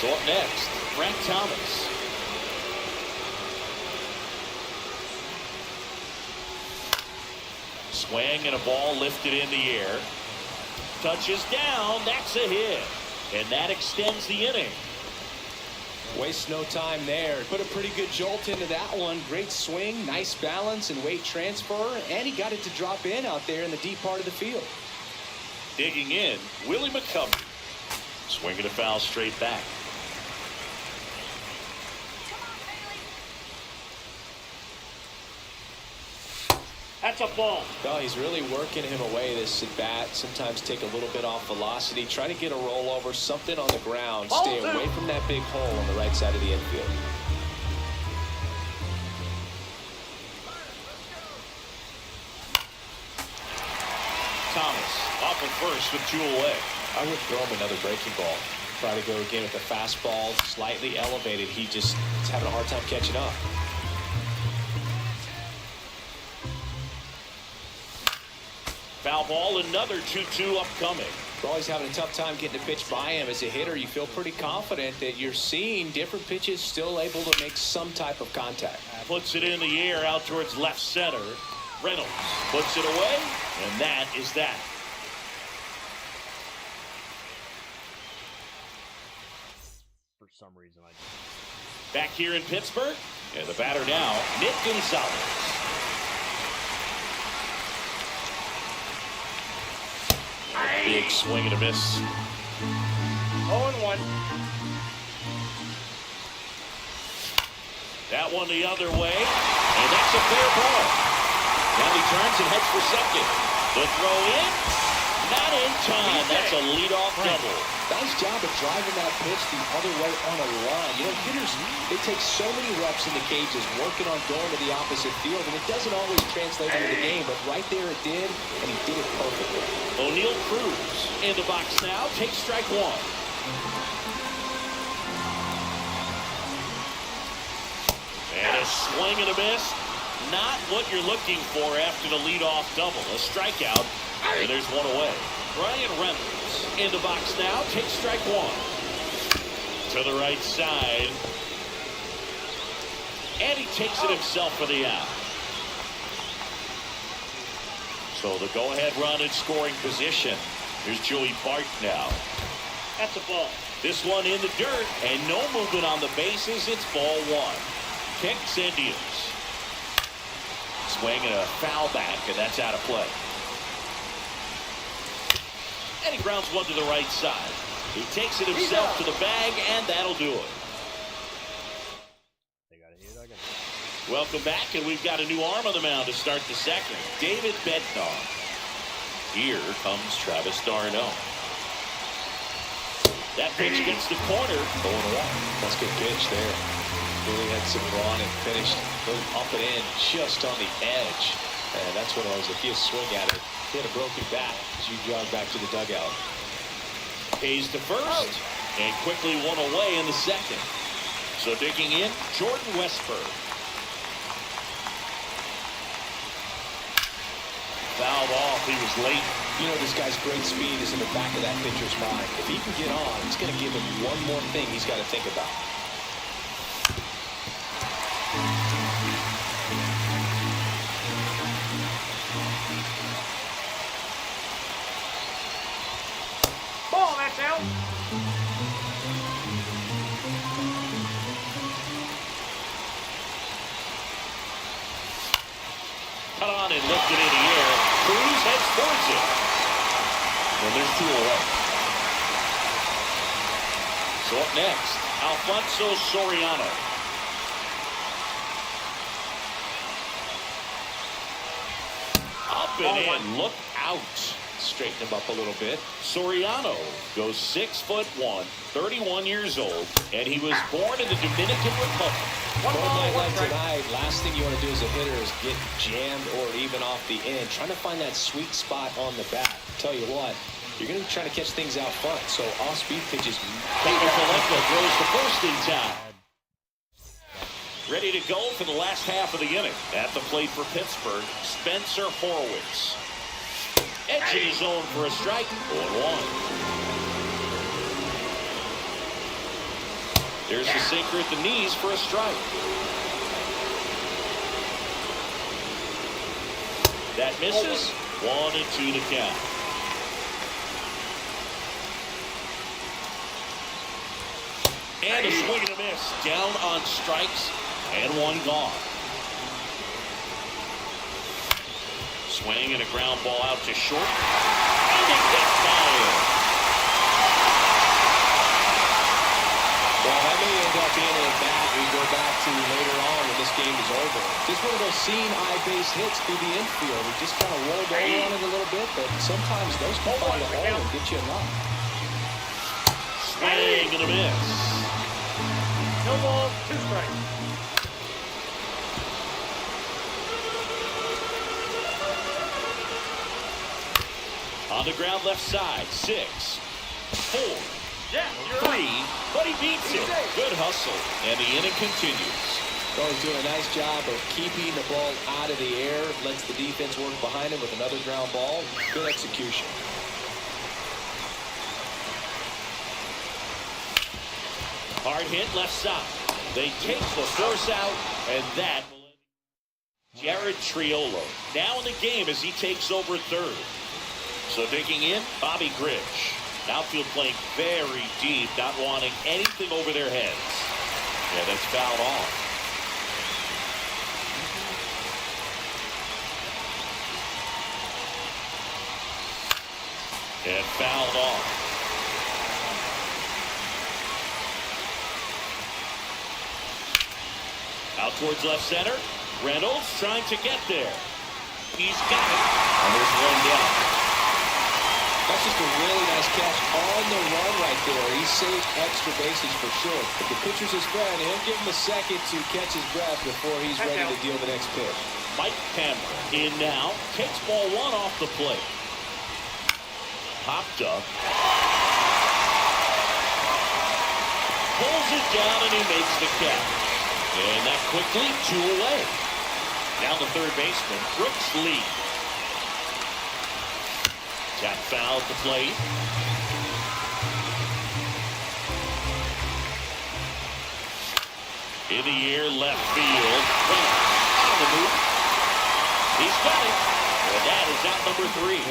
So up next, Frank Thomas. Swing and a ball lifted in the air. Touches down. That's a hit. And that extends the inning. Waste no time there. Put a pretty good jolt into that one. Great swing, nice balance and weight transfer, and he got it to drop in out there in the deep part of the field. Digging in, Willie McCovey. Swinging a foul straight back. That's a ball. Well, he's really working him away, this at bat. Sometimes take a little bit off velocity. Try to get a rollover, something on the ground. Stay away from that big hole on the right side of the infield. Thomas off at first with 2 away. I would throw him another breaking ball. Try to go again with the fastball, slightly elevated. He just is having a hard time catching up. Foul ball, another 2-2 upcoming. Well, he's having a tough time getting a pitch by him. As a hitter, you feel pretty confident that you're seeing different pitches still able to make some type of contact. Puts it in the air out towards left center. Reynolds puts it away, and that is that. For some reason, Back here in Pittsburgh, and the batter now, Nick Gonzalez. Big swing and a miss. 0-1. That one the other way, and that's a fair ball. Now he turns and heads for second. The throw in, not in time. That's a leadoff double. Nice job of driving that pitch the other way on a line. You know, hitters, they take so many reps in the cages working on going to the opposite field, and it doesn't always translate into the game, but right there it did, and he did it perfectly. O'Neal Cruz in the box now, takes strike one. And a swing and a miss. Not what you're looking for after the leadoff double. A strikeout, and there's one away. Brian Reynolds in the box now, takes strike one. To the right side. And he takes it himself for the out. So the go-ahead run in scoring position. Here's Joey Bart now. That's a ball. This one in the dirt, and no movement on the bases. It's ball one. Kicks and deals. Swing and a foul back, and that's out of play. And he grounds one to the right side. He takes it himself to the bag, and that'll do it. they got to hit. Welcome back, and we've got a new arm on the mound to start the second. David Bednar. Here comes Travis d'Arnaud. That pitch gets the corner. 0-1. That's a good pitch there. Really had some run and finished up and in just on the edge. And that's what it was. If you swing at it, hit a broken bat as you jog back to the dugout. Pays to first, and quickly one away in the second. So digging in, Jordan Westberg. Fouled off, he was late. You know, this guy's great speed is in the back of that pitcher's mind. If he can get on, it's going to give him one more thing he's got to think about. Ball, that's out. Cut on and lifted in the air. Cruz heads towards it. And there's 2 away. So up next, Alfonso Soriano. Up and in, look out. Straighten him up a little bit. Soriano goes 6'1", 31 years old, and he was born in the Dominican Republic. One night like tonight, last thing you want to do as a hitter is get jammed or even off the end. Trying to find that sweet spot on the bat. Tell you what, you're going to be trying to catch things out front. So off-speed pitches. Collecto throws the first in time. Ready to go for the last half of the inning. At the plate for Pittsburgh, Spencer Horwitz. Edging his zone for a strike. 0-1. There's the sinker at the knees for a strike. That misses. 1-2 to count. And a swing and a miss. Down on strikes. And one gone. Swing and a ground ball out to short. And it gets by him. Well, that may end up being an at bat we go back to later on when this game is over. there. Just one of those seeing eye base hits through the infield. He just kind of rolled over on it a little bit, but sometimes those can find a hole and get you a knock. Swing and a miss. No ball, 2 strikes. On the ground left side, 6, 4, Yeah, 3, but he beats it. Good hustle, and the inning continues. Well, he's doing a nice job of keeping the ball out of the air, lets the defense work behind him with another ground ball. Good execution. Hard hit left side. They take the force out, and that Jared Triolo now in the game as he takes over third. So digging in, Bobby Grich. Outfield playing very deep, not wanting anything over their heads. Yeah, that's fouled off. And fouled off. Out towards left center. Reynolds trying to get there. He's got it. And there's one down. That's just a really nice catch on the run right there. He saved extra bases for sure. But the pitcher's his friend. He'll give him a second to catch his breath before he's ready to deal the next pitch. Mike Pamler in now. Takes ball 1 off the plate. Popped up. Pulls it down and he makes the catch. And that quickly 2 away. Down the third baseman, Brooks Lee. Tap foul at the plate. In the air, left field. On the move. He's got it. And that is out number 3.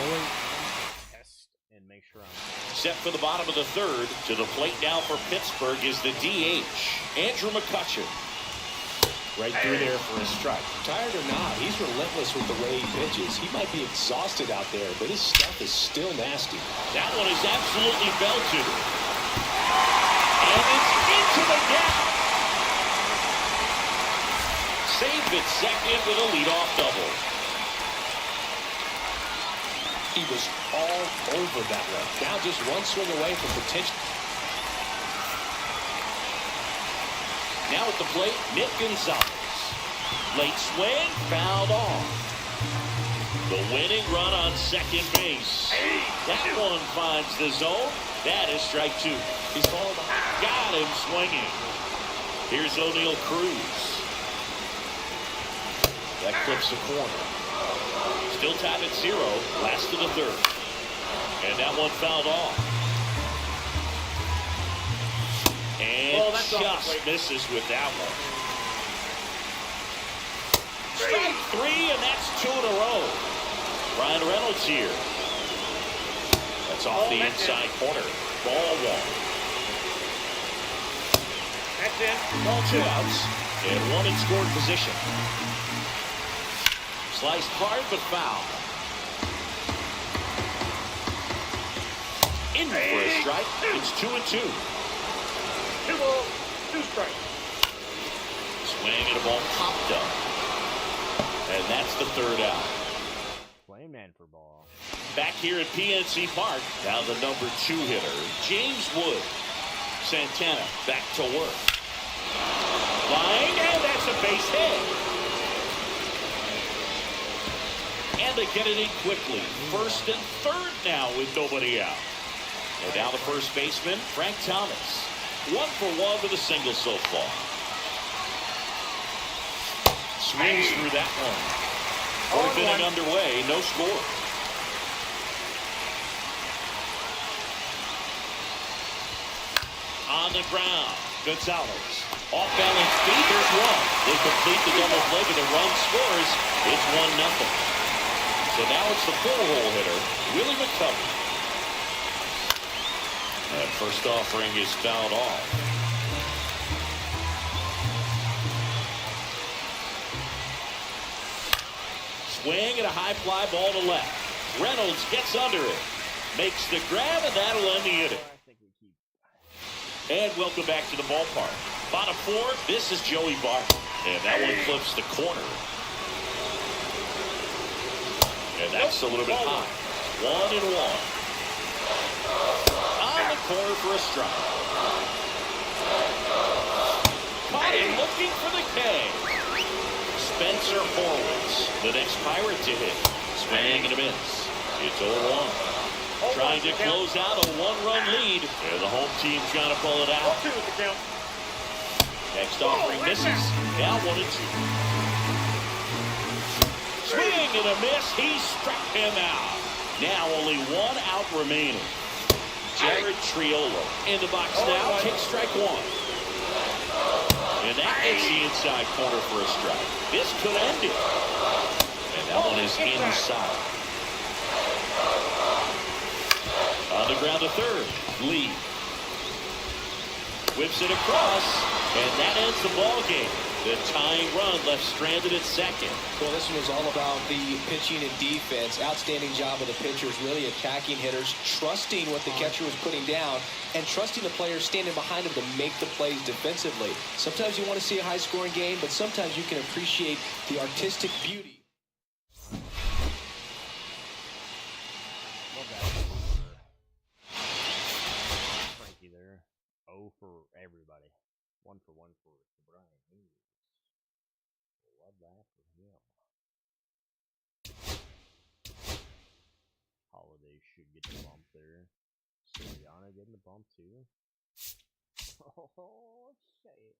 Test and make sure I'm Set for the bottom of the third. To the plate now for Pittsburgh is the DH, Andrew McCutchen. Right through there for a strike. Tired or not, he's relentless with the way he pitches. He might be exhausted out there, but his stuff is still nasty. That one is absolutely belted. And it's into the gap. Saved at second with a leadoff double. He was all over that one. Now just one swing away from potential. Now at the plate, Nick Gonzalez. Late swing, fouled off. The winning run on second base. That one finds the zone. That is strike 2. He's falling behind. Got him swinging. Here's O'Neal Cruz. That clips the corner. Still tied at 0. Last of the third. And that one fouled off. And just misses with that one. Strike 3, and that's 2 in a row. Ryan Reynolds here. That's off the inside corner. Ball 1. That's it. Ball 2 outs, and 1 in scored position. Sliced hard, but foul. In for a strike. It's 2-2. 2 balls, 2 strikes. Swing and a ball popped up. And that's the third out. playing man for ball. Back here at PNC Park, now the number 2 hitter, James Wood. Santana back to work. Line, and that's a base hit. And they get it in quickly. First and third now with nobody out. And now the first baseman, Frank Thomas. 1 for 1 with a single so far. Swings through that one. Fourth inning underway, no score. On the ground, Gonzalez. Off balance feet, there's one. They complete the double play, but the run scores. It's 1-0. So now it's the 4-hole hitter, Willie McCovey. That first offering is fouled off. Swing and a high fly ball to left. Reynolds gets under it. Makes the grab, and that'll end the inning. And welcome back to the ballpark. Bottom 4, this is Joey Bart. And that one clips the corner. And that's a little bit high. 1-1. On the corner for a strike. Caught him looking for the K. Spencer Horwitz, the next Pirate to hit. Swing and a miss. It's 0-1. Trying to close out a 1-run lead. And the home team trying to pull it out. Next offering misses. Now 1-2. Swing and a miss. He struck him out. Now only 1 out remaining. Jared Triolo in the box now. Kick strike 1. And that hits the inside corner for a strike. This could end it. And that one is inside. On the ground to third. Lee whips it across, and that ends the ball game. The tying run left stranded at second. Well, this one was all about the pitching and defense. Outstanding job of the pitchers, really attacking hitters, trusting what the catcher was putting down, and trusting the players standing behind them to make the plays defensively. Sometimes you want to see a high-scoring game, but sometimes you can appreciate the artistic beauty. Love that Frankie there. 0 for everybody. 1 for Brian Hughes. Love that for him. Holiday should get the bump there. Soriano getting the bump too. Oh, shit.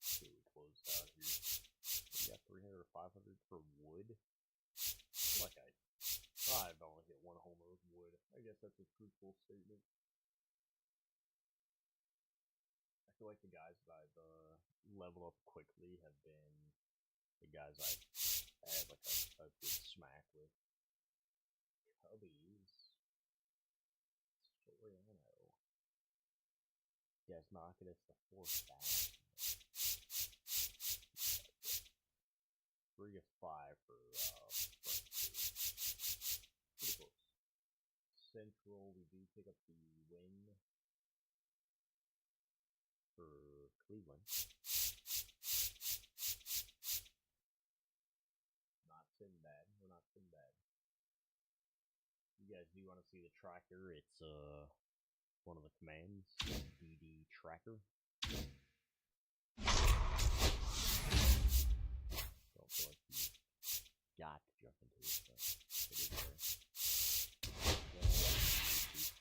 Okay, we closed out here. We got 300 or 500 for Wood. Like I've only hit 1 homer with Wood. I guess that's a truthful statement. I feel like the guys that I've leveled up quickly have been the guys I had like a good smack with. Cubbies. Soriano. Guys knocking us the 4th back. 3 of 5 for pretty close. Central, we do pick up the win for Cleveland. Not Sinbad. We're not Sinbad. You guys do want to see the tracker? It's one of the commands, DD tracker. Don't feel like you got to jump into it, but it is there.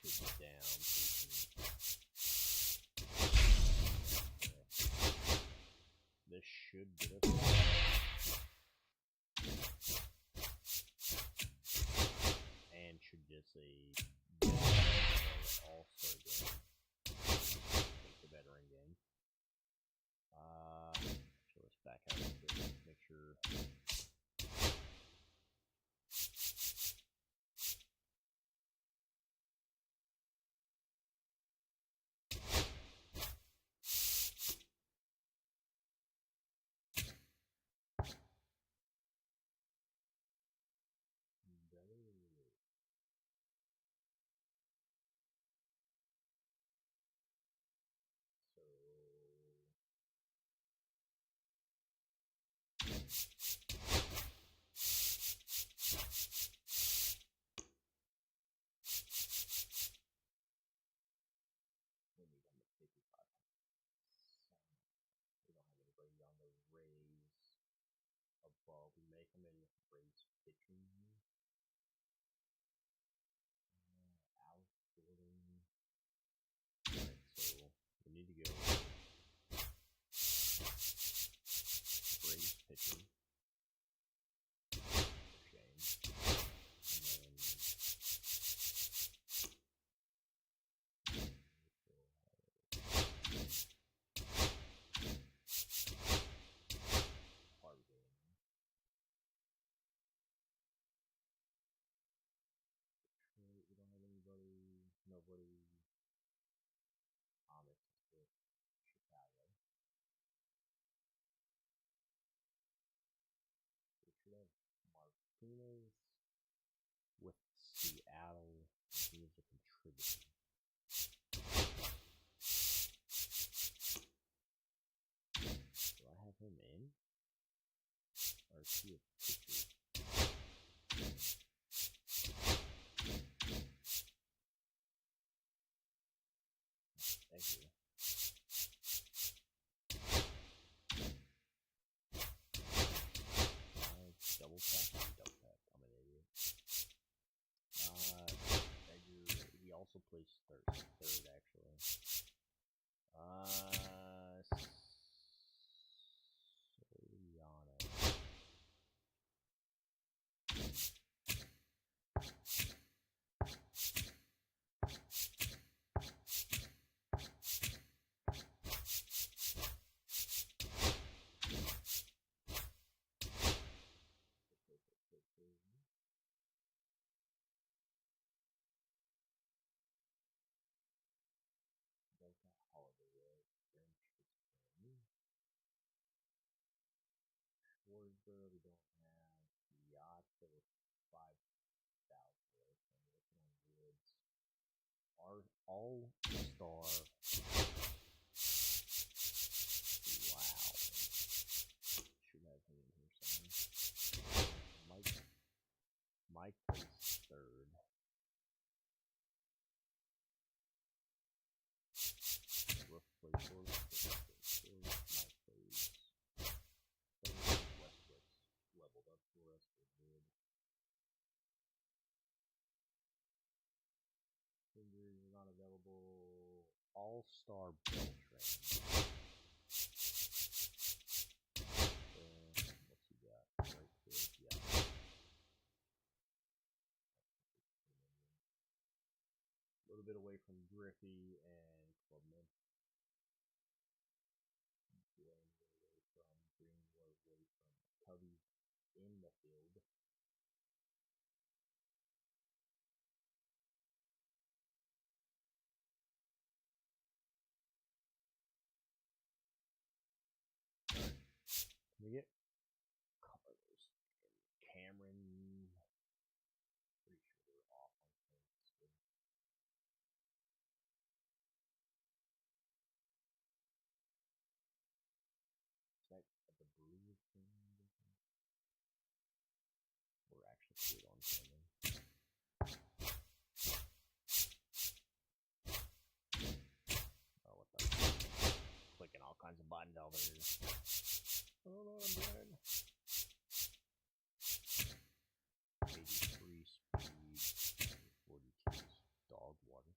Push it down. This should get us. And should just a all-star game. Take the veteran game. So let's back out a little bit. Make sure. We may come in with Rays pitching. Alex Gordon. Alright, so we need to go Rays pitching. Shane. Nobody Thomas is with Chicago. We should have Martinez with Seattle. He is a contributor. Thank you. Double tap. I'm an idiot. He also plays third actually. Soliano. Schwarzberg, we don't have yachts that were 5,000 away from looking on Woods. Our all-star. Wow. Should have him in here somewhere. Mike plays third. Roof plays short. Mike plays third. Westbrook's leveled up for us. We're good. Fingers are not available. All-star Beltran. What's he got? Right field, yeah. A little bit away from Griffey and Clubman. Greenwood away from Cubby in the field. Can we get colors? Cameron. Pretty sure they're off on things. Is that the Brewers thing? We're actually good on Cameron. Oh, what the? Clicking all kinds of buttons over here. Oh no, I'm dead. 83 speed, 42 dog water.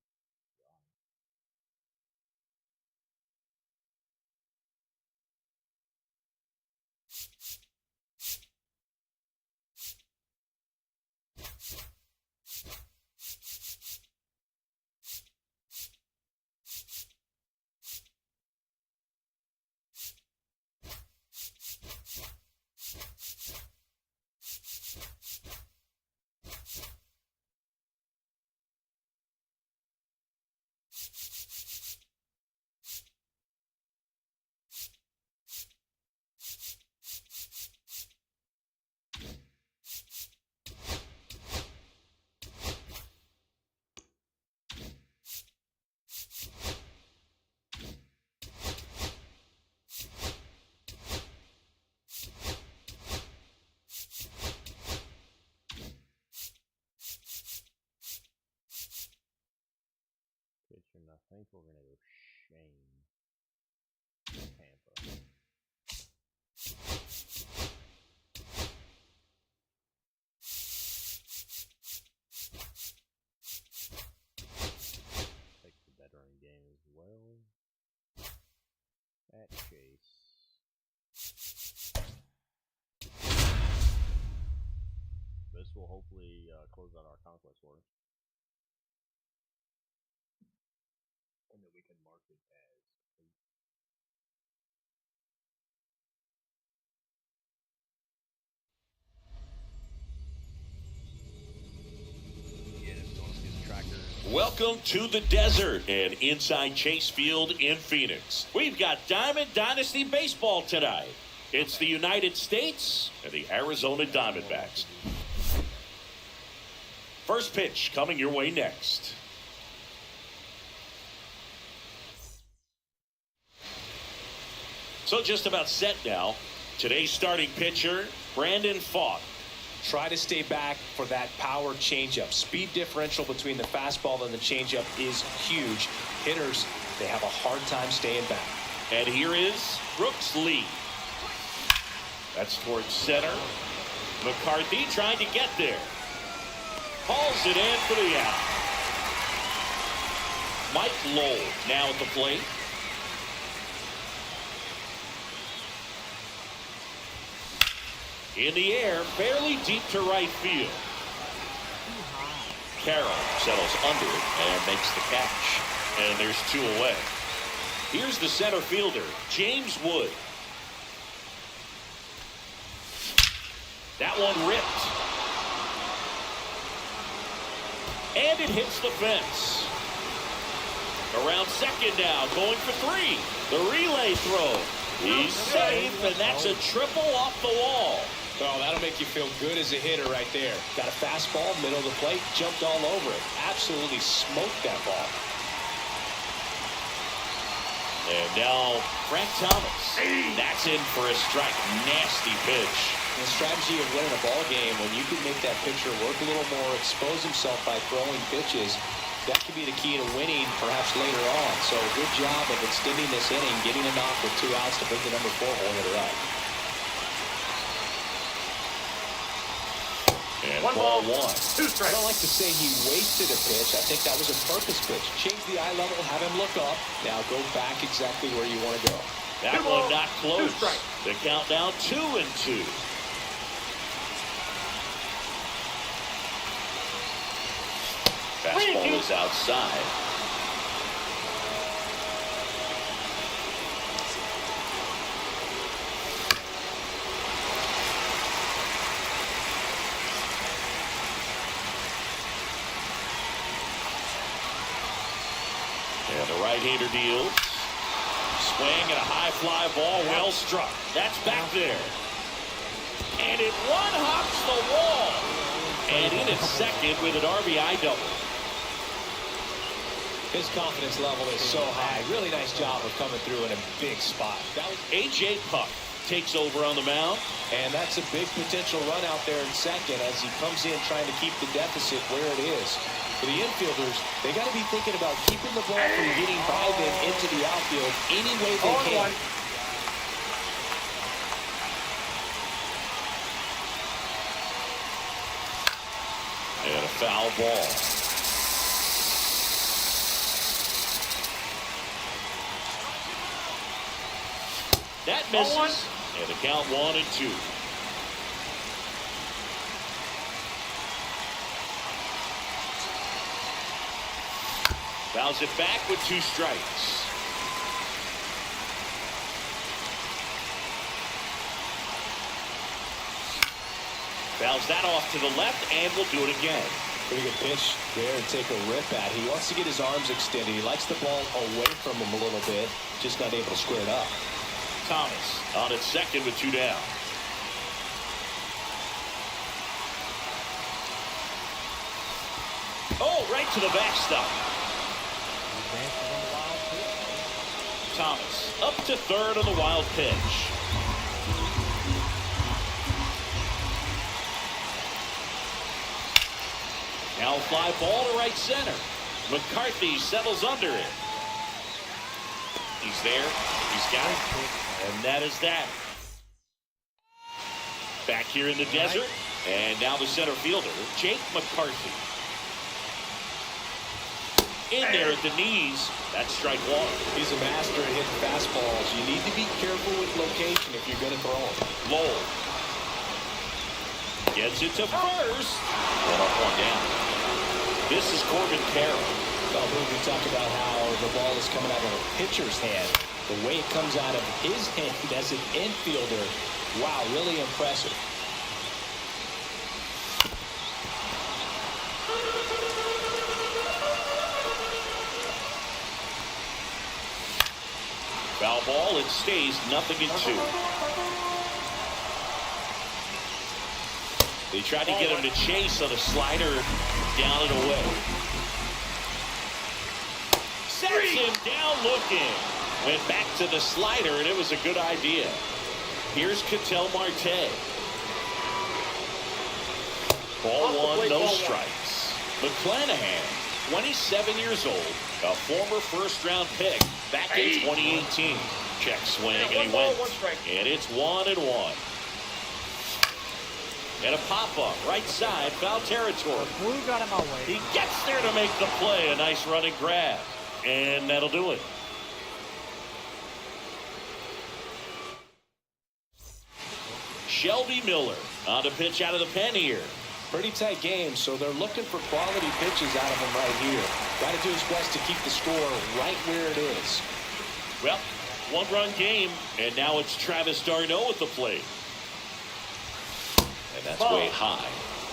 And I think we're going to go Shane. Tampa. Take the veteran game as well. At Chase. This will hopefully close out our conquest wars. And then we can mark it as complete. Welcome to the desert and inside Chase Field in Phoenix. We've got Diamond Dynasty Baseball tonight. It's the United States and the Arizona Diamondbacks. First pitch coming your way next. So just about set now. Today's starting pitcher, Brandon Falk. Try to stay back for that power changeup. Speed differential between the fastball and the changeup is huge. Hitters, they have a hard time staying back. And here is Brooks Lee. That's towards center. McCarthy trying to get there. Hauls it in for the out. Mike Lowell now at the plate. In the air, fairly deep to right field. Carroll settles under it and makes the catch. And there's 2 away. Here's the center fielder, James Wood. That one ripped. And it hits the fence. Around second now, going for 3. The relay throw. He's safe, and that's a triple off the wall. Oh, that'll make you feel good as a hitter right there. Got a fastball, middle of the plate, jumped all over it. Absolutely smoked that ball. And now Frank Thomas. That's in for a strike. Nasty pitch. The strategy of winning a ball game, when you can make that pitcher work a little more, expose himself by throwing pitches, that could be the key to winning perhaps later on. So good job of extending this inning, getting a knock with 2 outs to bring the number 4 hole hitter up. And 1 ball, 1. 2 strikes. I don't like to say he wasted a pitch. I think that was a purpose pitch. Change the eye level, have him look up. Now go back exactly where you want to go. That one not 2 close. strikes. The countdown 2-2. Fastball is outside. And the right-hander deals. Swing and a high fly ball, well struck. That's back there. And it one-hops the wall. And in at second with an RBI double. His confidence level is so high. Really nice job of coming through in a big spot. A.J. Puck takes over on the mound. And that's a big potential run out there in second as he comes in trying to keep the deficit where it is. For the infielders, they got to be thinking about keeping the ball from getting by them into the outfield any way they can. And a foul ball. That misses. And the count 1-2. Fouls it back with 2 strikes. Fouls that off to the left and will do it again. Pretty good pitch there to take a rip at. He wants to get his arms extended. He likes the ball away from him a little bit. Just not able to square it up. Thomas on at second with 2 down. Oh, right to the backstop. Thomas up to third on the wild pitch. Now fly ball to right center. McCarthy settles under it. He's there. He's got it. And that is that. Back here in the desert. And now the center fielder, Jake McCarthy. In there at the knees. That's strike 1. He's a master at hitting fastballs. You need to be careful with location if you're going to throw them. Lowell gets it to first. And up 1 down. This is Corbin Carroll. Well, we talked about how the ball is coming out of a pitcher's hand. The way it comes out of his hand as an infielder, wow, really impressive. Foul ball, it stays 0-2. They tried to get him to chase on a slider, down and away. Sets him down looking. Went back to the slider, and it was a good idea. Here's Ketel Marte. Ball one, no strikes. McClanahan, 27 years old, a former first-round pick back in 2018. Check swing, and he went. And it's 1-1. And a pop-up, right side, foul territory. Blue got him away. He gets there to make the play. A nice running grab. And that'll do it. Shelby Miller on to pitch out of the pen here. Pretty tight game, so they're looking for quality pitches out of him right here. Got to do his best to keep the score right where it is. Well, one-run game, and now it's Travis d'Arnaud with the plate. And that's way high.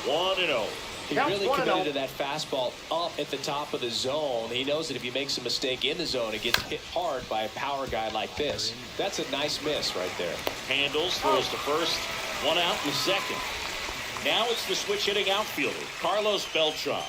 1-0. He really committed to that fastball up at the top of the zone. He knows that if he makes a mistake in the zone, it gets hit hard by a power guy like this. That's a nice miss right there. Handles, throws to first. One out in the second. Now it's the switch hitting outfielder, Carlos Beltran.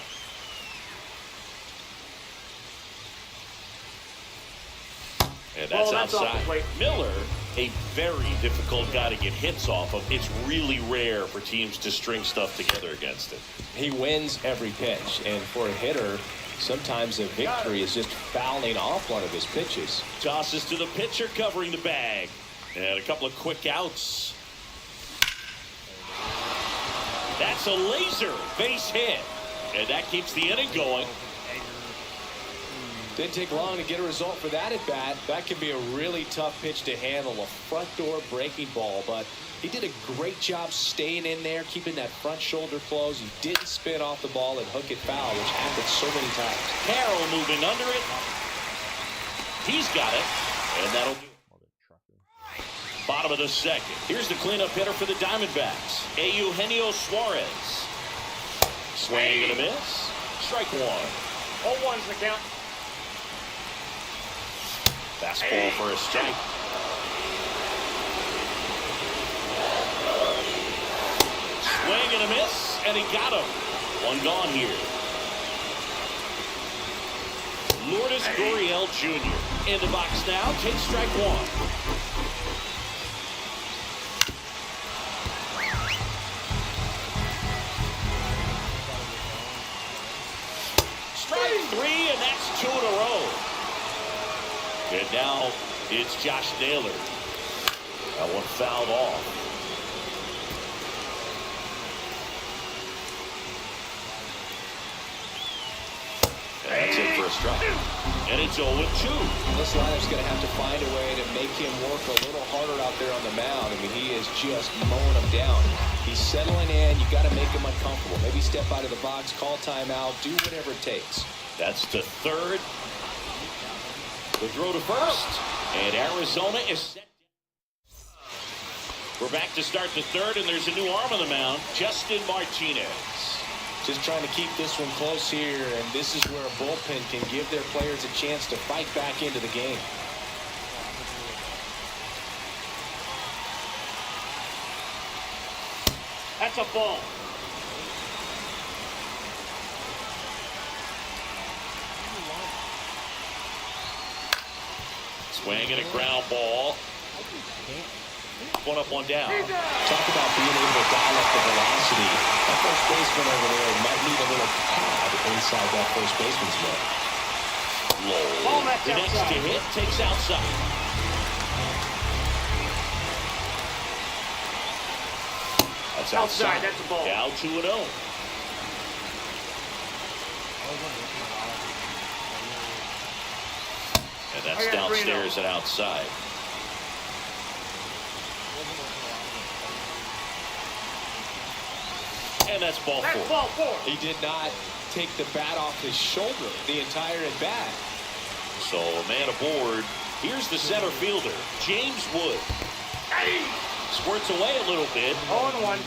And that's outside. Miller, a very difficult guy to get hits off of. It's really rare for teams to string stuff together against him. He wins every pitch, and for a hitter, sometimes a victory is just fouling off one of his pitches. Tosses to the pitcher covering the bag. And a couple of quick outs. That's a laser base hit. And that keeps the inning going. Didn't take long to get a result for that at bat. That can be a really tough pitch to handle, a front door breaking ball, but he did a great job staying in there, keeping that front shoulder closed. He didn't spin off the ball and hook it foul, which happens so many times. Carroll moving under it. He's got it, and that'll do it. Bottom of the second. Here's the cleanup hitter for the Diamondbacks, Eugenio Suarez. Swing and a miss. Strike one. 0-1's the count. Fastball for a strike. Swing and a miss, and he got him. One gone here. Lourdes Gurriel Jr. in the box now. Takes strike one. Strike three, and that's 2 in a row. And now it's Josh Naylor. That one fouled off. And that's it for a strike. And it's 0-2. This lineup's going to have to find a way to make him work a little harder out there on the mound. I mean, he is just mowing them down. He's settling in. You got to make him uncomfortable. Maybe step out of the box, call timeout, do whatever it takes. That's to third. The throw to first, and Arizona is set. We're back to start the third, and there's a new arm on the mound, Justin Martinez. Just trying to keep this one close here, and this is where a bullpen can give their players a chance to fight back into the game. That's a ball. Swing and a ground ball. One up, one down. Talk about being able to dial up the velocity. That first baseman over there might need a little pad inside that first baseman's mitt. Low. The next to hit takes outside. That's outside. That's a ball. Now 2-0. And that's downstairs and outside. And that's ball four. That's ball four. He did not take the bat off his shoulder the entire at bat. So a man aboard. Here's the center fielder, James Wood. Hey! Squirts away a little bit. 0-1.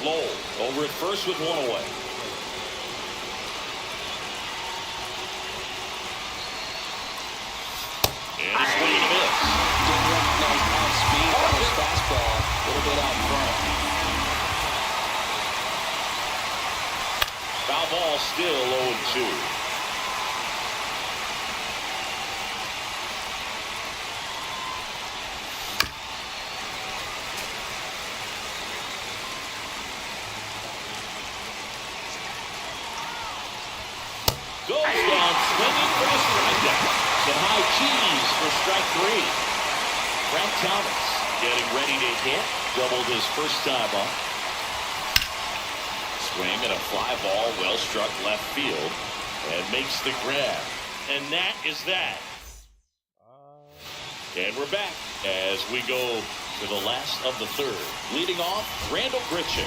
Lowell over at first with one away. And a swing and a miss. Didn't recognize off speed on his fastball. A little bit out front. Foul ball still 0-2. Goes down swinging for the strikeout. Some high cheese for strike 3. Brad Thomas getting ready to hit. Doubled his first time up. Swing and a fly ball, well struck left field, and makes the grab. And that is that. And we're back as we go to the last of the third. Leading off, Randall Grichuk.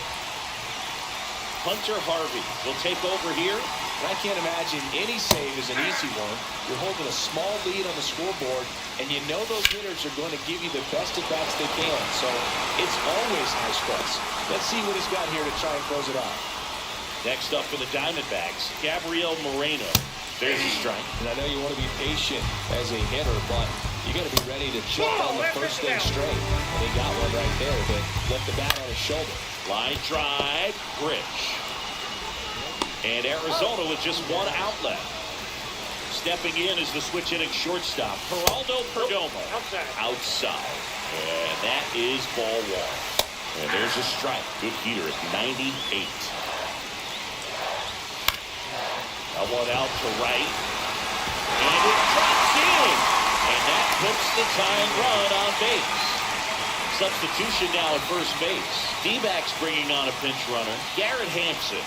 Hunter Harvey will take over here. I can't imagine any save is an easy one. You're holding a small lead on the scoreboard, and you know those hitters are going to give you the best at-bats they can. So it's always high stress. Let's see what he's got here to try and close it out. Next up for the Diamondbacks, Gabriel Moreno. There's a strike. And I know you want to be patient as a hitter, but you got to be ready to jump on the first thing straight. And he got one right there, but left the bat on his shoulder. Line drive, Grich. And Arizona with just one outlet. Stepping in is the switch hitting shortstop, Geraldo Perdomo. Outside. And that is ball 1. And there's a strike. Good heater at 98. That one out to right. And it drops in. And that puts the tying run on base. Substitution now at first base. D-backs bringing on a pinch runner, Garrett Hampson.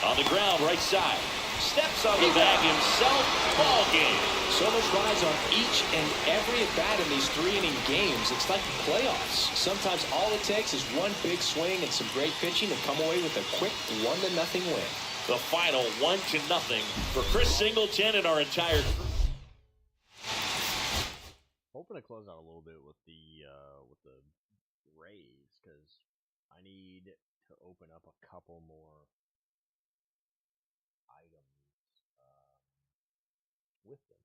On the ground, right side. Steps on the bag himself. Ball game. So much rides on each and every at-bat in these 3-inning games. It's like the playoffs. Sometimes all it takes is one big swing and some great pitching to come away with a quick 1-0 win. The final 1-0 for Chris Singleton and our entire crew. Hoping to close out a little bit with the Rays, because I need to open up a couple more items with them.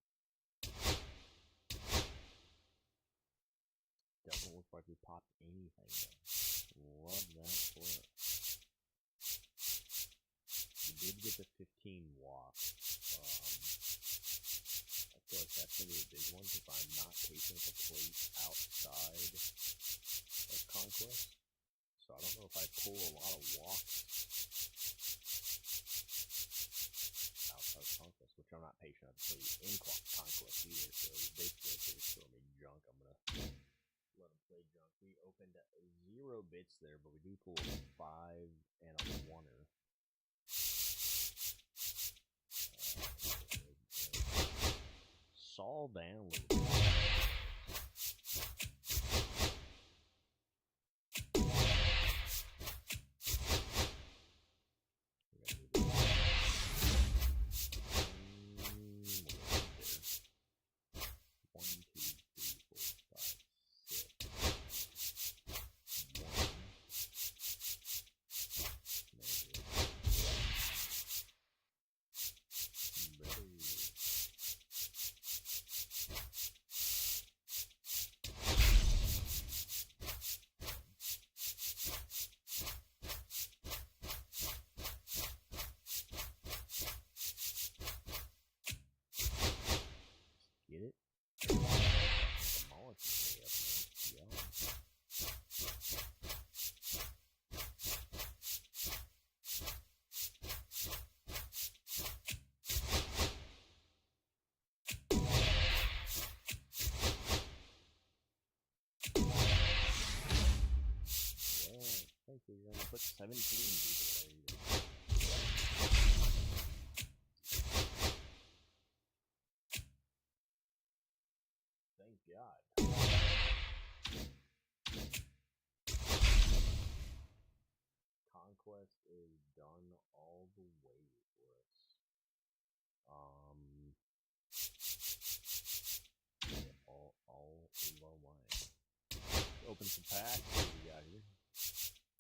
Doesn't look like we popped anything though. Love that flip. We did get the 15 walk. I feel like that's going to be a big one because I'm not taking the plate outside of Conquest. So I don't know if I pull a lot of walks outside of Conquest, which I'm not patient at the plate in Conquest either. So basically, if they throw me junk, I'm going to let them play junk. We opened 0 bits there, but we do pull a 5 and a 1-er. Saul down a little bit. Get it? I think we're going to put 17 people there. Thank God. Conquest is done all the way for us. All low line. Open some packs. What do we got here? I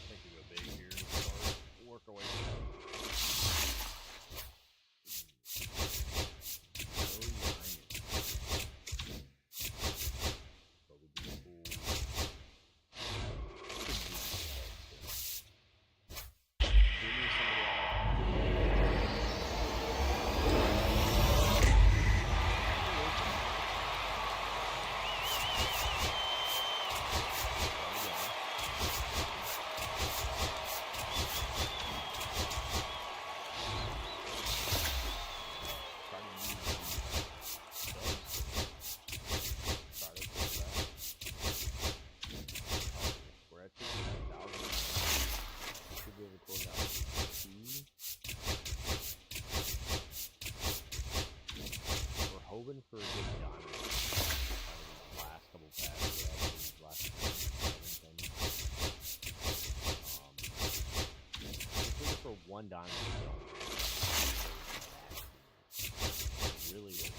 think we go big here. Work away from it. one diamond we don't have. Really will.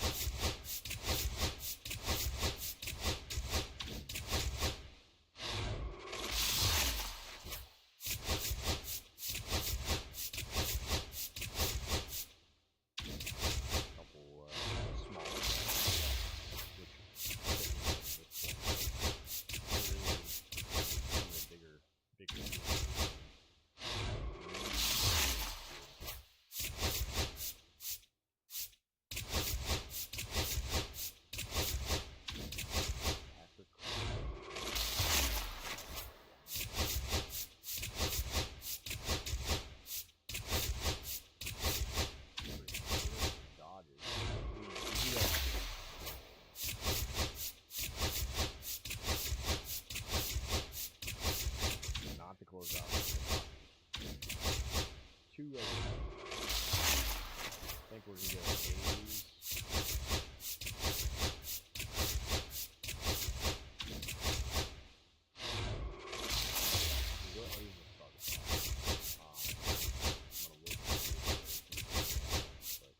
To close out. Two I think we're gonna go A's. We'll go A's to start us off. I'm gonna look at but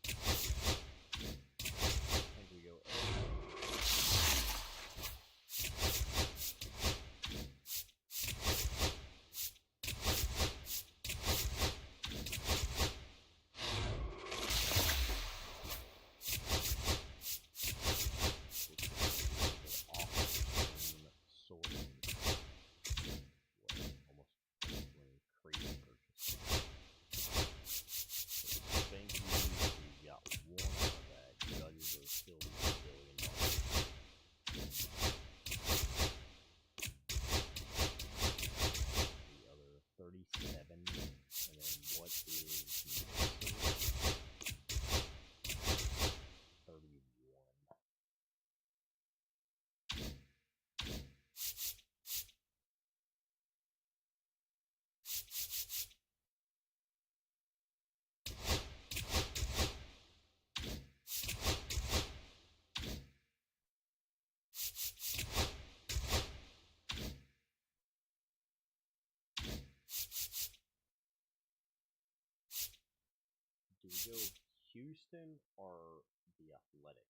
I think we go A's. Do we go Houston or the Athletics?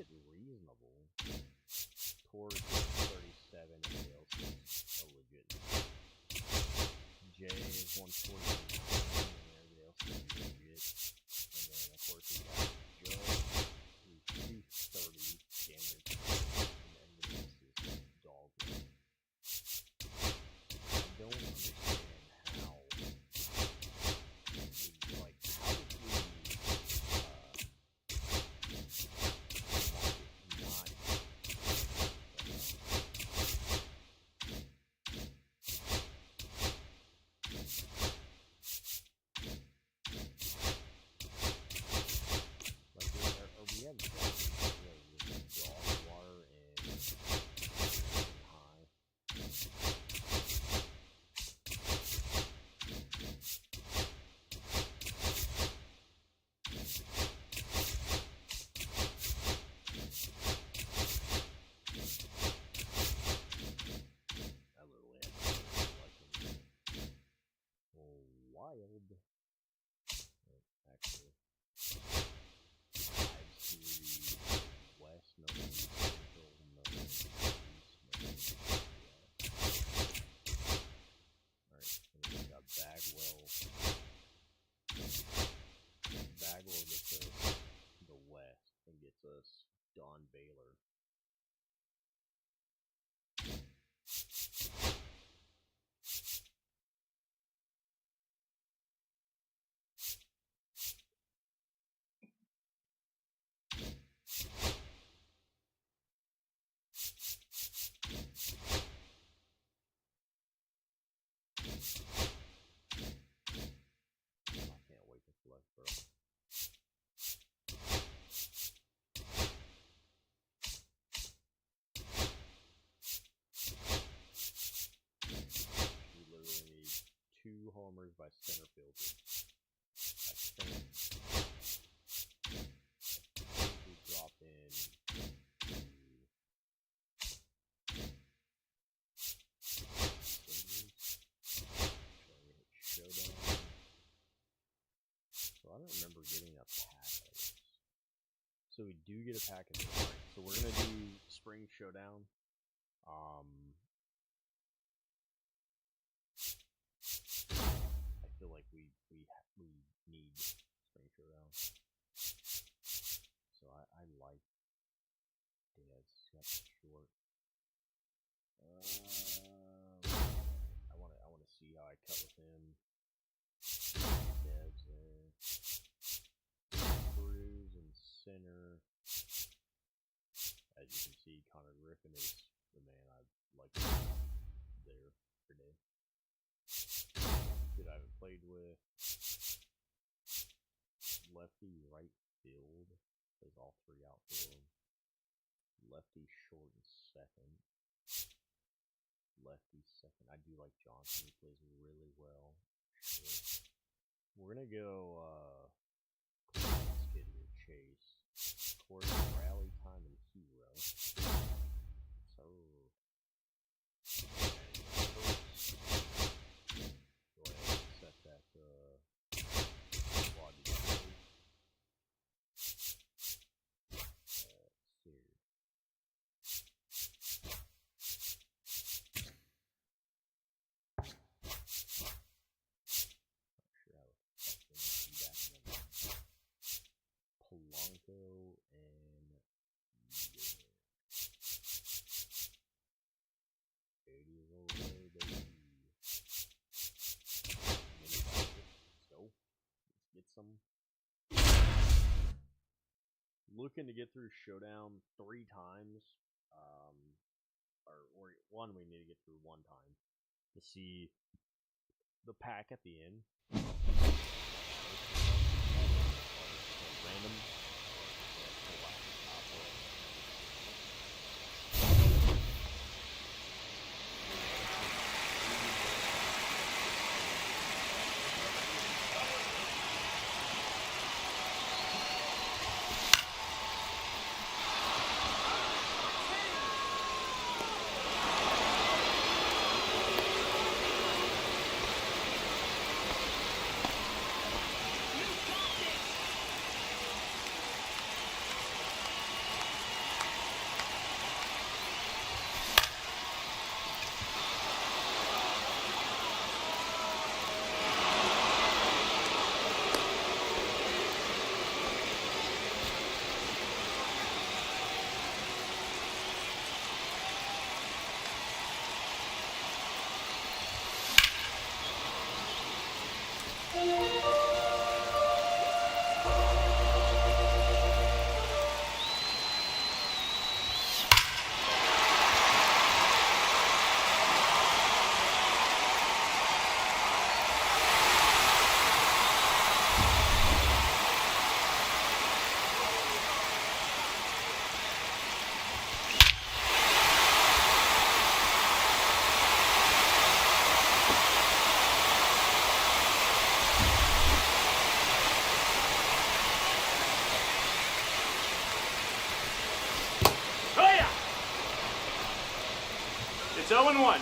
did reasonable. Torres 37 and Dale's a legit. Jay is 149 and everybody else is legit. And then of course we got Joe who's 230 damn near, and everybody else is dog. I don't understand how we, like, how did we market not we have dog water and high. That little ant wild. Actually, 5 series west, no central, no east, no west. Alright, and we got Bagwell. Bagwell gets us the west and gets us Don Baylor. I can't wait to select, bro. We literally need 2 homers by center fielder. I think we drop in Showdown. So I don't remember getting a pack of this. So we do get a pack of this. Right, so we're gonna do Spring Showdown. I feel like we need Spring Showdown. So I like Dad's got short. I wanna see how I cut with him. Dad's there. Cruz in center. As you can see, Connor Griffin is the man I like there today. Kid I haven't played with. Lefty right field. Plays all 3 outfield. Lefty short and second. Lefty second. I do like Johnson. He plays really well. Short. We're gonna go this kid here, Chase. Of course, rally time and hero. So go ahead and set that quad utility. Here. Polanco and 80 years old, baby. Let's go. Let's get some. Looking to get through Showdown 3 times. Or one we need to get through 1 time to see the pack at the end. Random. It's 0-1.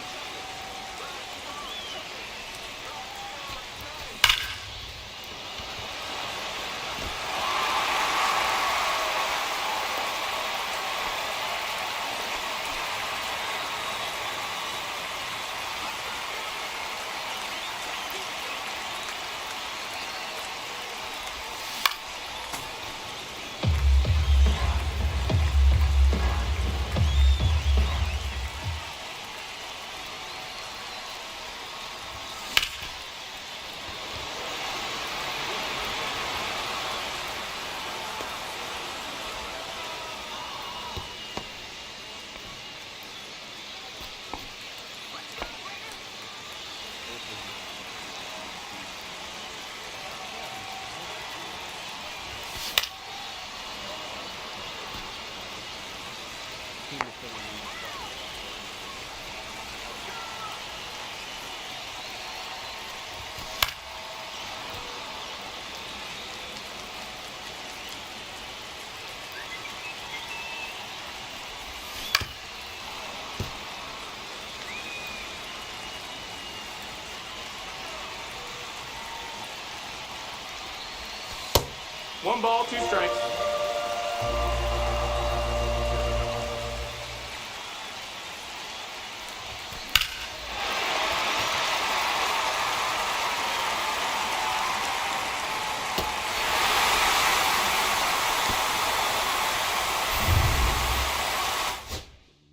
One ball, 2 strikes.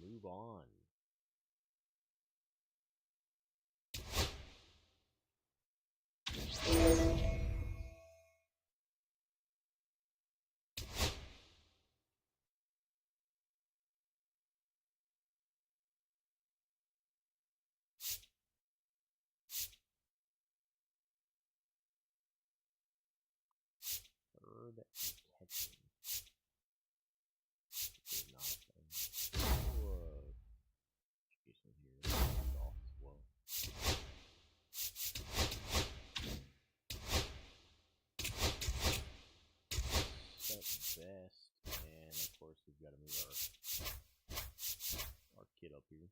Move on. Third and catching. This is not a thing. Jason here is off as well. Set best, and of course we've got to move our kid up here.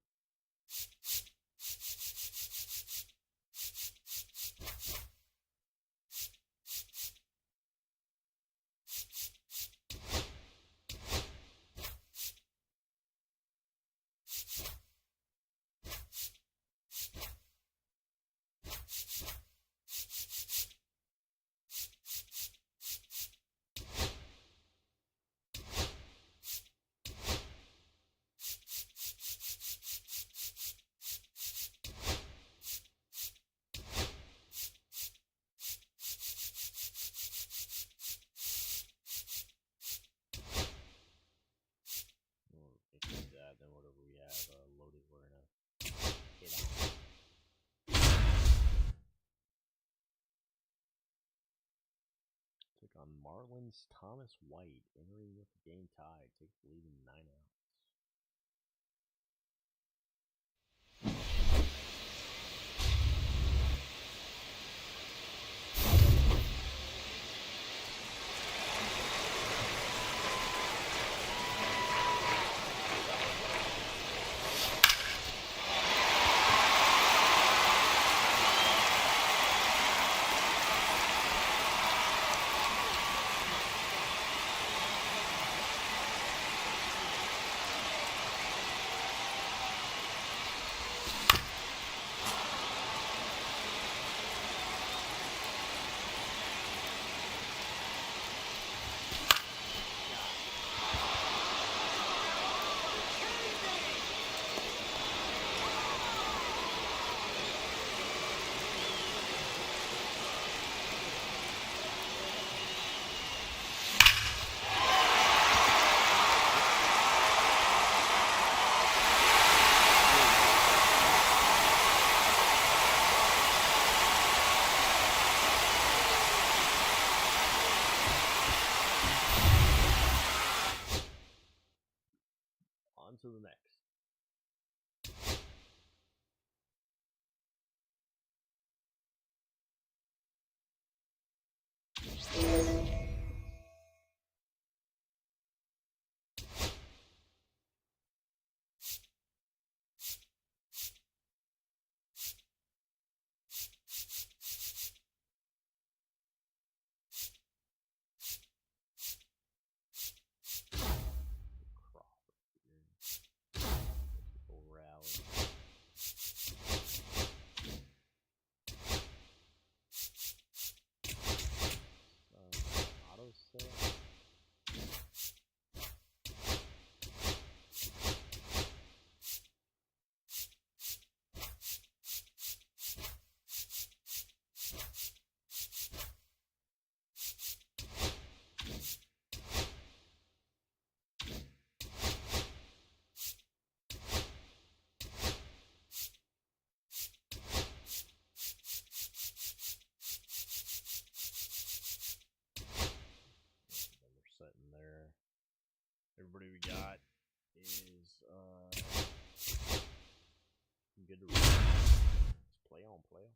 Then whatever we have loaded, we're gonna hit on. Took on Marlins Thomas White, entering with the game tied, takes the lead in 9 outs. On to the next. we got is good to read. Just play on, play on.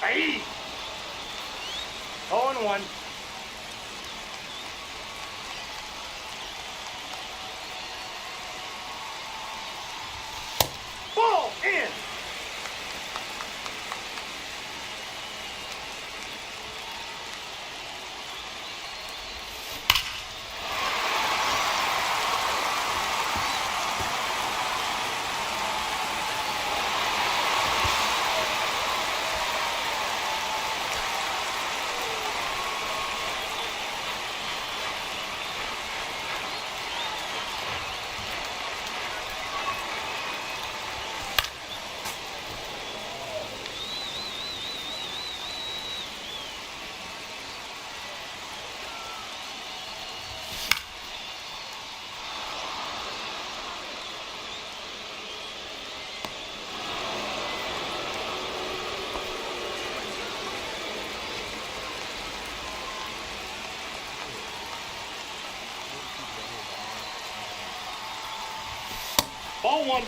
Hey! 0-1. Ball in! Ball one.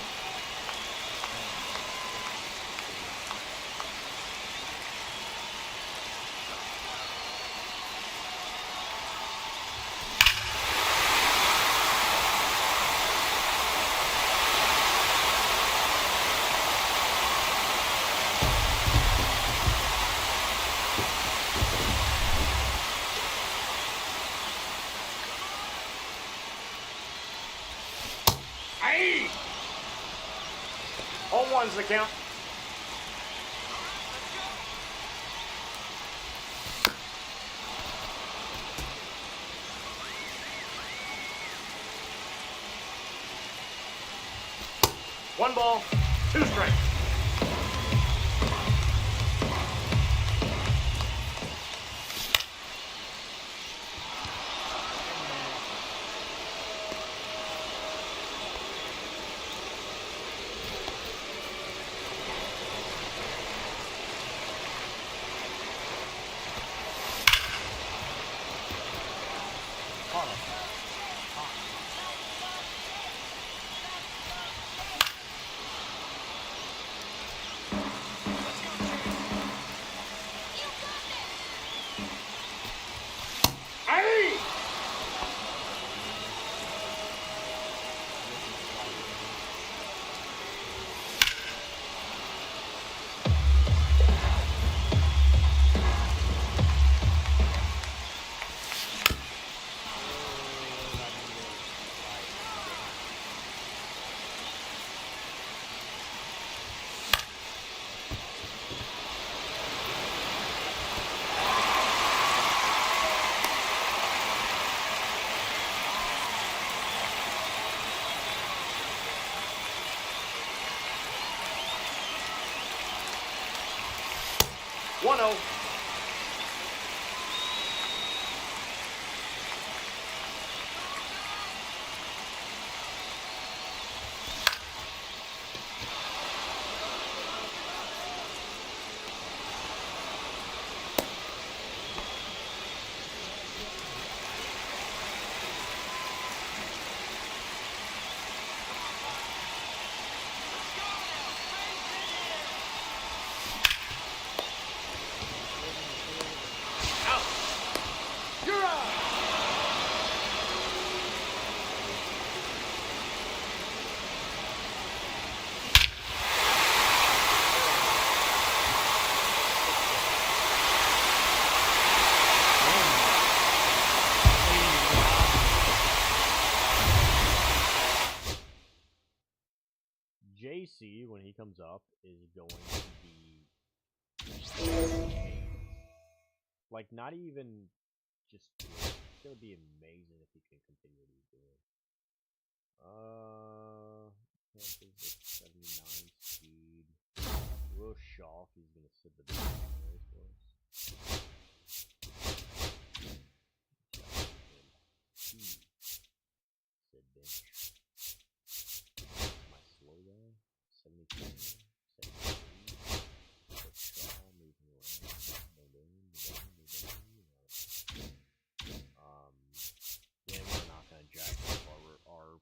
Hey! 0-1's the count. One ball, two strikes. Hey! One zero. JC, when he comes up, is going to be like not even just good. It's gonna be amazing if he can continue what he's doing. Panthers at 79 speed. Real shock. He's gonna sit the bench anyways for us. Sit bench. My slow guy. 72. 73. Put Shaw moving around. Then we're not gonna jack up our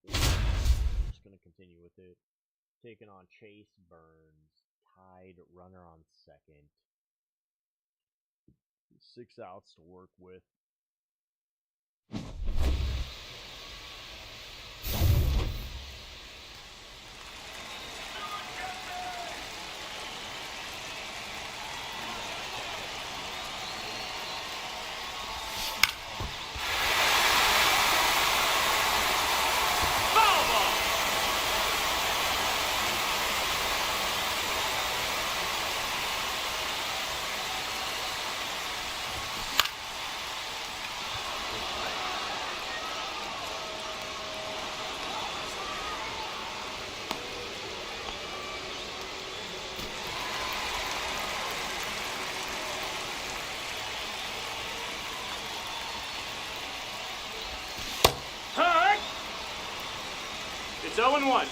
we're just gonna continue with it. Taking on Chase Burns, tied runner on second. 6 outs to work with. It's 0-1.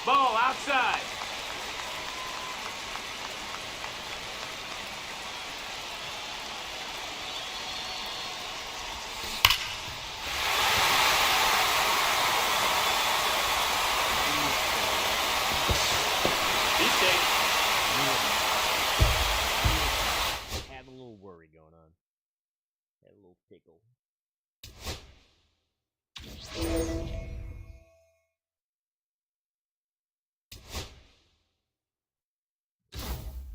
Ball outside. Had a little worry going on. Had a little tickle.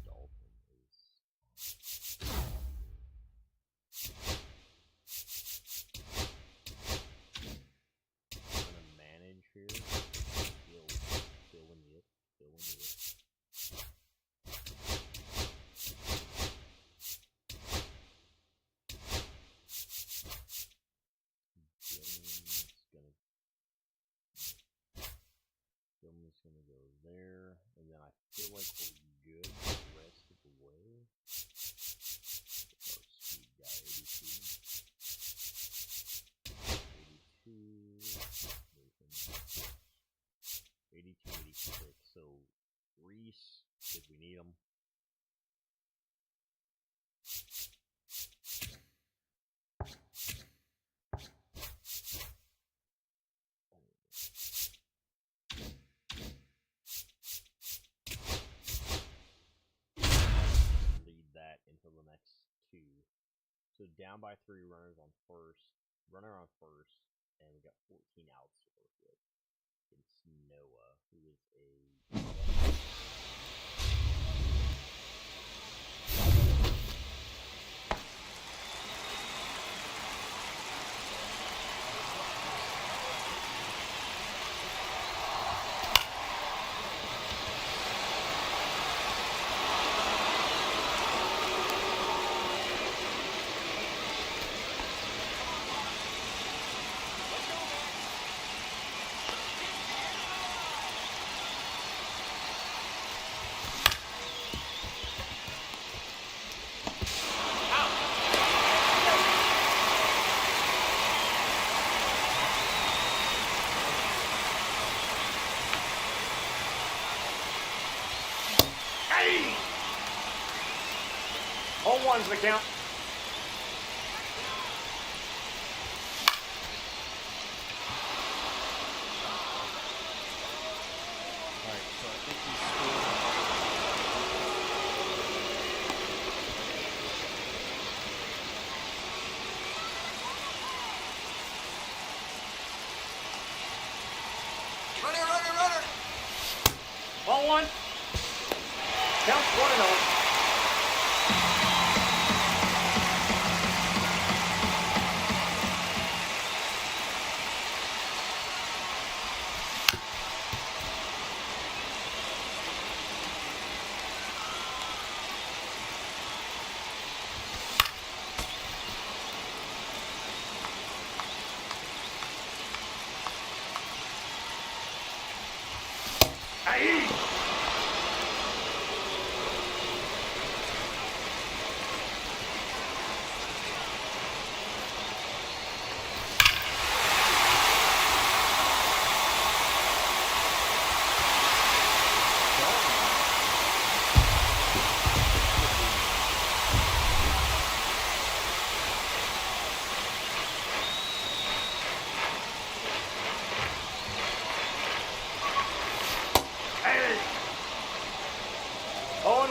Dalton is gonna manage here. Still in it. Gilman's gonna go there, and then I feel like we're good the rest of the way. Our speed guy, 82, 86. So Reese, if we need him. Lead that into the next two. So down by 3 runners on first, runner on first, and we got 14 outs to work with against Noah, who is a All one's the count. Alright, so I think we scored. Runner. Ball one. Counts 1-0.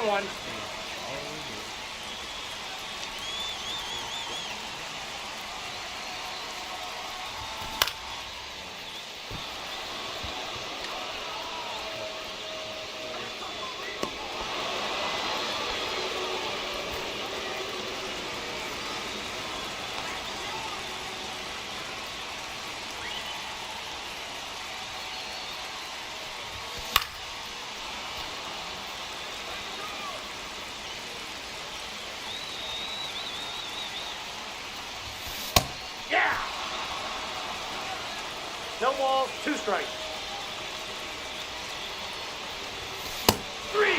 One. No balls, 2 strikes. 3.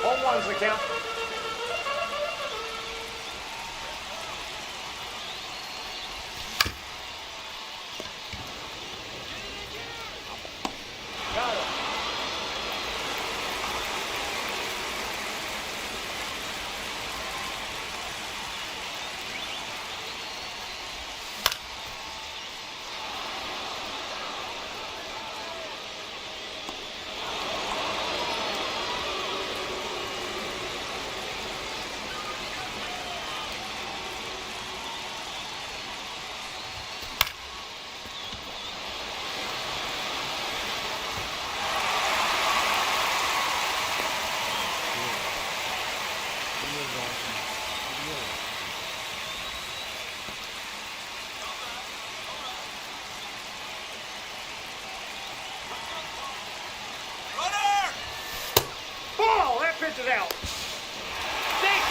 All one's the count. Got it. Ball! That pitch is out. Six.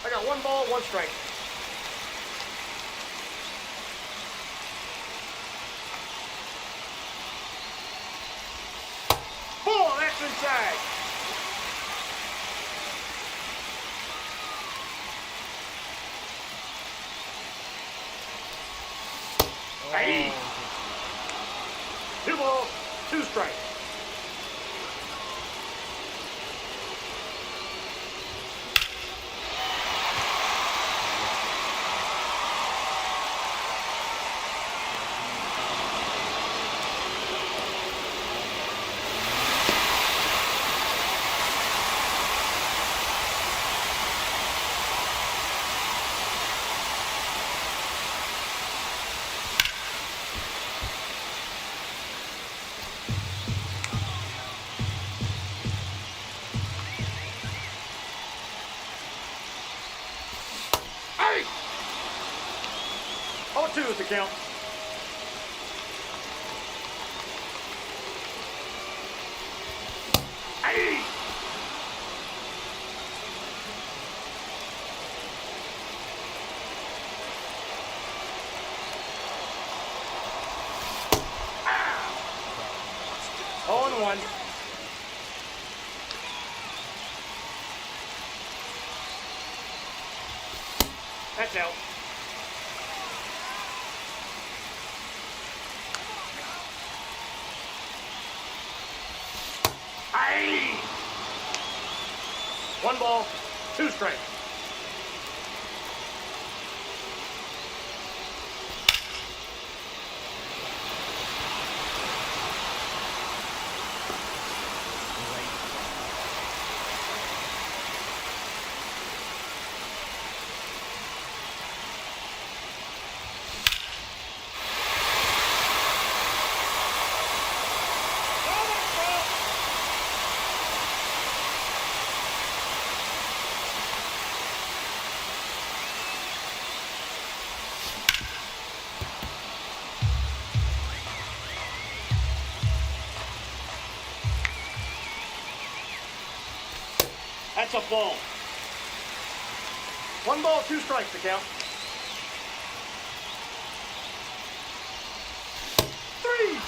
I got 1 ball, 1 strike. Ball, that's inside. Hey. 2 balls, 2 strikes. the count. Hey! Oh, and 1. That's out. Aye! 1 ball, 2 strikes. That's a ball. 1 ball, 2 strikes to count. 3!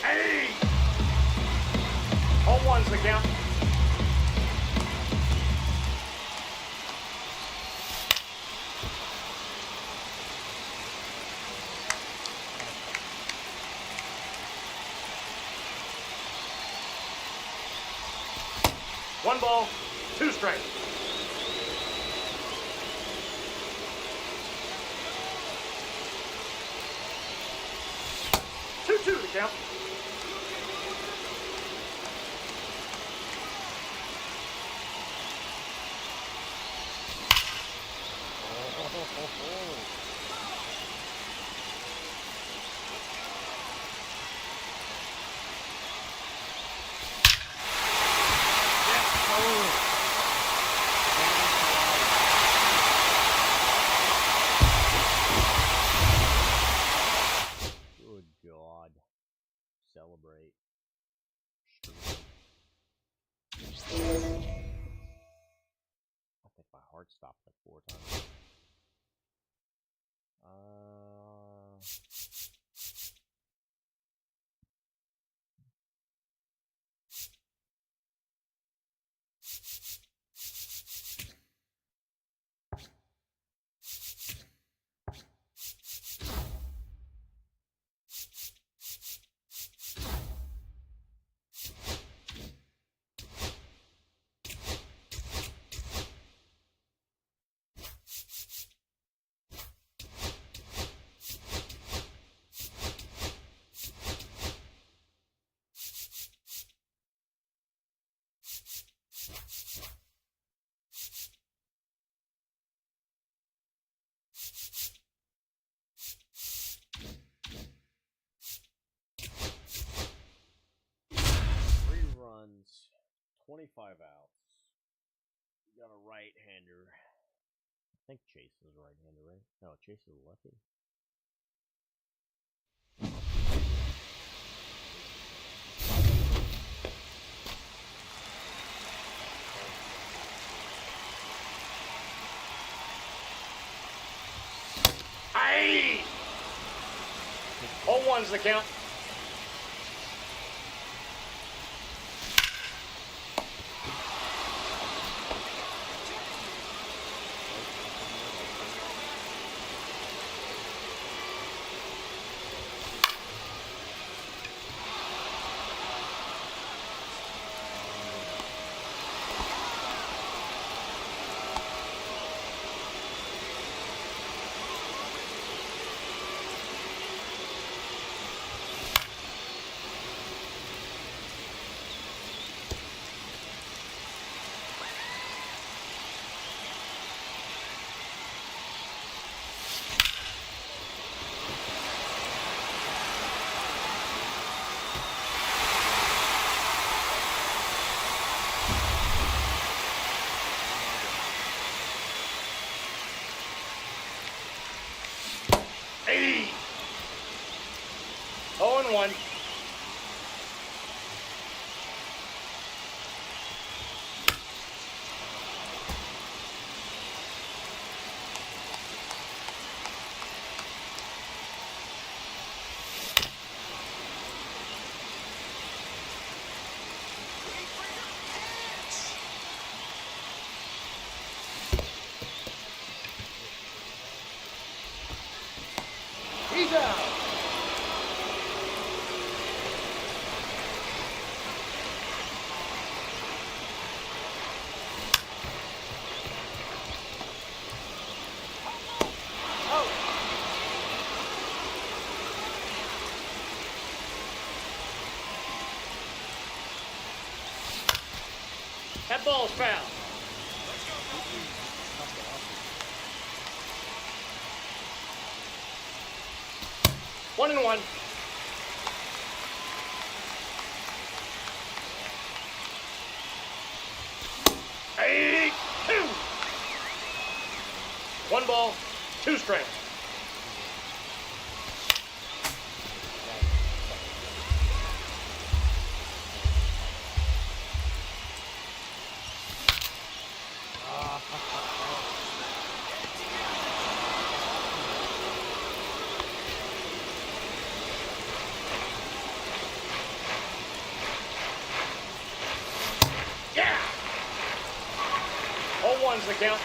Hey! All 1's the count. One ball, 2 strikes. Two to count. Good God. Celebrate. I think my heart stopped like 4 times. Runs, 25 outs. You got a right-hander. I think Chase is a right-hander, right? No, Chase is a lefty. Aye! All 1's the count. 1-1. He's out. That ball's foul. One and one. Hey, two. One ball, two strikes. Yeah. 0-1's the count.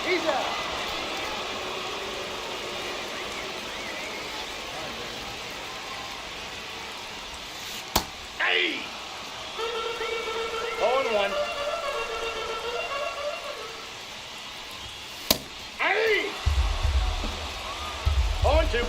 He's out. Hey! 0-1. Hey! 0-2.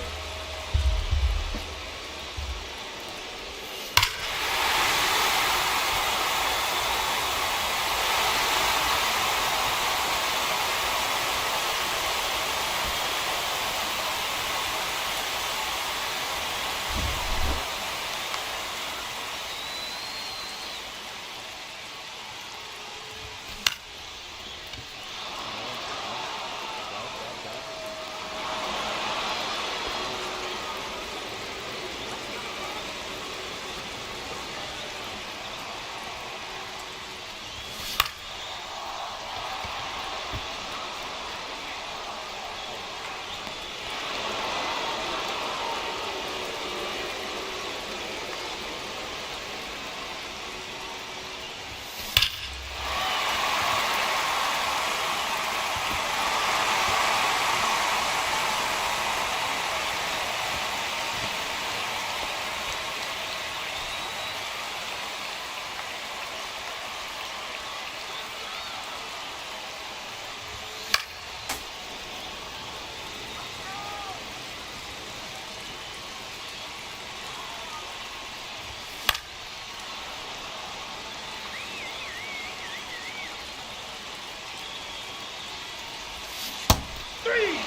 Three!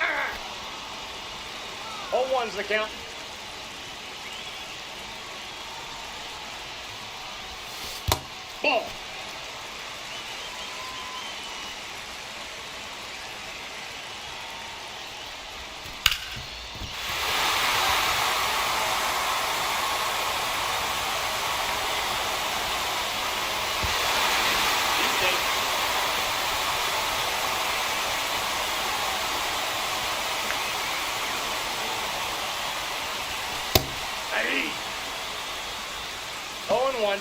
Ah! 0-1's the count. Ball. Hey! 0-1.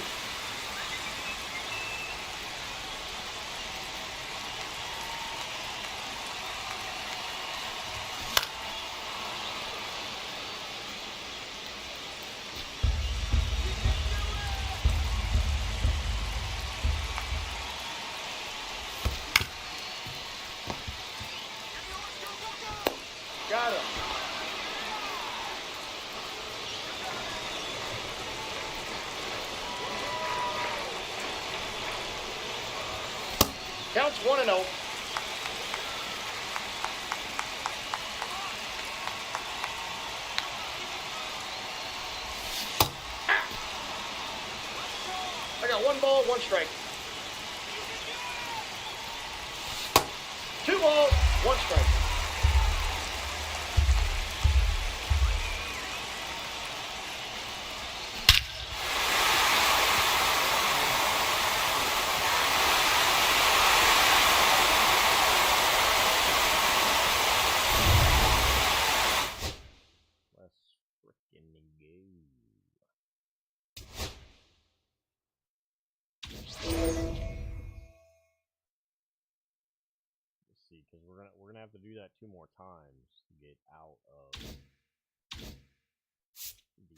Counts 1-0. I got 1 ball, 1 strike. 2 balls, 1 strike. Let's frickin' go. Let's see, because we're gonna have to do that 2 more times to get out of the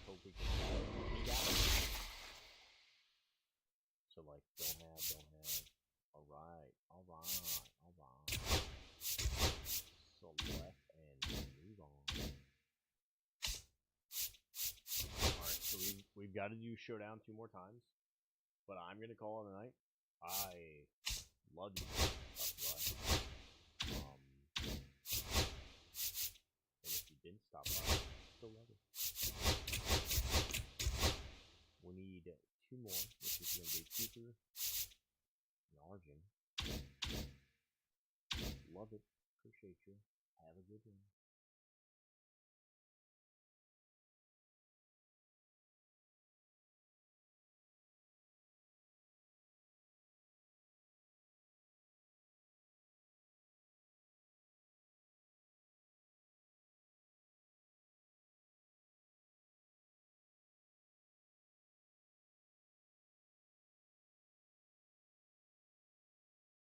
hope we can get out. So like, don't have. All right. Select and move on. All right, so we've got to do showdown 2 more times, but I'm gonna call it a night. I love you, stop by. And if you didn't stop by, still love it. We need 2 more, which is gonna be Cooper and Arjun. Love it. Appreciate you. Have a good one.